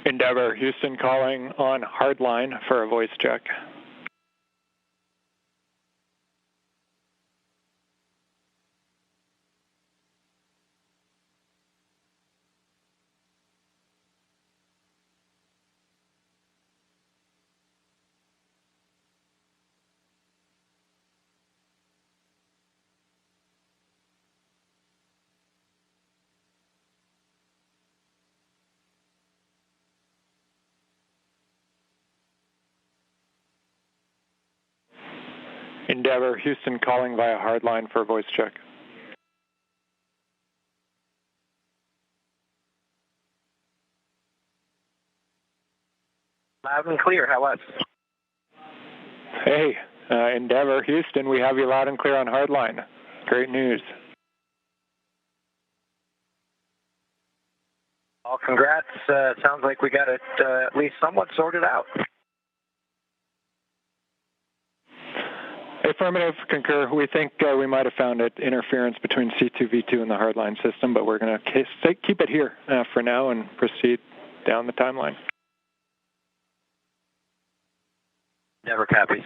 Endeavor, Houston calling on hardline for a voice check. Endeavor, Houston calling via hardline for a voice check. Loud and clear, how was? Hey, Endeavor, Houston, we have you loud and clear on hardline. Great news. Well, congrats. Sounds like we got it at least somewhat sorted out. Affirmative, concur. We think we might have found interference between C2V2 and the hardline system, but we're going to keep it here for now and proceed down the timeline. Never copies.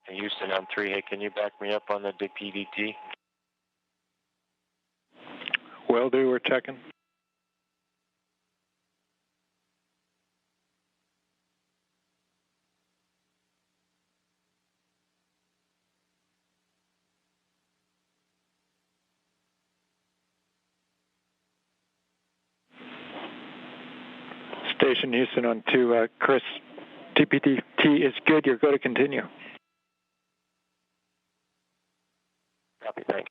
Houston on 3, hey, can you back me up on the PDT? Will do, we're checking. Station Houston on 2. Chris, TPT is good. You're go to continue. Copy, thanks.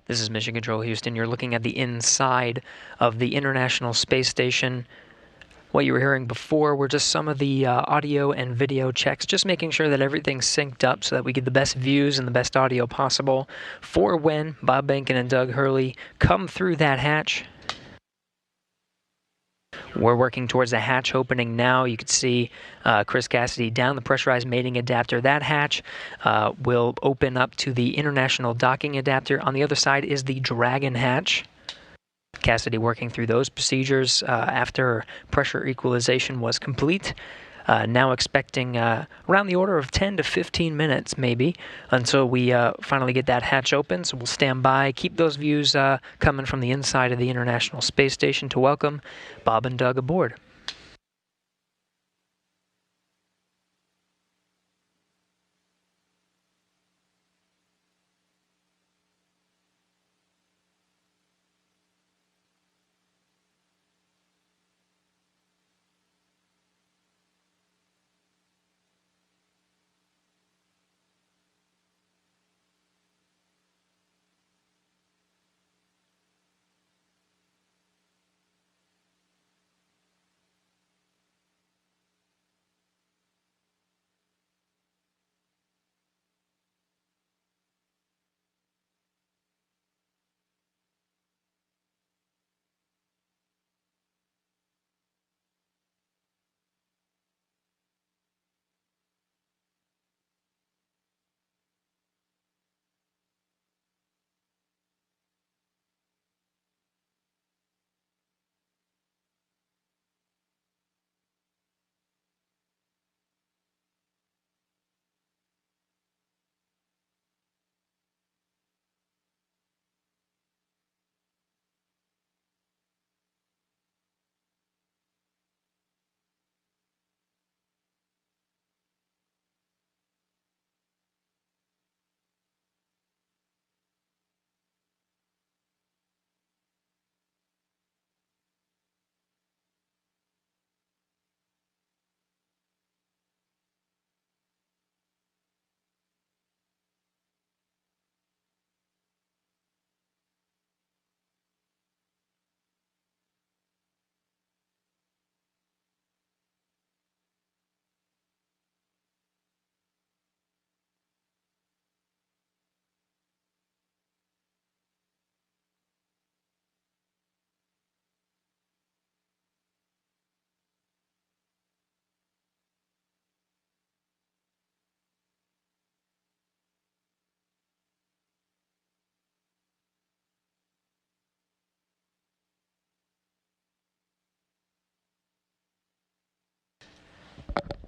This is Mission Control Houston. You're looking at the inside of the International Space Station. What you were hearing before were just some of the audio and video checks, just making sure that everything's synced up so that we get the best views and the best audio possible for when Bob Behnken and Doug Hurley come through that hatch. We're working towards the hatch opening now. You can see Chris Cassidy down the pressurized mating adapter. That hatch will open up to the international docking adapter. On the other side is the Dragon hatch. Cassidy working through those procedures after pressure equalization was complete. Now expecting around the order of 10 to 15 minutes maybe until we finally get that hatch open. So we'll stand by, keep those views coming from the inside of the International Space Station to welcome Bob and Doug aboard.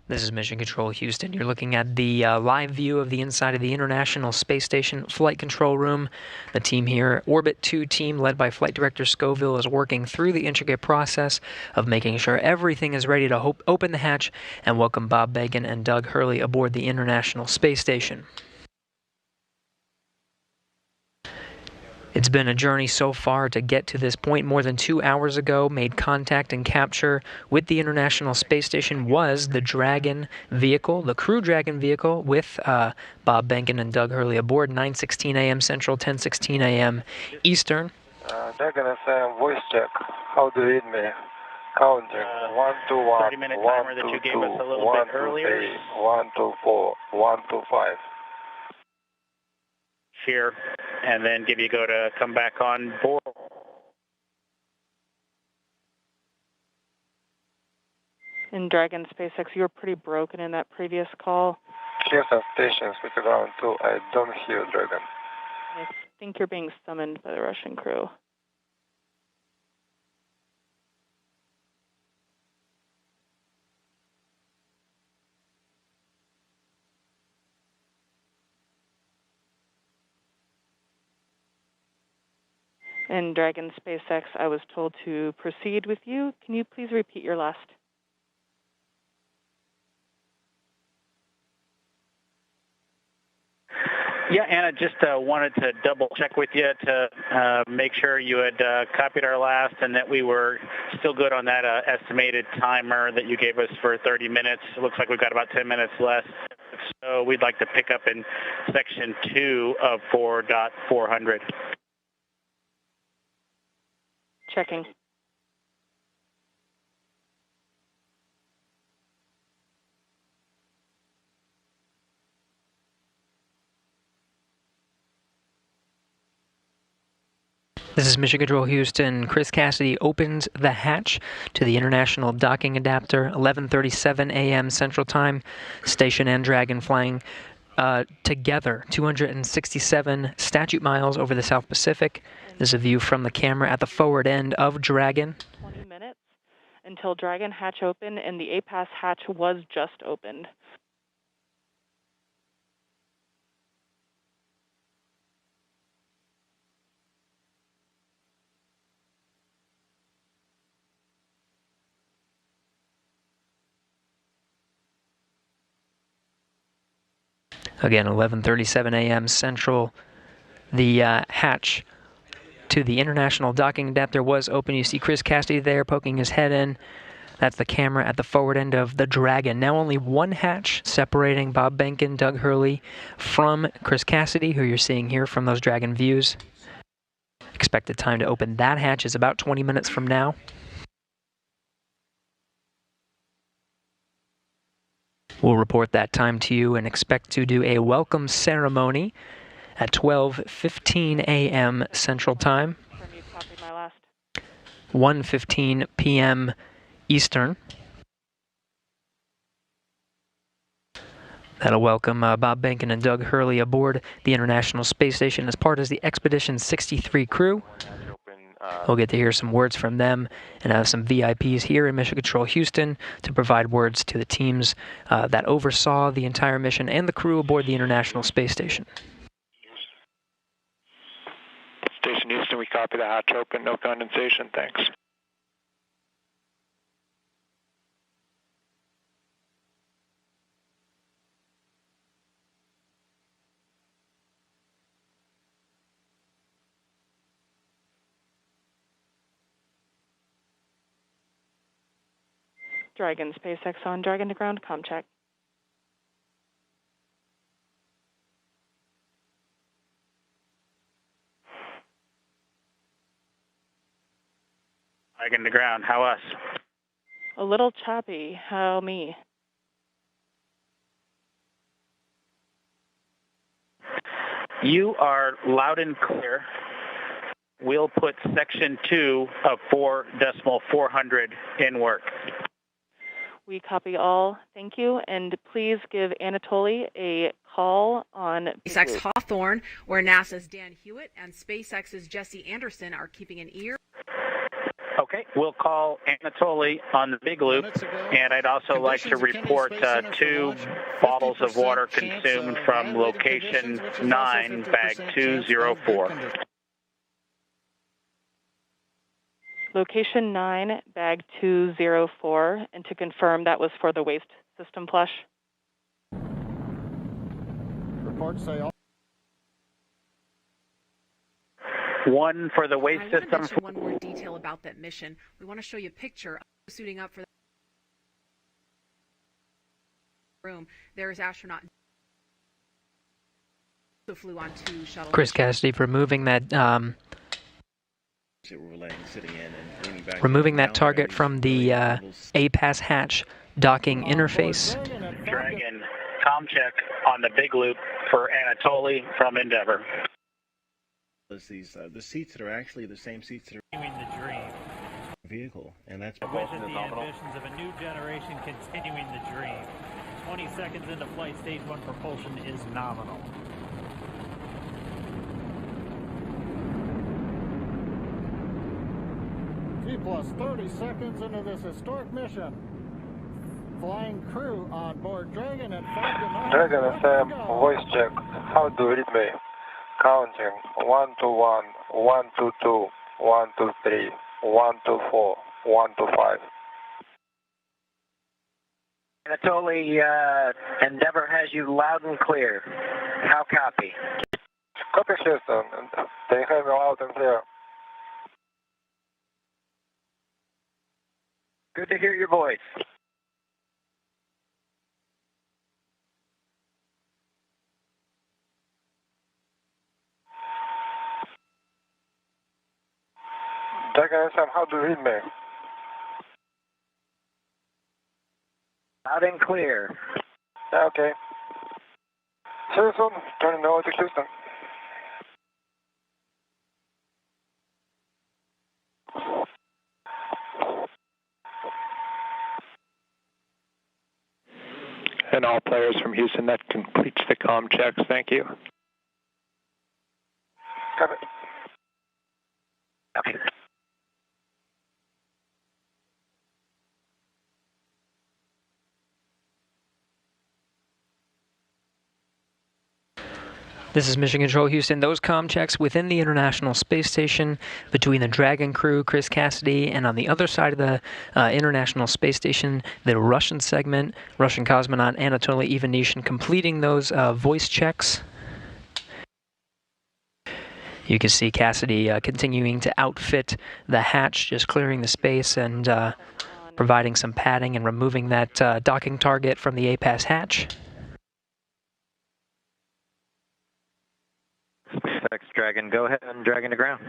This is Mission Control Houston. You're looking at the live view of the inside of the International Space Station Flight Control Room. The team here, Orbit 2 team, led by Flight Director Scoville, is working through the intricate process of making sure everything is ready to open the hatch and welcome Bob Behnken and Doug Hurley aboard the International Space Station. It's been a journey so far to get to this point. More than 2 hours ago, made contact and capture with the International Space Station was the Dragon vehicle, the Crew Dragon vehicle, with Bob Behnken and Doug Hurley aboard, 9:16 a.m. Central, 10:16 a.m. Eastern. Dragon FM, voice check. How do you read me? Counting. 1, 2, 1, 30-minute 1, timer 2, that you gave 2, us a little 1, bit 2, earlier. 3, 1, 2, 4, 1, 2, 5. Here, and then give you go to come back on board. In Dragon SpaceX, you were pretty broken in that previous call. Here's some stations with the ground too. I don't hear Dragon. I think you're being summoned by the Russian crew. In Dragon SpaceX, I was told to proceed with you. Can you please repeat your last? Yeah, Anna, just wanted to double check with you to make sure you had copied our last and that we were still good on that estimated timer that you gave us for 30 minutes. It looks like we've got about 10 minutes left. So we'd like to pick up in section 2 of 4.400. Checking. This is Mission Control Houston. Chris Cassidy opens the hatch to the International Docking Adapter, 11:37 a.m. Central Time. Station and Dragon flying together, 267 statute miles over the South Pacific. There's a view from the camera at the forward end of Dragon. 20 minutes until Dragon hatch open, and the APAS hatch was just opened. Again, 11:37 a.m. Central. The hatch to the International Docking Adapter was open. You see Chris Cassidy there poking his head in. That's the camera at the forward end of the Dragon. Now only one hatch separating Bob Behnken, Doug Hurley from Chris Cassidy, who you're seeing here from those Dragon views. Expected time to open that hatch is about 20 minutes from now. We'll report that time to you and expect to do a welcome ceremony at 12:15 a.m. Central Time, 1:15 p.m. Eastern. That'll welcome Bob Behnken and Doug Hurley aboard the International Space Station as part of the Expedition 63 crew. We'll get to hear some words from them and have some VIPs here in Mission Control Houston to provide words to the teams that oversaw the entire mission and the crew aboard the International Space Station. Station Houston, we copy the hatch open, no condensation, thanks. Dragon SpaceX on Dragon to ground, comm check. Dragon to ground, how us? A little choppy, how me? You are loud and clear. We'll put section 2 of 4.400 in work. We copy all. Thank you. And please give Anatoly a call on SpaceX Hawthorne, where NASA's Dan Hewitt and SpaceX's Jesse Anderson are keeping an ear. Okay, we'll call Anatoly on the big loop, and I'd also like to report 2 bottles of water consumed from location 9, bag 204. Location 9, bag 204, and to confirm that was for the waste system flush. Reports say all. One for the waste I want to system. mention one more detail about that mission. We want to show you a picture of suiting up for the room. There is astronaut who flew on 2 shuttle. Chris Cassidy removing that target from the APAS hatch docking interface. Dragon, com check on the big loop for Anatoly from Endeavor. These the seats that are actually the same seats that are Continuing the dream. vehicle, and that's Vision the ambitions of a new generation continuing the dream. 20 seconds into flight, stage 1 propulsion is nominal. T plus 30 seconds into this historic mission. Flying crew on board Dragon at 5 to 9. Dragon FM, voice check. How do you read me? Counting 1 to 1, 1 to 2, 1 to 3, 1 to 4, 1 to 5. Anatoly, Endeavor has you loud and clear. How copy? Copy, Houston. They have you loud and clear. Good to hear your voice. Dragon FM, how do you read me? Loud and clear. Okay. See you soon. Turning over to Houston. And all players from Houston, that completes the comm checks. Thank you. Copy. Okay. This is Mission Control Houston. Those comm checks within the International Space Station between the Dragon crew, Chris Cassidy, and on the other side of the International Space Station, the Russian segment, Russian cosmonaut Anatoly Ivanishin completing those voice checks. You can see Cassidy continuing to outfit the hatch, just clearing the space and providing some padding and removing that docking target from the APAS hatch. SpaceX Dragon, go ahead and Dragon to ground.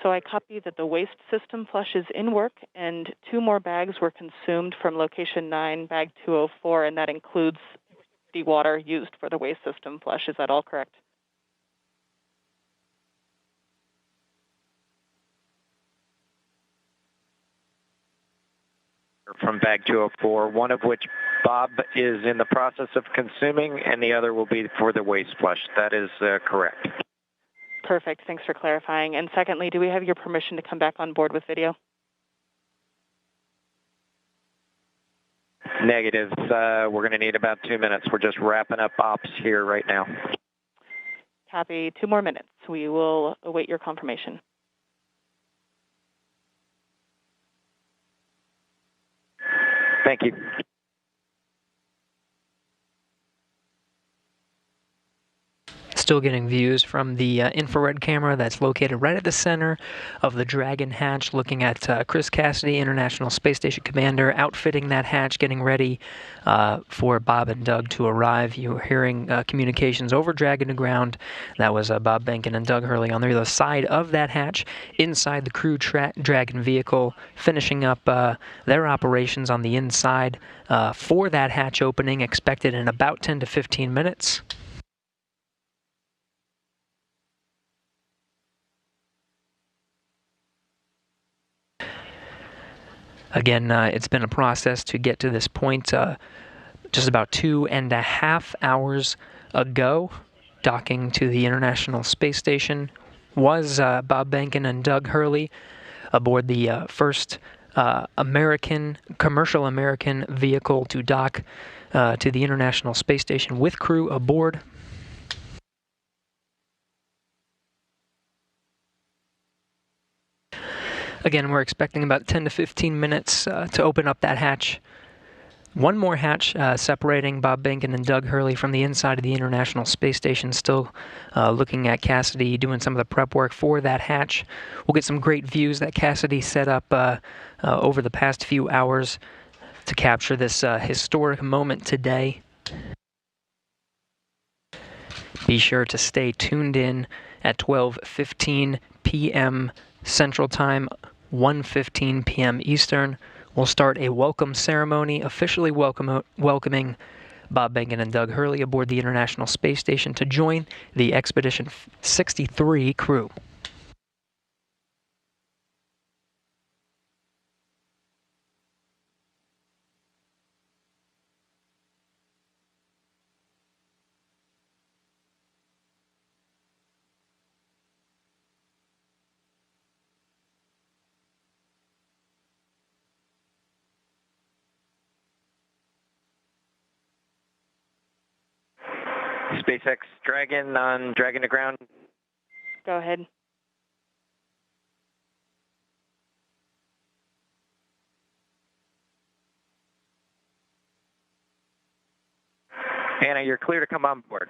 So I copy that the waste system flush is in work and 2 more bags were consumed from location 9, bag 204, and that includes the water used for the waste system flush. Is that all correct? From bag 204, one of which Bob is in the process of consuming, and the other will be for the waste flush. That is correct. Perfect. Thanks for clarifying. And secondly, do we have your permission to come back on board with video? Negative. We're going to need about 2 minutes. We're just wrapping up ops here right now. Copy. 2 more minutes. We will await your confirmation. Thank you. Still getting views from the infrared camera that's located right at the center of the Dragon hatch, looking at Chris Cassidy, International Space Station Commander, outfitting that hatch, getting ready for Bob and Doug to arrive. You were hearing communications over Dragon to ground. That was Bob Benkin and Doug Hurley on the other side of that hatch, inside the crew Dragon vehicle, finishing up their operations on the inside for that hatch opening, expected in about 10 to 15 minutes. Again, it's been a process to get to this point. Just about 2.5 hours ago, docking to the International Space Station was Bob Benkin and Doug Hurley aboard the first commercial American vehicle to dock to the International Space Station with crew aboard. Again, we're expecting about 10 to 15 minutes to open up that hatch One more hatch separating Bob Behnken and Doug Hurley from the inside of the International Space Station, still looking at Cassidy doing some of the prep work for that hatch. We'll get some great views that Cassidy set up over the past few hours to capture this historic moment today. Be sure to stay tuned in at 12:15 p.m. Central Time, 1:15 p.m. Eastern. We'll start a welcome ceremony officially welcoming Bob Behnken and Doug Hurley aboard the International Space Station to join the Expedition 63 crew. SpaceX Dragon on Dragon to ground. Go ahead. Anna, you're clear to come on board.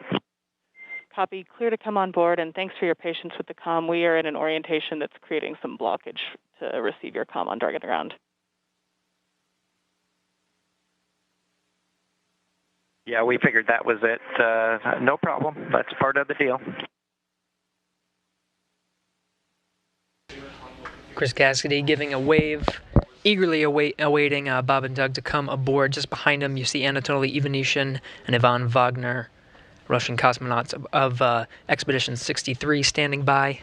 Copy. Clear to come on board, and thanks for your patience with the comm. We are in an orientation that's creating some blockage to receive your comm on Dragon to ground. Yeah, we figured that was it. No problem. That's part of the deal. Chris Cassidy giving a wave, eagerly awaiting Bob and Doug to come aboard. Just behind him, you see Anatoly Ivanishin and Ivan Wagner, Russian cosmonauts of Expedition 63, standing by.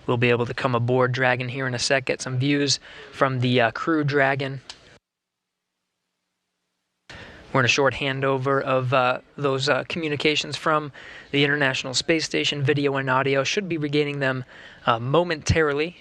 We'll be able to come aboard Dragon here in a sec, get some views from the crew Dragon. We're in a short handover of those communications from the International Space Station. Video and audio should be regaining them momentarily.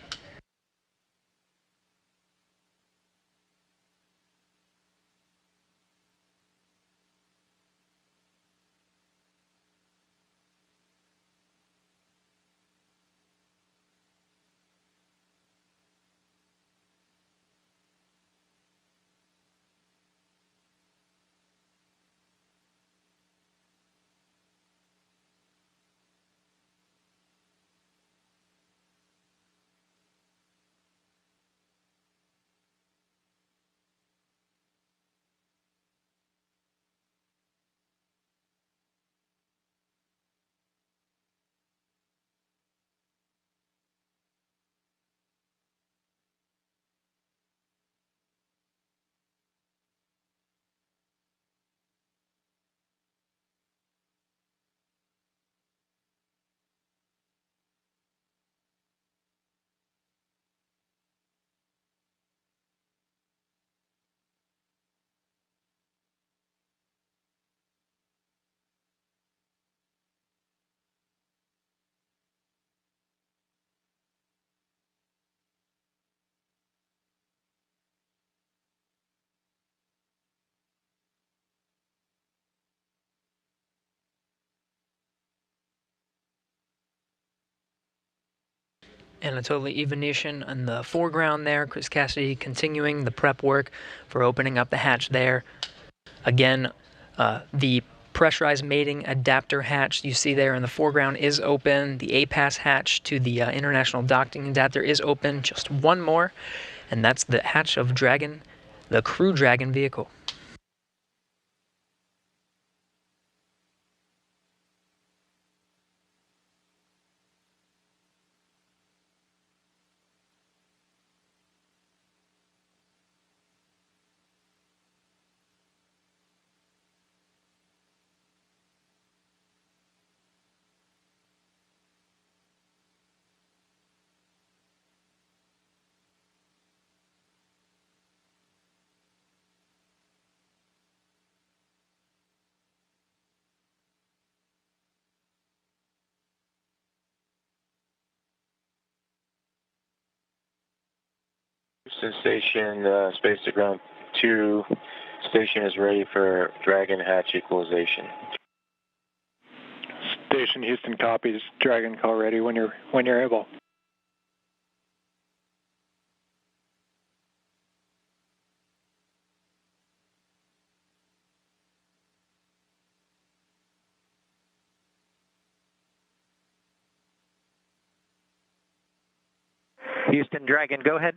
Anatoly Ivanishin in the foreground there. Chris Cassidy continuing the prep work for opening up the hatch there. Again, the pressurized mating adapter hatch you see there in the foreground is open. The APAS hatch to the International Docking Adapter is open. Just one more, and that's the hatch of Dragon, the Crew Dragon vehicle. Houston Station, space to ground 2. Station is ready for Dragon hatch equalization. Station Houston copies. Dragon call ready when you're able. Houston, Dragon, go ahead.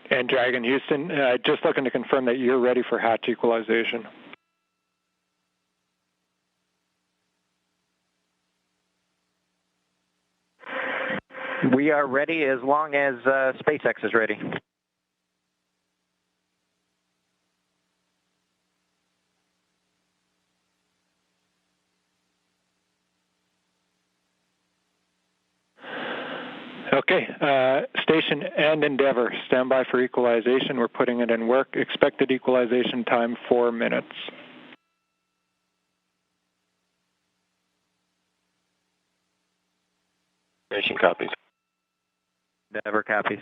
And Dragon, Houston, just looking to confirm that you're ready for hatch equalization. We are ready as long as SpaceX is ready. Okay, station and Endeavour, stand by for equalization. We're putting it in work. Expected equalization time, 4 minutes. Station copies. Endeavour copies.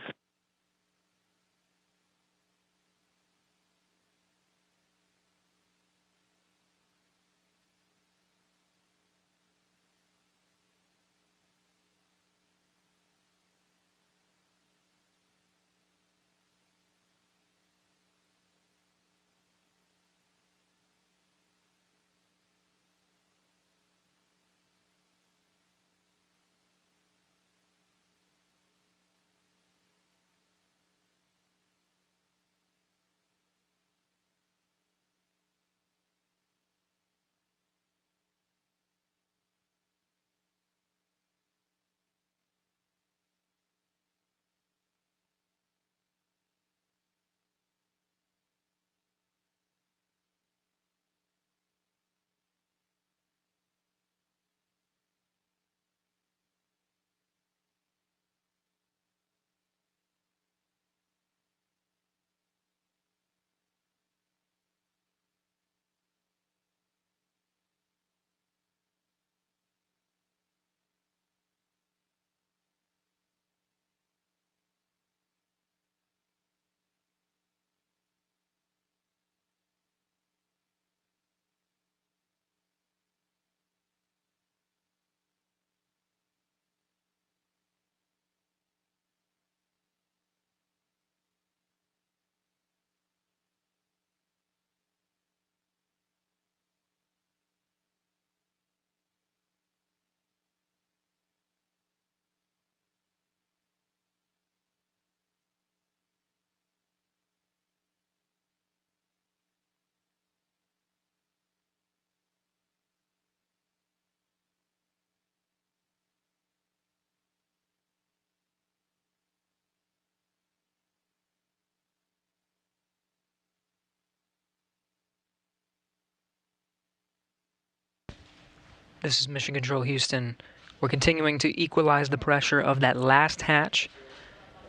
This is Mission Control Houston. We're continuing to equalize the pressure of that last hatch.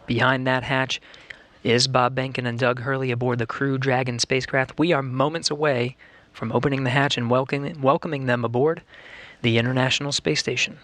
Behind that hatch is Bob Behnken and Doug Hurley aboard the Crew Dragon spacecraft. We are moments away from opening the hatch and welcoming them aboard the International Space Station.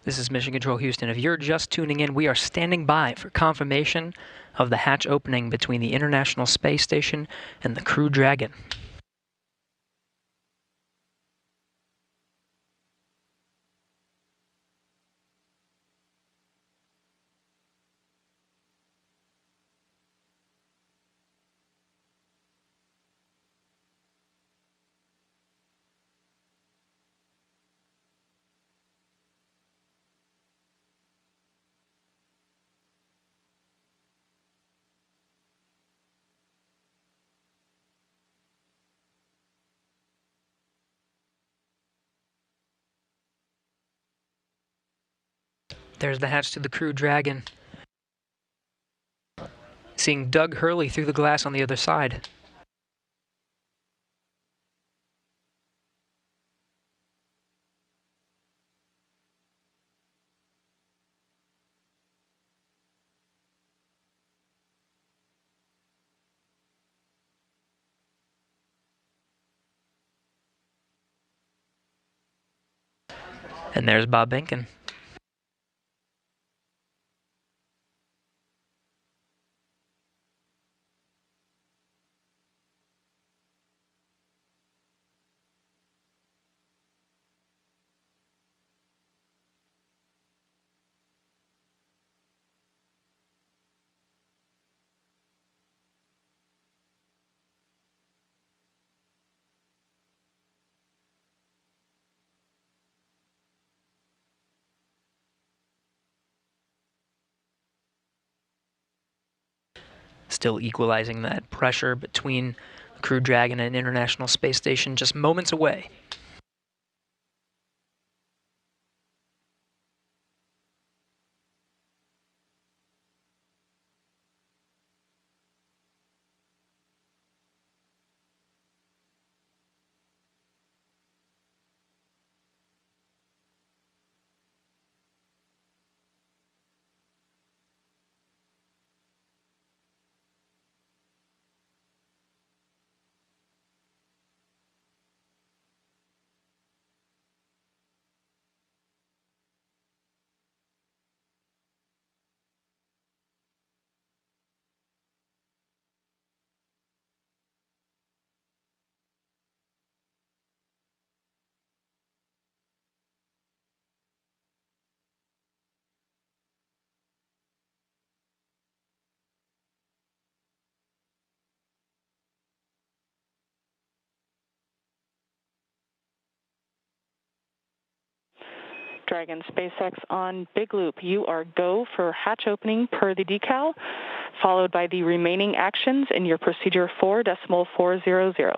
This is Mission Control Houston. If you're just tuning in, we are standing by for confirmation of the hatch opening between the International Space Station and the Crew Dragon. There's the hatch to the Crew Dragon. Seeing Doug Hurley through the glass on the other side. And there's Bob Benkin. Still equalizing that pressure between the Crew Dragon and International Space Station, just moments away. Dragon SpaceX on Big Loop. You are go for hatch opening per the decal, followed by the remaining actions in your procedure 4.400.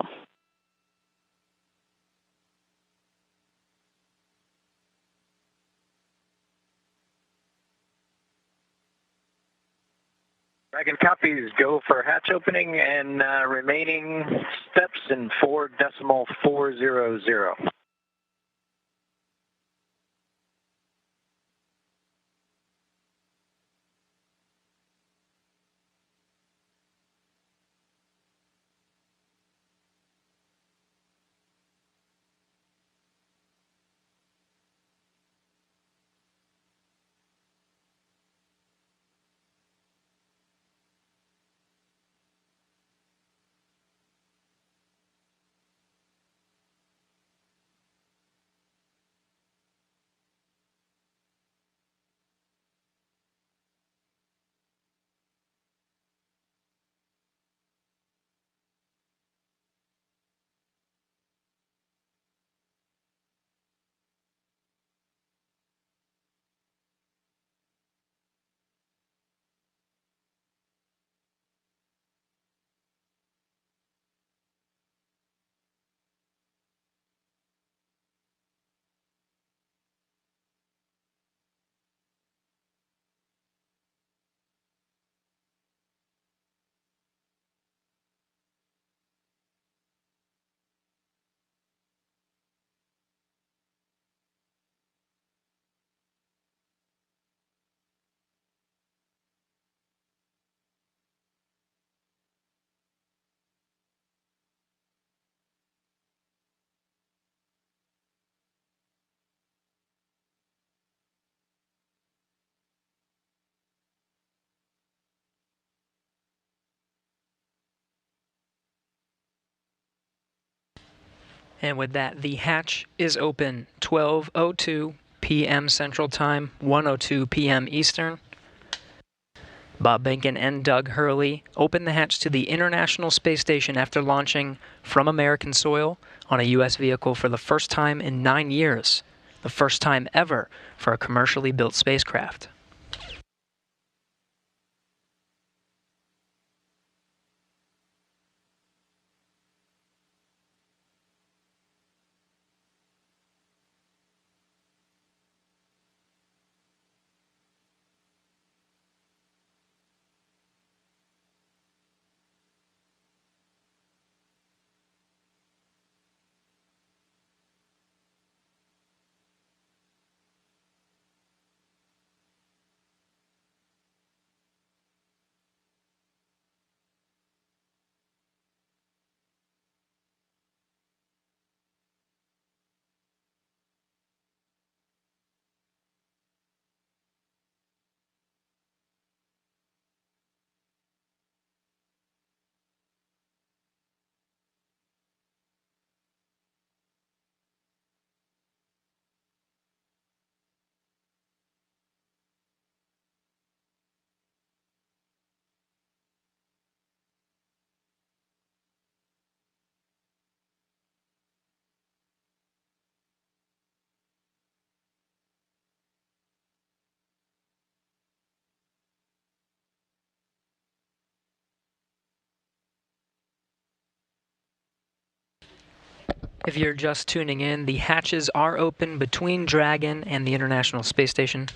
Dragon copies, go for hatch opening and remaining steps in 4.400. And with that, the hatch is open 12:02 p.m. Central Time, 1:02 p.m. Eastern. Bob Behnken and Doug Hurley opened the hatch to the International Space Station after launching from American soil on a U.S. vehicle for the first time in 9 years, the first time ever for a commercially built spacecraft. If you're just tuning in, the hatches are open between Dragon and the International Space Station.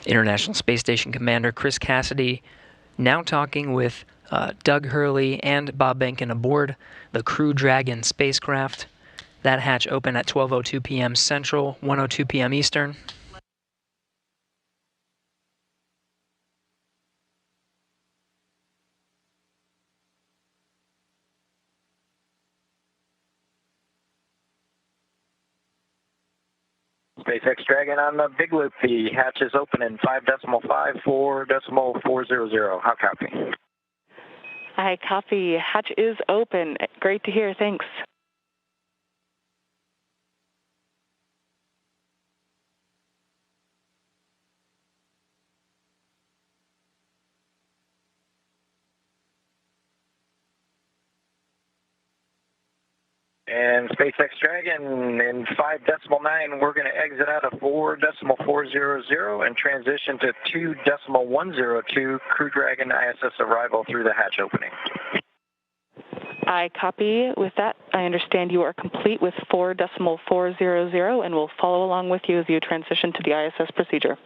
International Space Station Commander Chris Cassidy now talking with Doug Hurley and Bob Behnken aboard the Crew Dragon spacecraft. That hatch open at 12:02 p.m. Central, 1:02 p.m. Eastern. SpaceX Dragon on the big loop. The hatch is open in 5.54.400. How copy? I copy. Hatch is open. Great to hear. Thanks. And SpaceX Dragon in 5.9, we're going to exit out of 4.400 and transition to 2.102 Crew Dragon ISS arrival through the hatch opening. I copy. With that, I understand you are complete with 4.400 and will follow along with you as you transition to the ISS procedure.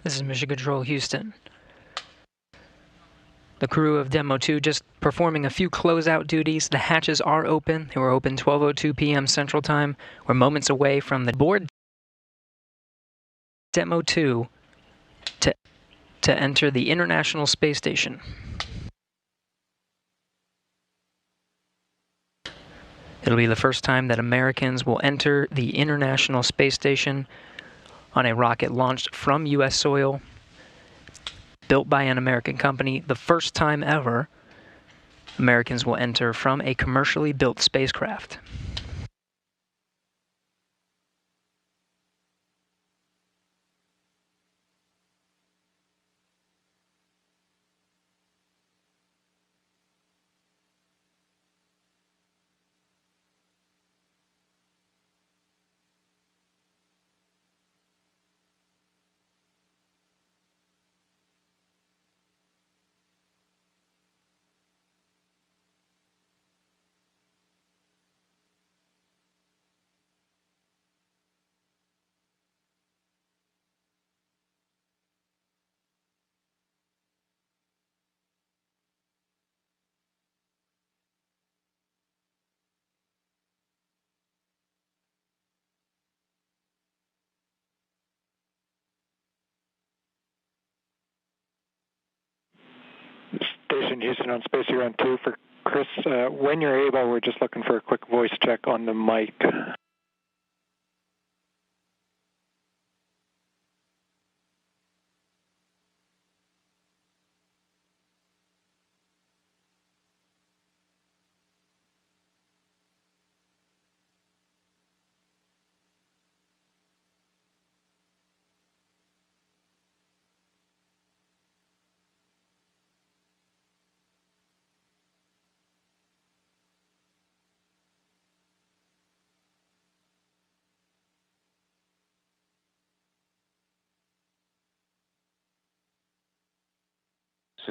This is Mission Control Houston. The crew of Demo 2 just performing a few closeout duties. The hatches are open. They were open 12:02 p.m. Central Time. We're moments away from the board Demo 2 to enter the International Space Station. It'll be the first time that Americans will enter the International Space Station on a rocket launched from U.S. soil, built by an American company. The first time ever Americans will enter from a commercially built spacecraft. Station Houston on Space Ground 2 for Chris. When you're able, we're just looking for a quick voice check on the mic.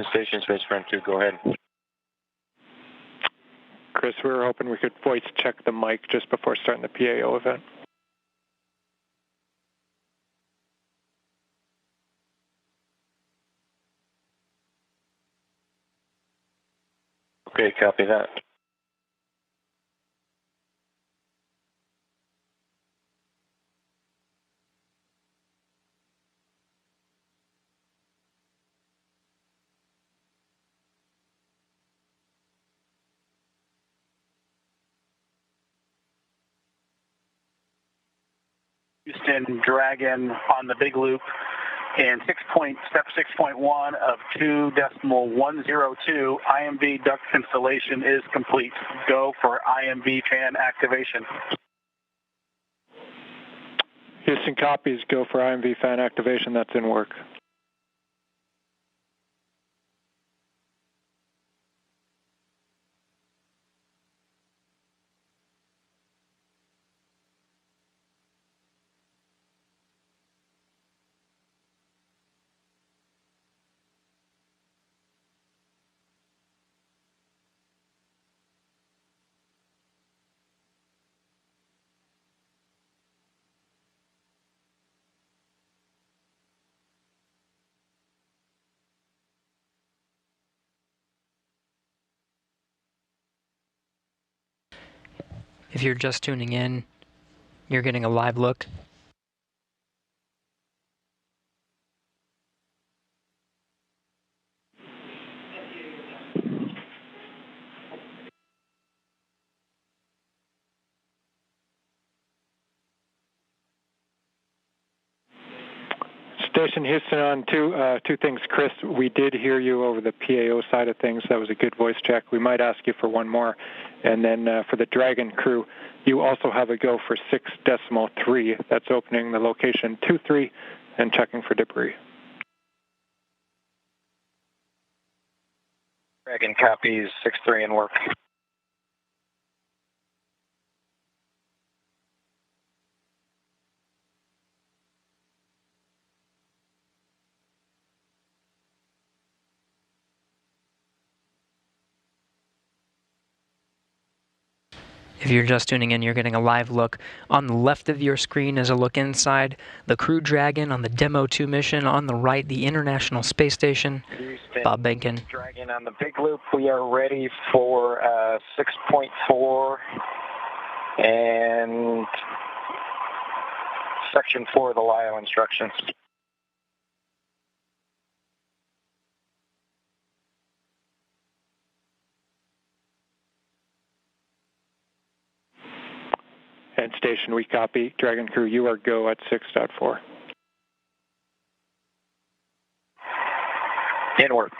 Station Space Ground 2, go ahead. Chris, we were hoping we could voice check the mic just before starting the PAO event. Okay, copy that. Houston Dragon on the big loop and step 6.1 of 2.102 IMV duct installation is complete. Go for IMV fan activation. Houston copies, go for IMV fan activation, that's in work. If you're just tuning in, you're getting a live look. Station Houston on two things. Chris, we did hear you over the PAO side of things. That was a good voice check. We might ask you for one more. And then for the Dragon crew, you also have a go for 6.3. That's opening the location 23 and checking for debris. Dragon copies 6-3 in work. If you're just tuning in, you're getting a live look. On the left of your screen is a look inside the Crew Dragon on the Demo 2 mission. On the right, the International Space Station. Houston, Bob Benkin. Dragon on the big loop. We are ready for 6.4 and section 4 of the LIO instructions. And station, we copy. Dragon crew, you are go at 6.4. In work.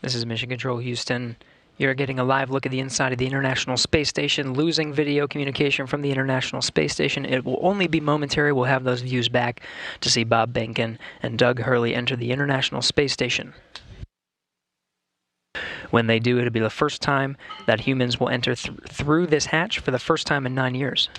This is Mission Control Houston. You're getting a live look at the inside of the International Space Station, losing video communication from the International Space Station. It will only be momentary. We'll have those views back to see Bob Behnken and Doug Hurley enter the International Space Station. When they do, it'll be the first time that humans will enter through this hatch for the first time in 9 years.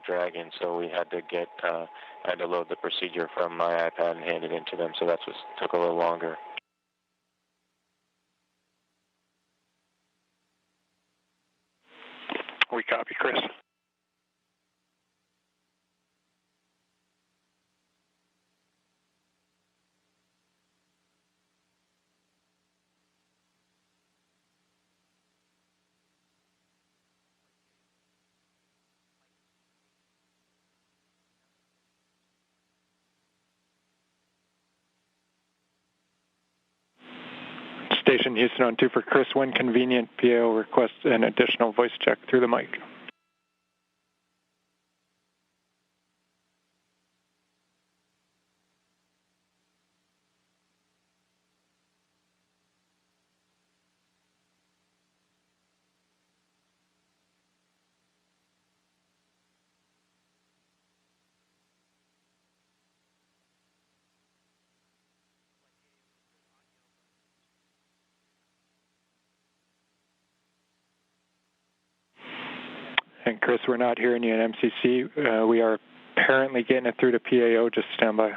Dragon, so we had to I had to load the procedure from my iPad and hand it in to them, so that's what took a little longer. We copy, Chris. Station Houston on 2 for Chris. When convenient, PO requests an additional voice check through the mic. And Chris, we're not hearing you in MCC. We are apparently getting it through to PAO. Just stand by.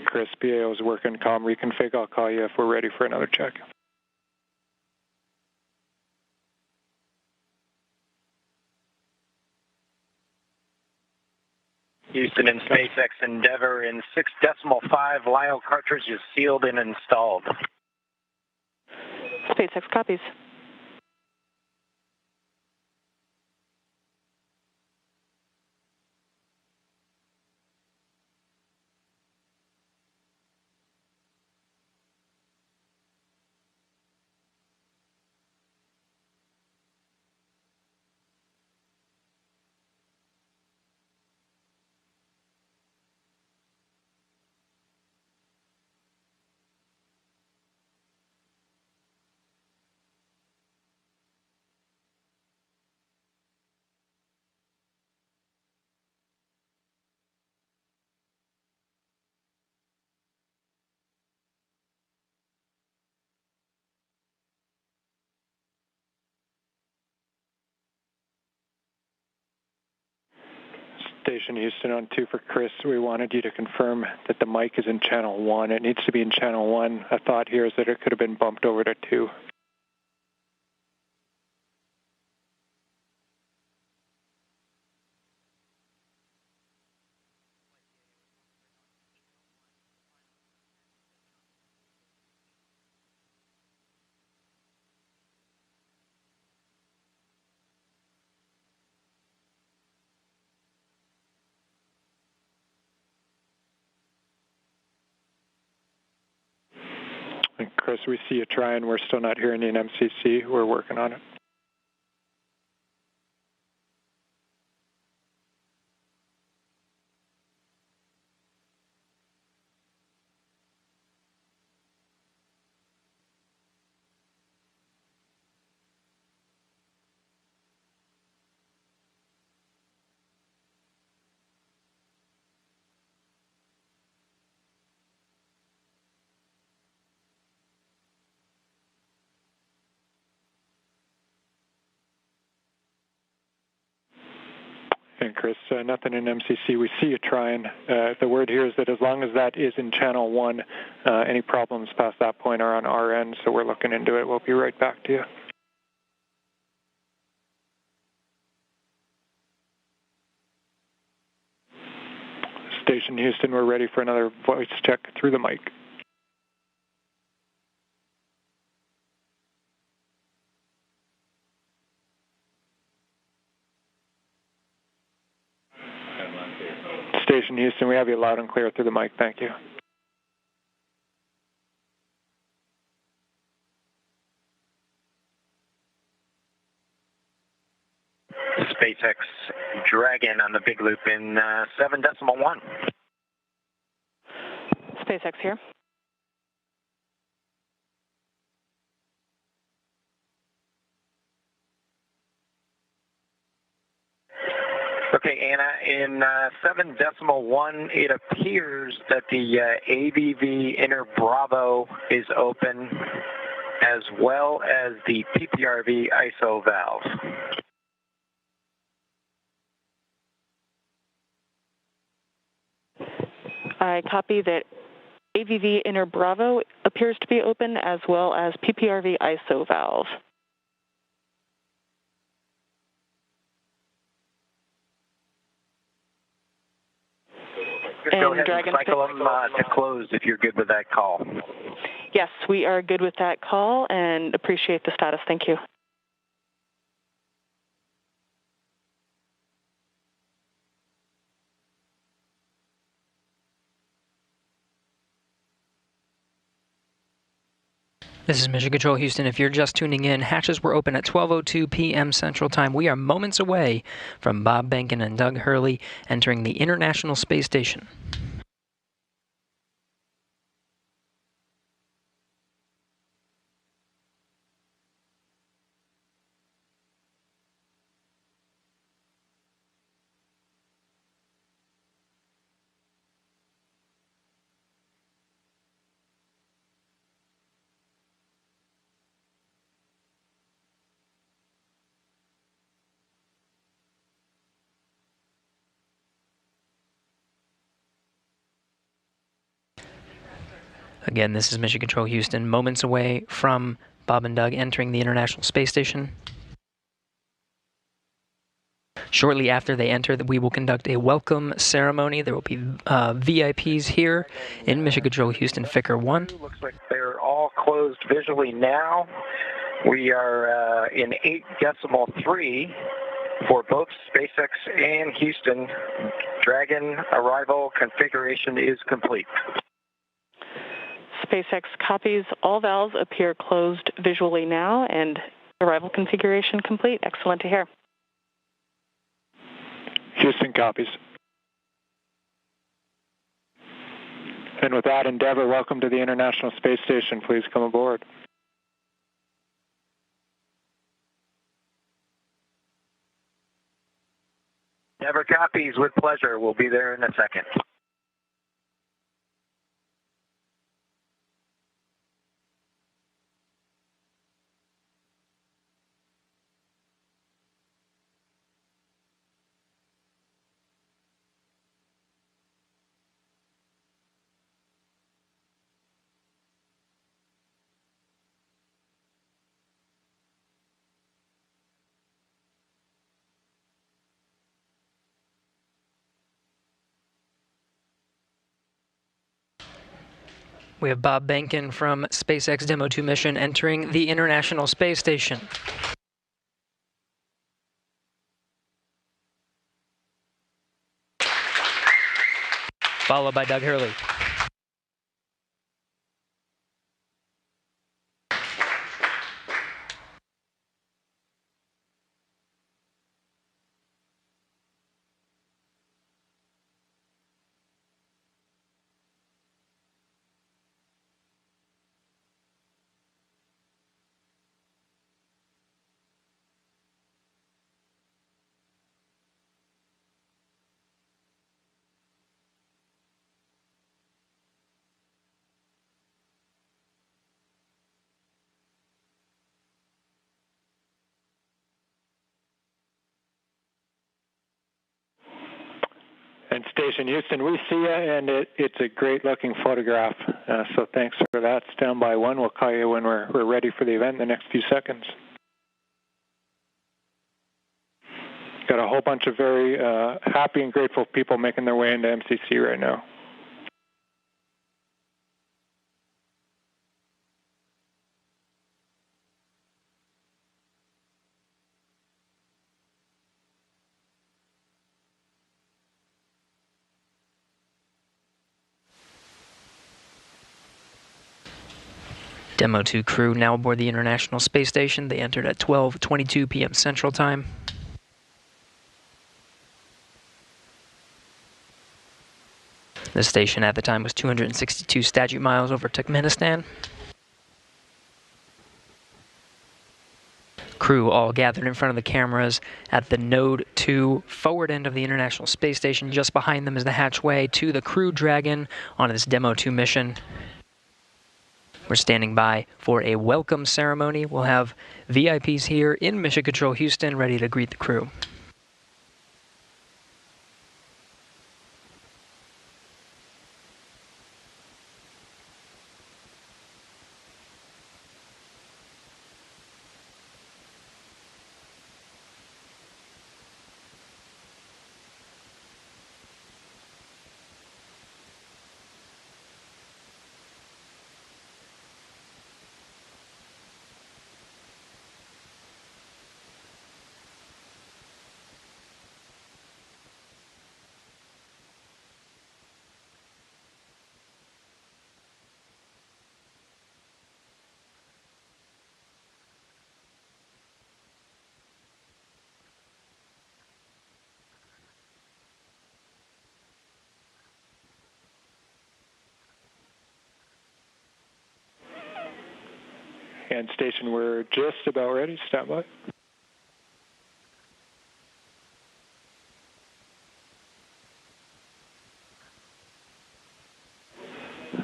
Chris, PAO is working comm reconfig. I'll call you if we're ready for another check. Houston and SpaceX Endeavour in 6.5 LIO cartridges sealed and installed. SpaceX copies. Station Houston on 2 for Chris. We wanted you to confirm that the mic is in channel 1. It needs to be in channel 1. A thought here is that it could have been bumped over to 2. And Chris, we see you trying. We're still not hearing you in MCC. We're working on it. And Chris, nothing in MCC. We see you trying. The word here is that as long as that is in channel 1, any problems past that point are on our end, so we're looking into it. We'll be right back to you. Station Houston, we're ready for another voice check through the mic. Station Houston, we have you loud and clear through the mic. Thank you. SpaceX Dragon on the big loop in 7.1. SpaceX here. Okay, Anna, in 7.1, it appears that the AVV inner Bravo is open, as well as the PPRV ISO valve. I copy that AVV inner Bravo appears to be open, as well as PPRV ISO valve. Go ahead and cycle them to close if you're good with that call. Yes, we are good with that call and appreciate the status. Thank you. This is Mission Control Houston. If you're just tuning in, hatches were open at 12:02 p.m. Central Time. We are moments away from Bob Behnken and Doug Hurley entering the International Space Station. Again, this is Mission Control Houston, moments away from Bob and Doug entering the International Space Station. Shortly after they enter, we will conduct a welcome ceremony. There will be VIPs here in Mission Control Houston, Ficker 1. Looks like they're all closed visually now. We are in 8.3 for both SpaceX and Houston. Dragon arrival configuration is complete. SpaceX copies. All valves appear closed visually now, and arrival configuration complete. Excellent to hear. Houston copies. And with that, Endeavour, welcome to the International Space Station. Please come aboard. Endeavour copies with pleasure. We'll be there in a second. We have Bob Behnken from SpaceX Demo 2 mission entering the International Space Station. Followed by Doug Hurley. And Station Houston, we see you, and it's a great-looking photograph. So thanks for that. Stand by one. We'll call you when we're ready for the event in the next few seconds. Got a whole bunch of very happy and grateful people making their way into MCC right now. Demo 2 crew now aboard the International Space Station. They entered at 12:22 p.m. Central Time. The station at the time was 262 statute miles over Turkmenistan. Crew all gathered in front of the cameras at the Node 2 forward end of the International Space Station. Just behind them is the hatchway to the Crew Dragon on this Demo 2 mission. We're standing by for a welcome ceremony. We'll have VIPs here in Mission Control Houston ready to greet the crew. And Station, we're just about ready. Stand by.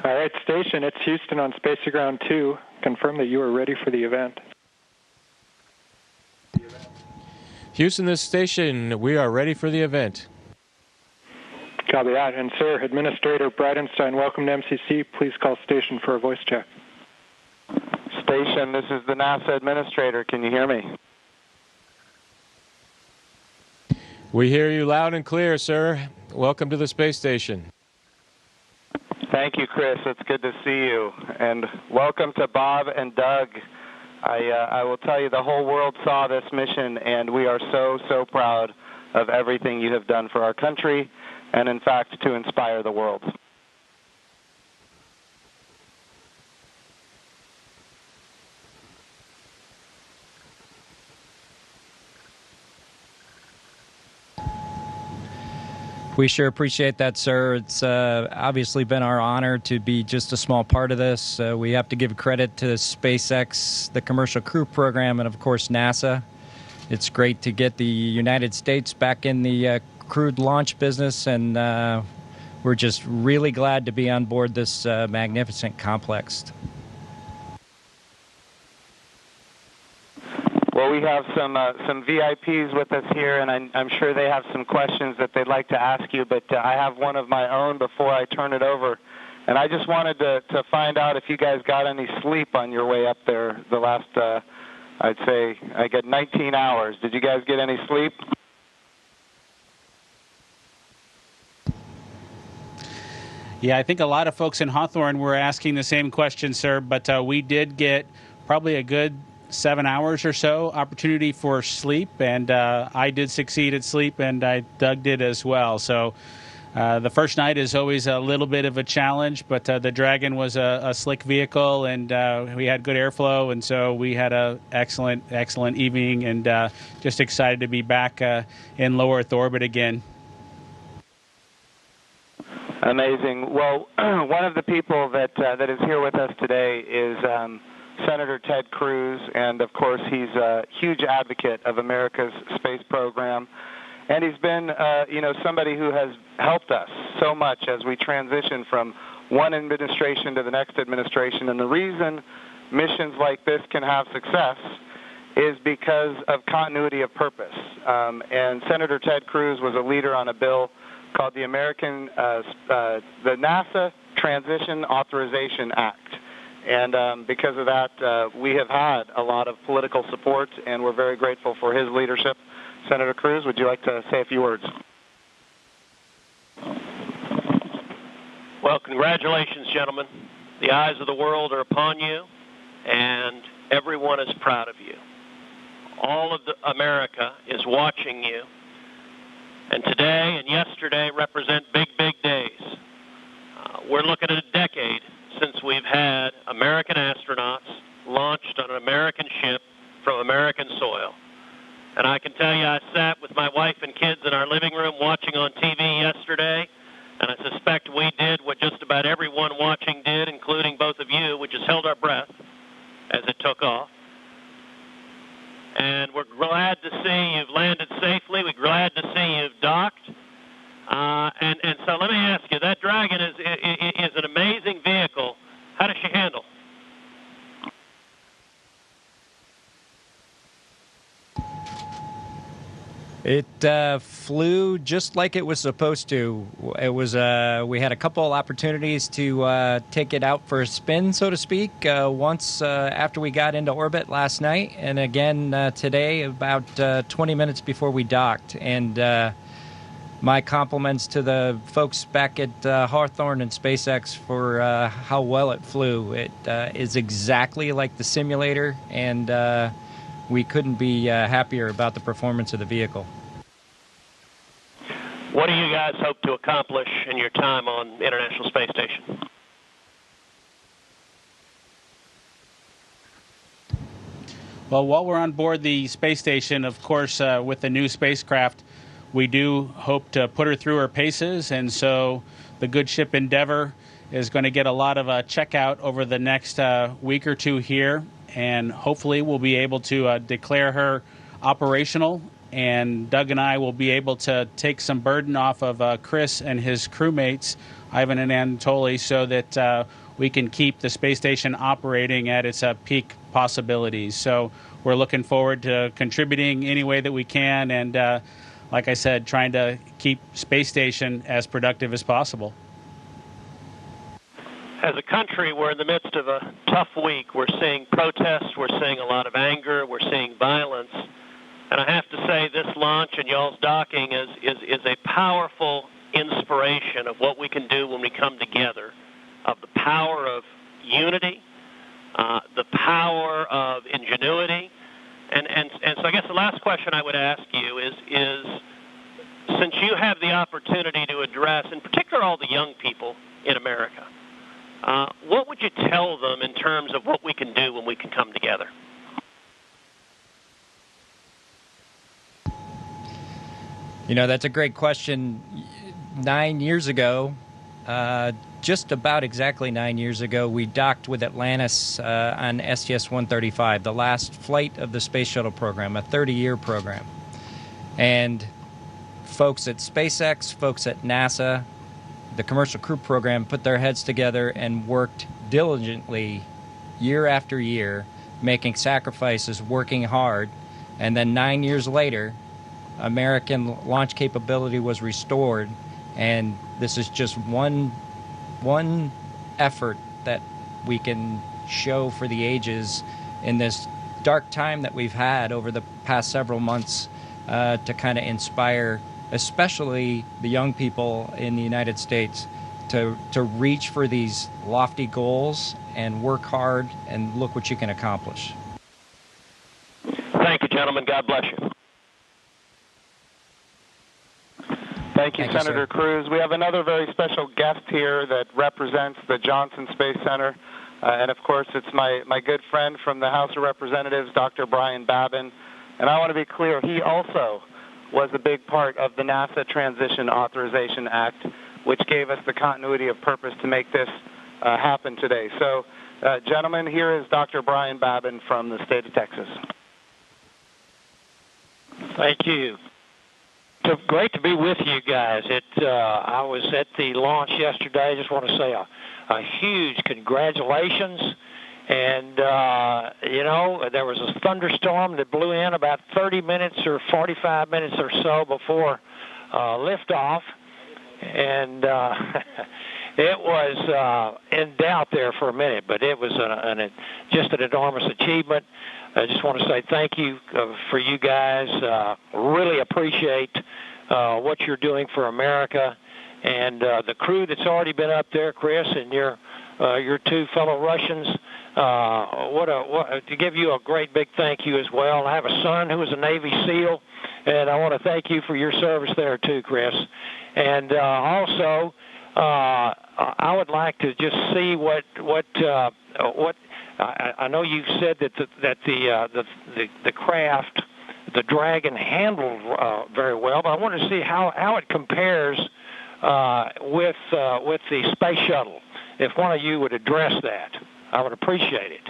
All right, Station, it's Houston on Spacer Ground 2. Confirm that you are ready for the event. Houston, this station, we are ready for the event. Copy that. And, sir, Administrator Bridenstine, welcome to MCC. Please call Station for a voice check. Station, this is the NASA Administrator. Can you hear me? We hear you loud and clear, sir. Welcome to the space station. Thank you, Chris. It's good to see you. And welcome to Bob and Doug. I will tell you, the whole world saw this mission, and we are so proud of everything you have done for our country and, in fact, to inspire the world. We sure appreciate that, sir. It's obviously been our honor to be just a small part of this. We have to give credit to SpaceX, the Commercial Crew Program, and, of course, NASA. It's great to get the United States back in the crewed launch business, and we're just really glad to be on board this magnificent complex. Well, we have some VIPs with us here, and I'm sure they have some questions that they'd like to ask you, but I have one of my own before I turn it over. And I just wanted to find out if you guys got any sleep on your way up there the last, I'd say, I got 19 hours. Did you guys get any sleep? Yeah, I think a lot of folks in Hawthorne were asking the same question, sir, but we did get probably a good 7 hours or so opportunity for sleep, and I did succeed at sleep, and Doug did as well. So the first night is always a little bit of a challenge, but the Dragon was a slick vehicle, and we had good airflow, and so we had a excellent evening, and just excited to be back in low Earth orbit again. Amazing. Well, one of the people that is here with us today is Senator Ted Cruz, and of course he's a huge advocate of America's space program, and he's been somebody who has helped us so much as we transition from one administration to the next administration. And the reason missions like this can have success is because of continuity of purpose. And Senator Ted Cruz was a leader on a bill called the the NASA Transition Authorization Act. And because of that, we have had a lot of political support, and we're very grateful for his leadership. Senator Cruz, would you like to say a few words? Well, congratulations, gentlemen. The eyes of the world are upon you, and everyone is proud of you. All of America is watching you, and today and yesterday represent big, big days. We're looking at a decade since we've had American astronauts launched on an American ship from American soil. And I can tell you, I sat with my wife and kids in our living room watching on TV yesterday, and I suspect we did what just about everyone watching did, including both of you, which is held our breath as it took off. And we're glad to see you've landed safely. We're glad to see you've docked. And so let me ask you, that Dragon is an amazing vehicle. How does she handle? It flew just like it was supposed to. It was we had a couple of opportunities to take it out for a spin, so to speak, once after we got into orbit last night, and again today about 20 minutes before we docked. And my compliments to the folks back at Hawthorne and SpaceX for how well it flew. It is exactly like the simulator, and we couldn't be happier about the performance of the vehicle. What do you guys hope to accomplish in your time on the International Space Station? Well, while we're on board the space station, of course, with the new spacecraft, we do hope to put her through her paces, and so the good ship Endeavour is going to get a lot of checkout over the next week or two here, and hopefully we'll be able to declare her operational, and Doug and I will be able to take some burden off of Chris and his crewmates, Ivan and Anatoly, so that we can keep the space station operating at its peak possibilities. So we're looking forward to contributing any way that we can, and like I said, trying to keep space station as productive as possible. As a country, we're in the midst of a tough week. We're seeing protests, we're seeing a lot of anger, we're seeing violence. And I have to say, this launch and y'all's docking is a powerful inspiration of what we can do when we come together, of the power of unity, the power of ingenuity. And so I guess the last question I would ask you is since you have the opportunity to address, in particular, all the young people in America, what would you tell them in terms of what we can do when we can come together? You know, that's a great question. 9 years ago, just about exactly 9 years ago, we docked with Atlantis on STS-135, the last flight of the Space Shuttle program, a 30-year program. And folks at SpaceX, folks at NASA, the Commercial Crew Program put their heads together and worked diligently year after year, making sacrifices, working hard. And then 9 years later, American launch capability was restored, and this is just one effort that we can show for the ages in this dark time that we've had over the past several months to kind of inspire especially the young people in the United States to reach for these lofty goals and work hard and look what you can accomplish. Thank you, gentlemen. God bless you. Thank you, Senator Cruz. We have another very special guest here that represents the Johnson Space Center. And, of course, it's my good friend from the House of Representatives, Dr. Brian Babin. And I want to be clear, he also was a big part of the NASA Transition Authorization Act, which gave us the continuity of purpose to make this happen today. So, gentlemen, here is Dr. Brian Babin from the state of Texas. Thank you. It's great to be with you guys. I was at the launch yesterday. I just want to say a huge congratulations. And, there was a thunderstorm that blew in about 30 minutes or 45 minutes or so before liftoff. and it was in doubt there for a minute, but it was just an enormous achievement. I just want to say thank you for you guys. Really appreciate what you're doing for America, and the crew that's already been up there, Chris, and your two fellow Russians. To give you a great big thank you as well. I have a son who is a Navy SEAL, and I want to thank you for your service there too, Chris. And also, I would like to just see what I know you said that the craft, the Dragon, handled very well, but I want to see how it compares with the space shuttle. If one of you would address that, I would appreciate it.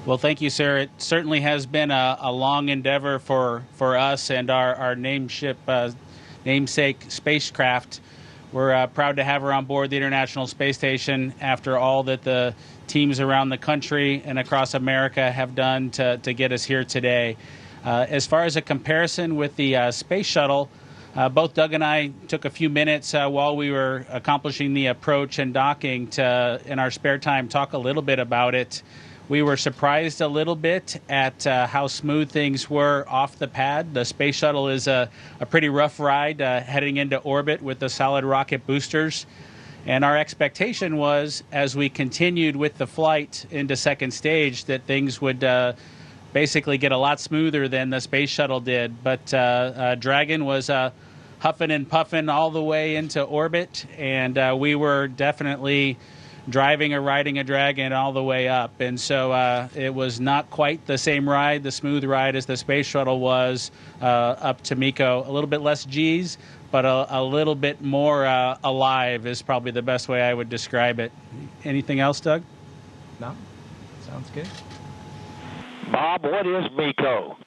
Well, thank you, sir. It certainly has been a long endeavor for us and our namesake spacecraft. We're proud to have her on board the International Space Station after all that the teams around the country and across America have done to get us here today. As far as a comparison with the space shuttle, both Doug and I took a few minutes while we were accomplishing the approach and docking to, in our spare time, talk a little bit about it. We were surprised a little bit at how smooth things were off the pad. The space shuttle is a pretty rough ride heading into orbit with the solid rocket boosters. And our expectation was, as we continued with the flight into second stage, that things would basically get a lot smoother than the space shuttle did. But Dragon was huffing and puffing all the way into orbit, and we were definitely driving or riding a Dragon all the way up. And so it was not quite the same ride, the smooth ride, as the space shuttle was up to MECO. A little bit less G's, but a little bit more alive is probably the best way I would describe it. Anything else, Doug? No. Sounds good. Bob, what is MECO?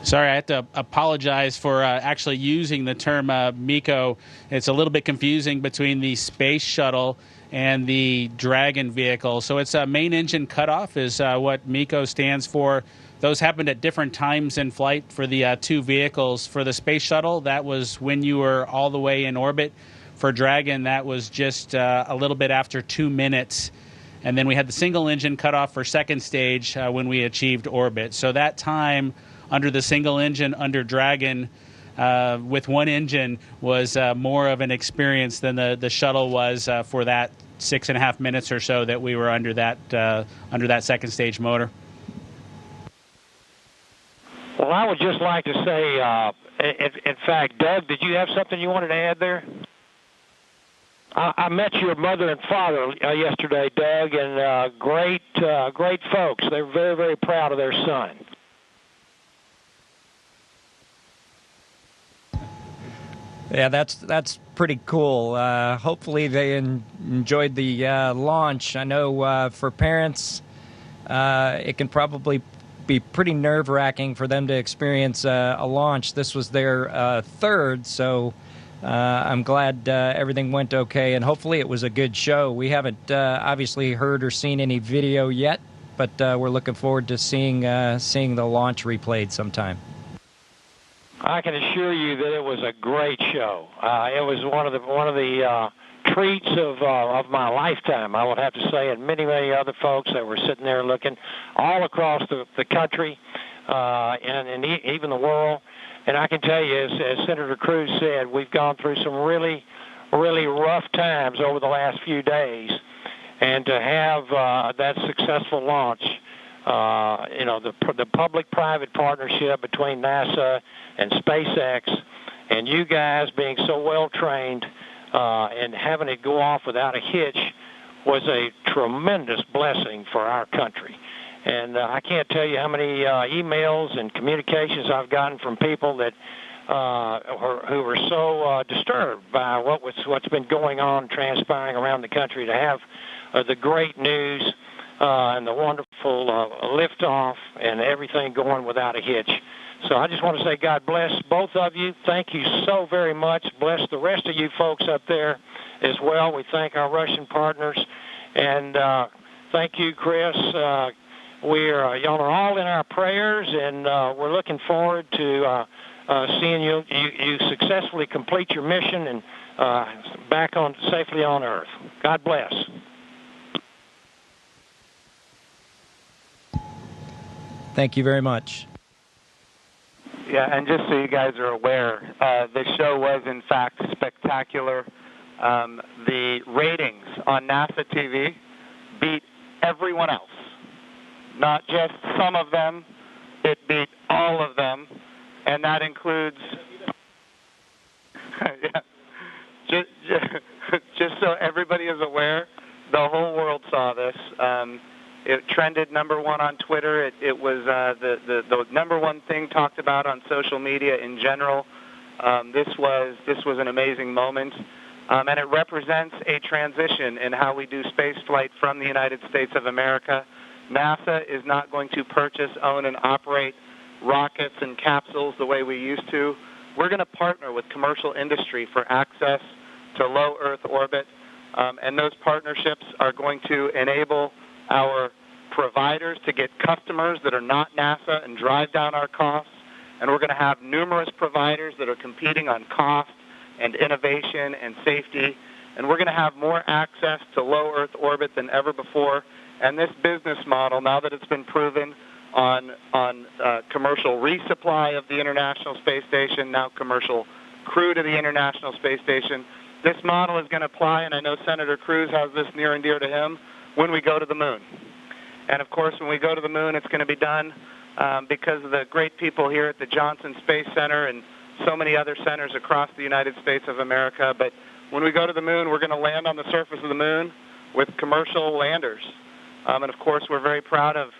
Sorry, I have to apologize for actually using the term MECO. It's a little bit confusing between the space shuttle and the Dragon vehicle. So it's a main engine cutoff is what MECO stands for. Those happened at different times in flight for the two vehicles. For the space shuttle, that was when you were all the way in orbit. For Dragon, that was just a little bit after 2 minutes. And then we had the single engine cutoff for second stage when we achieved orbit. So that time under the single engine under Dragon with one engine was more of an experience than the shuttle was for that 6.5 minutes or so that we were under that second stage motor. Well, I would just like to say, in fact, Doug, did you have something you wanted to add there? I met your mother and father yesterday, Doug, and great folks. They're very, very proud of their son. Yeah, that's pretty cool. Hopefully they enjoyed the launch. I know for parents, it can probably be pretty nerve-wracking for them to experience a launch. This was their third, so I'm glad everything went okay, and hopefully it was a good show. We haven't obviously heard or seen any video yet, but we're looking forward to seeing the launch replayed sometime. I can assure you that it was a great show. It was one of the treats of my lifetime, I would have to say, and many other folks that were sitting there looking all across the country and even the world. And I can tell you, as Senator Cruz said, we've gone through some really, really rough times over the last few days, and to have that successful launch. The public-private partnership between NASA and SpaceX, and you guys being so well-trained and having it go off without a hitch was a tremendous blessing for our country. And I can't tell you how many emails and communications I've gotten from people that who were so disturbed by what's been going on, transpiring around the country, to have the great news and the wonderful liftoff and everything going without a hitch. So I just want to say God bless both of you. Thank you so very much. Bless the rest of you folks up there as well. We thank our Russian partners. And Thank you, Chris. Y'all are all in our prayers, and we're looking forward to seeing you successfully complete your mission and back on safely on Earth. God bless. Thank you very much. Yeah, and just so you guys are aware, the show was in fact spectacular. The ratings on NASA TV beat everyone else. Not just some of them, it beat all of them, and that includes, yeah, just so everybody is aware, the whole world saw this. It trended number one on Twitter. It was the number one thing talked about on social media in general. This was an amazing moment, and it represents a transition in how we do space flight from the United States of America. NASA is not going to purchase, own, and operate rockets and capsules the way we used to. We're going to partner with commercial industry for access to low Earth orbit, and those partnerships are going to enable our providers to get customers that are not NASA and drive down our costs. And we're going to have numerous providers that are competing on cost and innovation and safety. And we're going to have more access to low Earth orbit than ever before. And this business model, now that it's been proven on commercial resupply of the International Space Station, now commercial crew to the International Space Station, this model is going to apply, and I know Senator Cruz has this near and dear to him, when we go to the moon. And of course, when we go to the moon, it's going to be done because of the great people here at the Johnson Space Center and so many other centers across the United States of America. But when we go to the moon, we're going to land on the surface of the moon with commercial landers. And of course, we're very proud of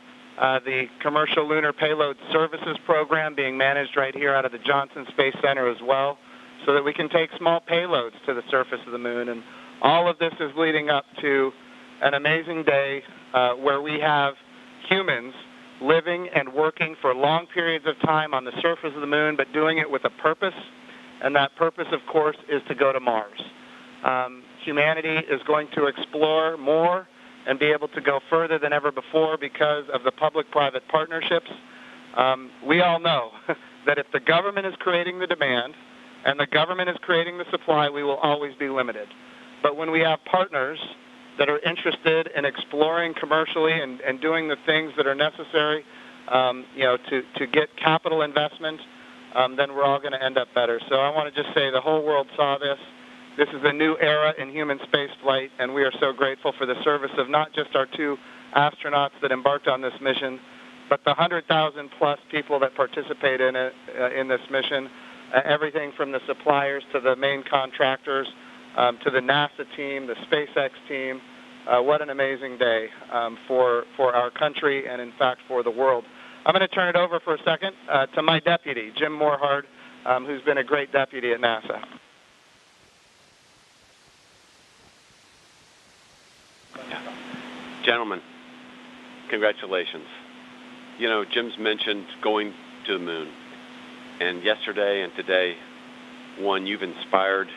the Commercial Lunar Payload Services Program being managed right here out of the Johnson Space Center as well, so that we can take small payloads to the surface of the moon. And all of this is leading up to an amazing day where we have humans living and working for long periods of time on the surface of the moon, but doing it with a purpose. And that purpose, of course, is to go to Mars. Humanity is going to explore more and be able to go further than ever before because of the public-private partnerships. We all know that if the government is creating the demand and the government is creating the supply, we will always be limited. But when we have partners that are interested in exploring commercially and doing the things that are necessary, to get capital investment, then we're all going to end up better. So I want to just say the whole world saw this. This is a new era in human space flight, and we are so grateful for the service of not just our two astronauts that embarked on this mission, but the 100,000-plus people that participate in it, in this mission, everything from the suppliers to the main contractors, to the NASA team, the SpaceX team. What an amazing day for our country and, in fact, for the world. I'm going to turn it over for a second to my deputy, Jim Morehard, who's been a great deputy at NASA. Gentlemen, congratulations. You know, Jim's mentioned going to the moon. And yesterday and today, one, you've inspired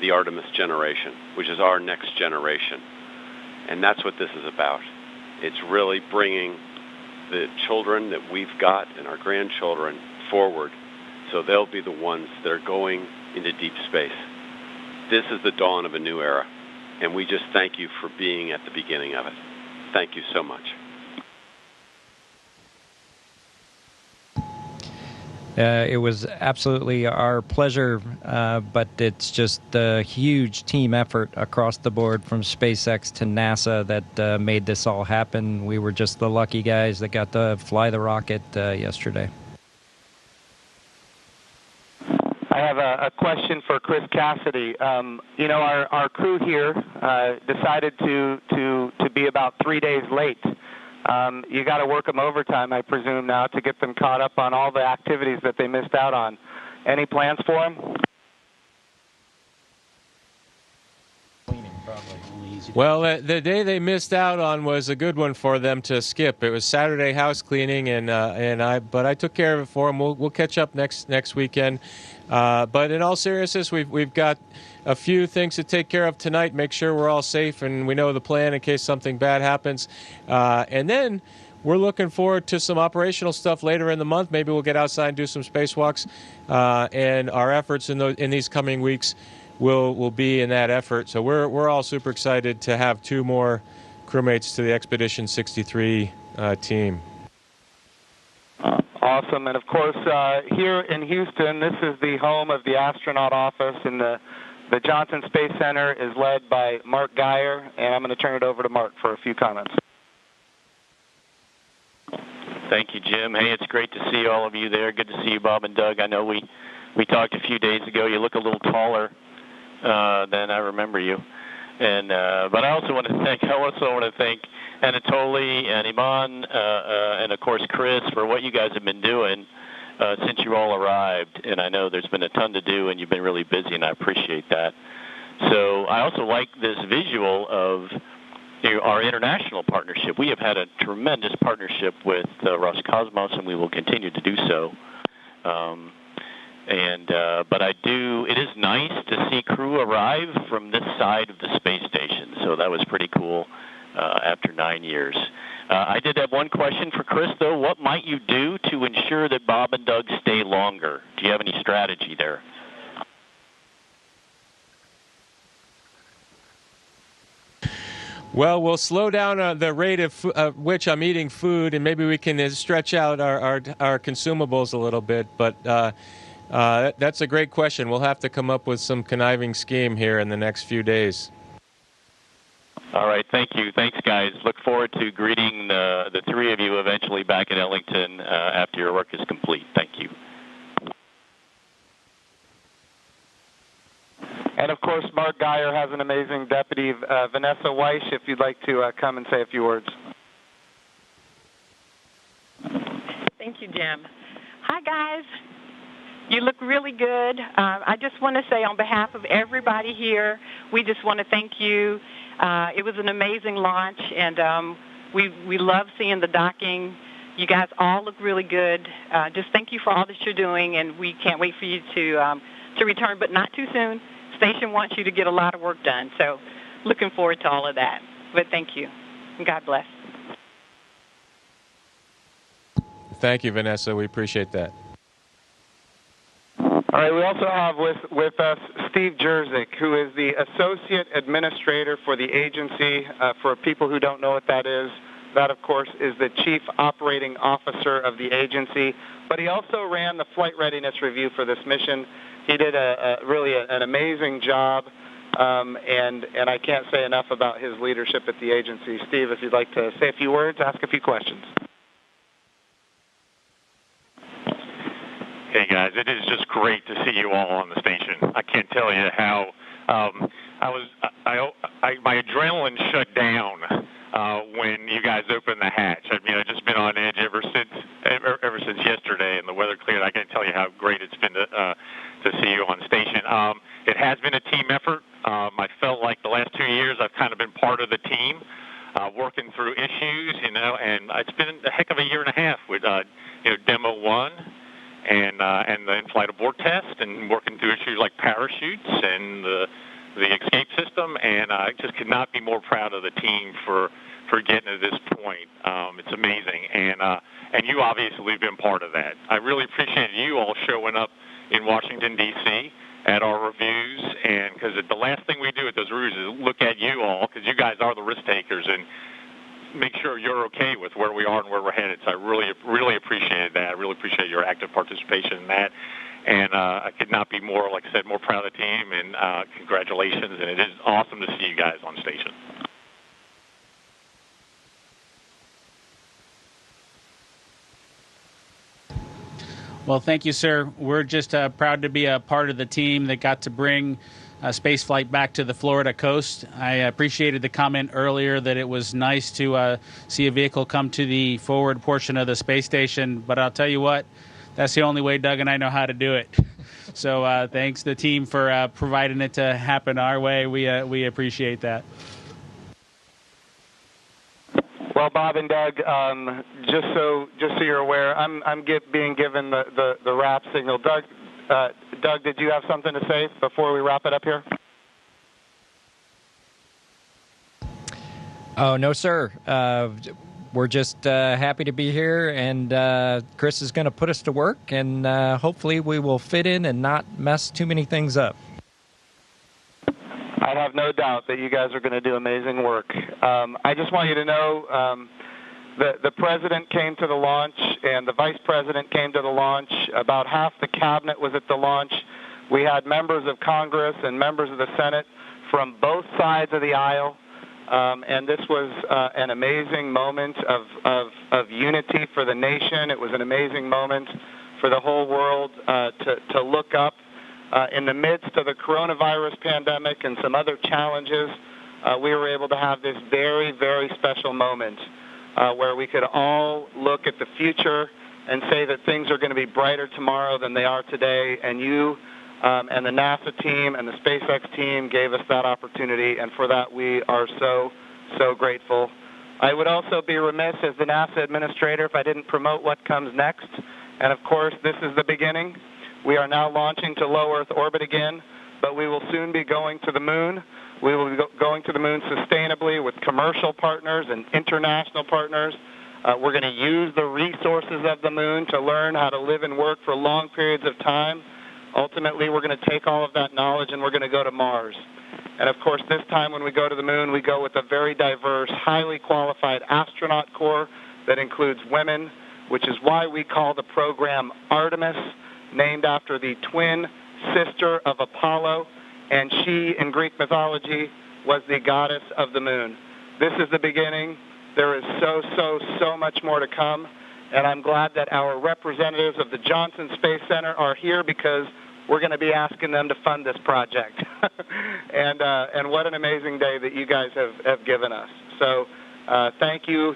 the Artemis generation, which is our next generation. And that's what this is about. It's really bringing the children that we've got and our grandchildren forward so they'll be the ones that are going into deep space. This is the dawn of a new era, and we just thank you for being at the beginning of it. Thank you so much. It was absolutely our pleasure, but it's just a huge team effort across the board from SpaceX to NASA that made this all happen. We were just the lucky guys that got to fly the rocket yesterday. I have a question for Chris Cassidy. Our crew here decided to be about 3 days late. You got to work them overtime, I presume, now to get them caught up on all the activities that they missed out on. Any plans for them? Well, the day they missed out on was a good one for them to skip. It was Saturday house cleaning, but I took care of it for them. We'll catch up next weekend. But in all seriousness, we've got a few things to take care of tonight. Make sure we're all safe and we know the plan in case something bad happens. And then we're looking forward to some operational stuff later in the month. Maybe we'll get outside and do some spacewalks. And our efforts in these coming weeks will be in that effort. So we're all super excited to have 2 more crewmates to the Expedition 63 team. Awesome. And of course, here in Houston, this is the home of the astronaut office, and the Johnson Space Center is led by Mark Geyer, and I'm going to turn it over to Mark for a few comments. Thank you, Jim. Hey, it's great to see all of you there. Good to see you, Bob and Doug. I know we talked a few days ago. You look a little taller than I remember you. And but I also want to thank Anatoly and Iman and of course Chris for what you guys have been doing since you all arrived. And I know there's been a ton to do, and you've been really busy, and I appreciate that. So I also like this visual of our international partnership. We have had a tremendous partnership with Roscosmos, and we will continue to do so. But it is nice to see crew arrive from this side of the space station. So that was pretty cool after 9 years. I did have one question for Chris, though. What might you do to ensure that Bob and Doug stay longer? Do you have any strategy there? Well, we'll slow down the rate of which I'm eating food, and maybe we can stretch out our consumables a little bit. But that's a great question. We'll have to come up with some conniving scheme here in the next few days. All right, thank you. Thanks, guys. Look forward to greeting the 3 of you eventually back in Ellington after your work is complete. Thank you. And of course, Mark Geyer has an amazing deputy, Vanessa Weish, if you'd like to come and say a few words. Thank you, Jim. Hi, guys. You look really good. I just want to say on behalf of everybody here, we just want to thank you. It was an amazing launch, and we love seeing the docking. You guys all look really good. Just thank you for all that you're doing, and we can't wait for you to return, but not too soon. Station wants you to get a lot of work done, so looking forward to all of that. But thank you, and God bless. Thank you, Vanessa. We appreciate that. All right, we also have with us Steve Jerzik, who is the Associate Administrator for the agency. For people who don't know what that is, that, of course, is the Chief Operating Officer of the agency. But he also ran the flight readiness review for this mission. He did really an amazing job, and I can't say enough about his leadership at the agency. Steve, if you'd like to say a few words, ask a few questions. Hey guys, it is just great to see you all on the station. I can't tell you how my adrenaline shut down when you guys opened the hatch. I mean, I've just been on edge ever since yesterday, and the weather cleared. I can't tell you how great it's been to see you on station. It has been a team effort. I felt like the last 2 years I've kind of been part of the team, working through issues, and it's been a heck of a year and a half with Demo 1. And the in-flight abort test, and working through issues like parachutes and the escape system, and I just could not be more proud of the team for getting to this point. It's amazing, and you obviously have been part of that. I really appreciate you all showing up in Washington, D.C. at our reviews, and because the last thing we do at those reviews is look at you all, because you guys are the risk takers, and make sure you're okay with where we are and where we're headed. So I really appreciate that. I really appreciate your active participation in that. And I could not be more, like I said, more proud of the team, and congratulations. And it is awesome to see you guys on station. Well, thank you, sir. We're just proud to be a part of the team that got to bring space flight back to the Florida coast. I appreciated the comment earlier that it was nice to see a vehicle come to the forward portion of the space station, but I'll tell you what, that's the only way Doug and I know how to do it. So thanks to the team for providing it to happen our way. We appreciate that. Well, Bob and Doug, just so you're aware, I'm being given the wrap signal. Doug, did you have something to say before we wrap it up here? Oh, no, sir. We're just happy to be here, and Chris is going to put us to work, and hopefully we will fit in and not mess too many things up. I have no doubt that you guys are going to do amazing work. I just want you to know the president came to the launch and the vice president came to the launch. About half the cabinet was at the launch. We had members of Congress and members of the Senate from both sides of the aisle. And this was an amazing moment of unity for the nation. It was an amazing moment for the whole world to look up. In the midst of the coronavirus pandemic and some other challenges, we were able to have this very, very special moment where we could all look at the future and say that things are going to be brighter tomorrow than they are today. And you and the NASA team and the SpaceX team gave us that opportunity, and for that we are so, so grateful. I would also be remiss as the NASA administrator if I didn't promote what comes next. And of course, this is the beginning. We are now launching to low Earth orbit again, but we will soon be going to the moon. We will be going to the moon sustainably with commercial partners and international partners. We're going to use the resources of the moon to learn how to live and work for long periods of time. Ultimately, we're going to take all of that knowledge and we're going to go to Mars. And of course, this time when we go to the moon, we go with a very diverse, highly qualified astronaut corps that includes women, which is why we call the program Artemis, named after the twin sister of Apollo, and she, in Greek mythology, was the goddess of the moon. This is the beginning. There is so much more to come, and I'm glad that our representatives of the Johnson Space Center are here because we're going to be asking them to fund this project. And what an amazing day that you guys have given us. So thank you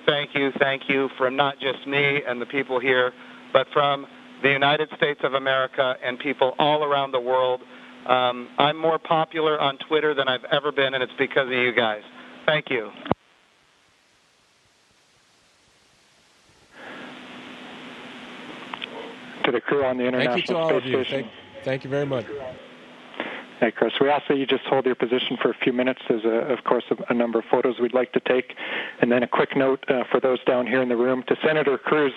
from not just me and the people here, but from the United States of America and people all around the world. I'm more popular on Twitter than I've ever been, and it's because of you guys. Thank you. To the crew on the International Thank you to all of Space you. Station. Thank you very much. Hey, Chris, we ask that you just hold your position for a few minutes. There's, of course, a number of photos we'd like to take. And then a quick note for those down here in the room. To Senator Cruz,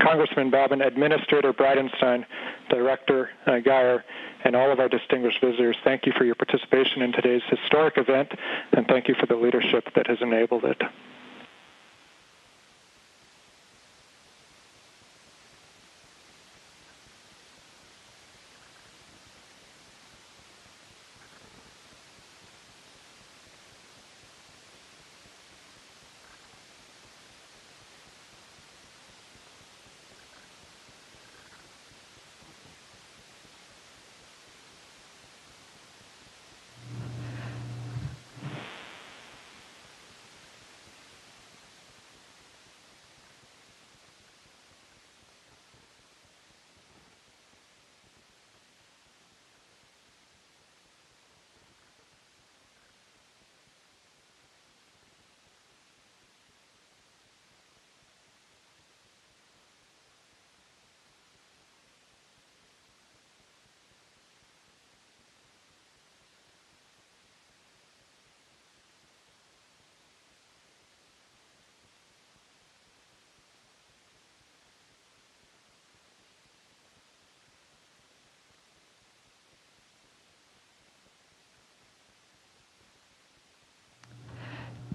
Congressman Babin, Administrator Bridenstine, Director Geyer, and all of our distinguished visitors, thank you for your participation in today's historic event, and thank you for the leadership that has enabled it.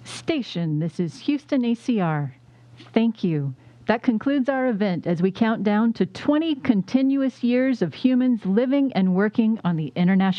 Station, this is Houston ACR. Thank you. That concludes our event as we count down to 20 continuous years of humans living and working on the International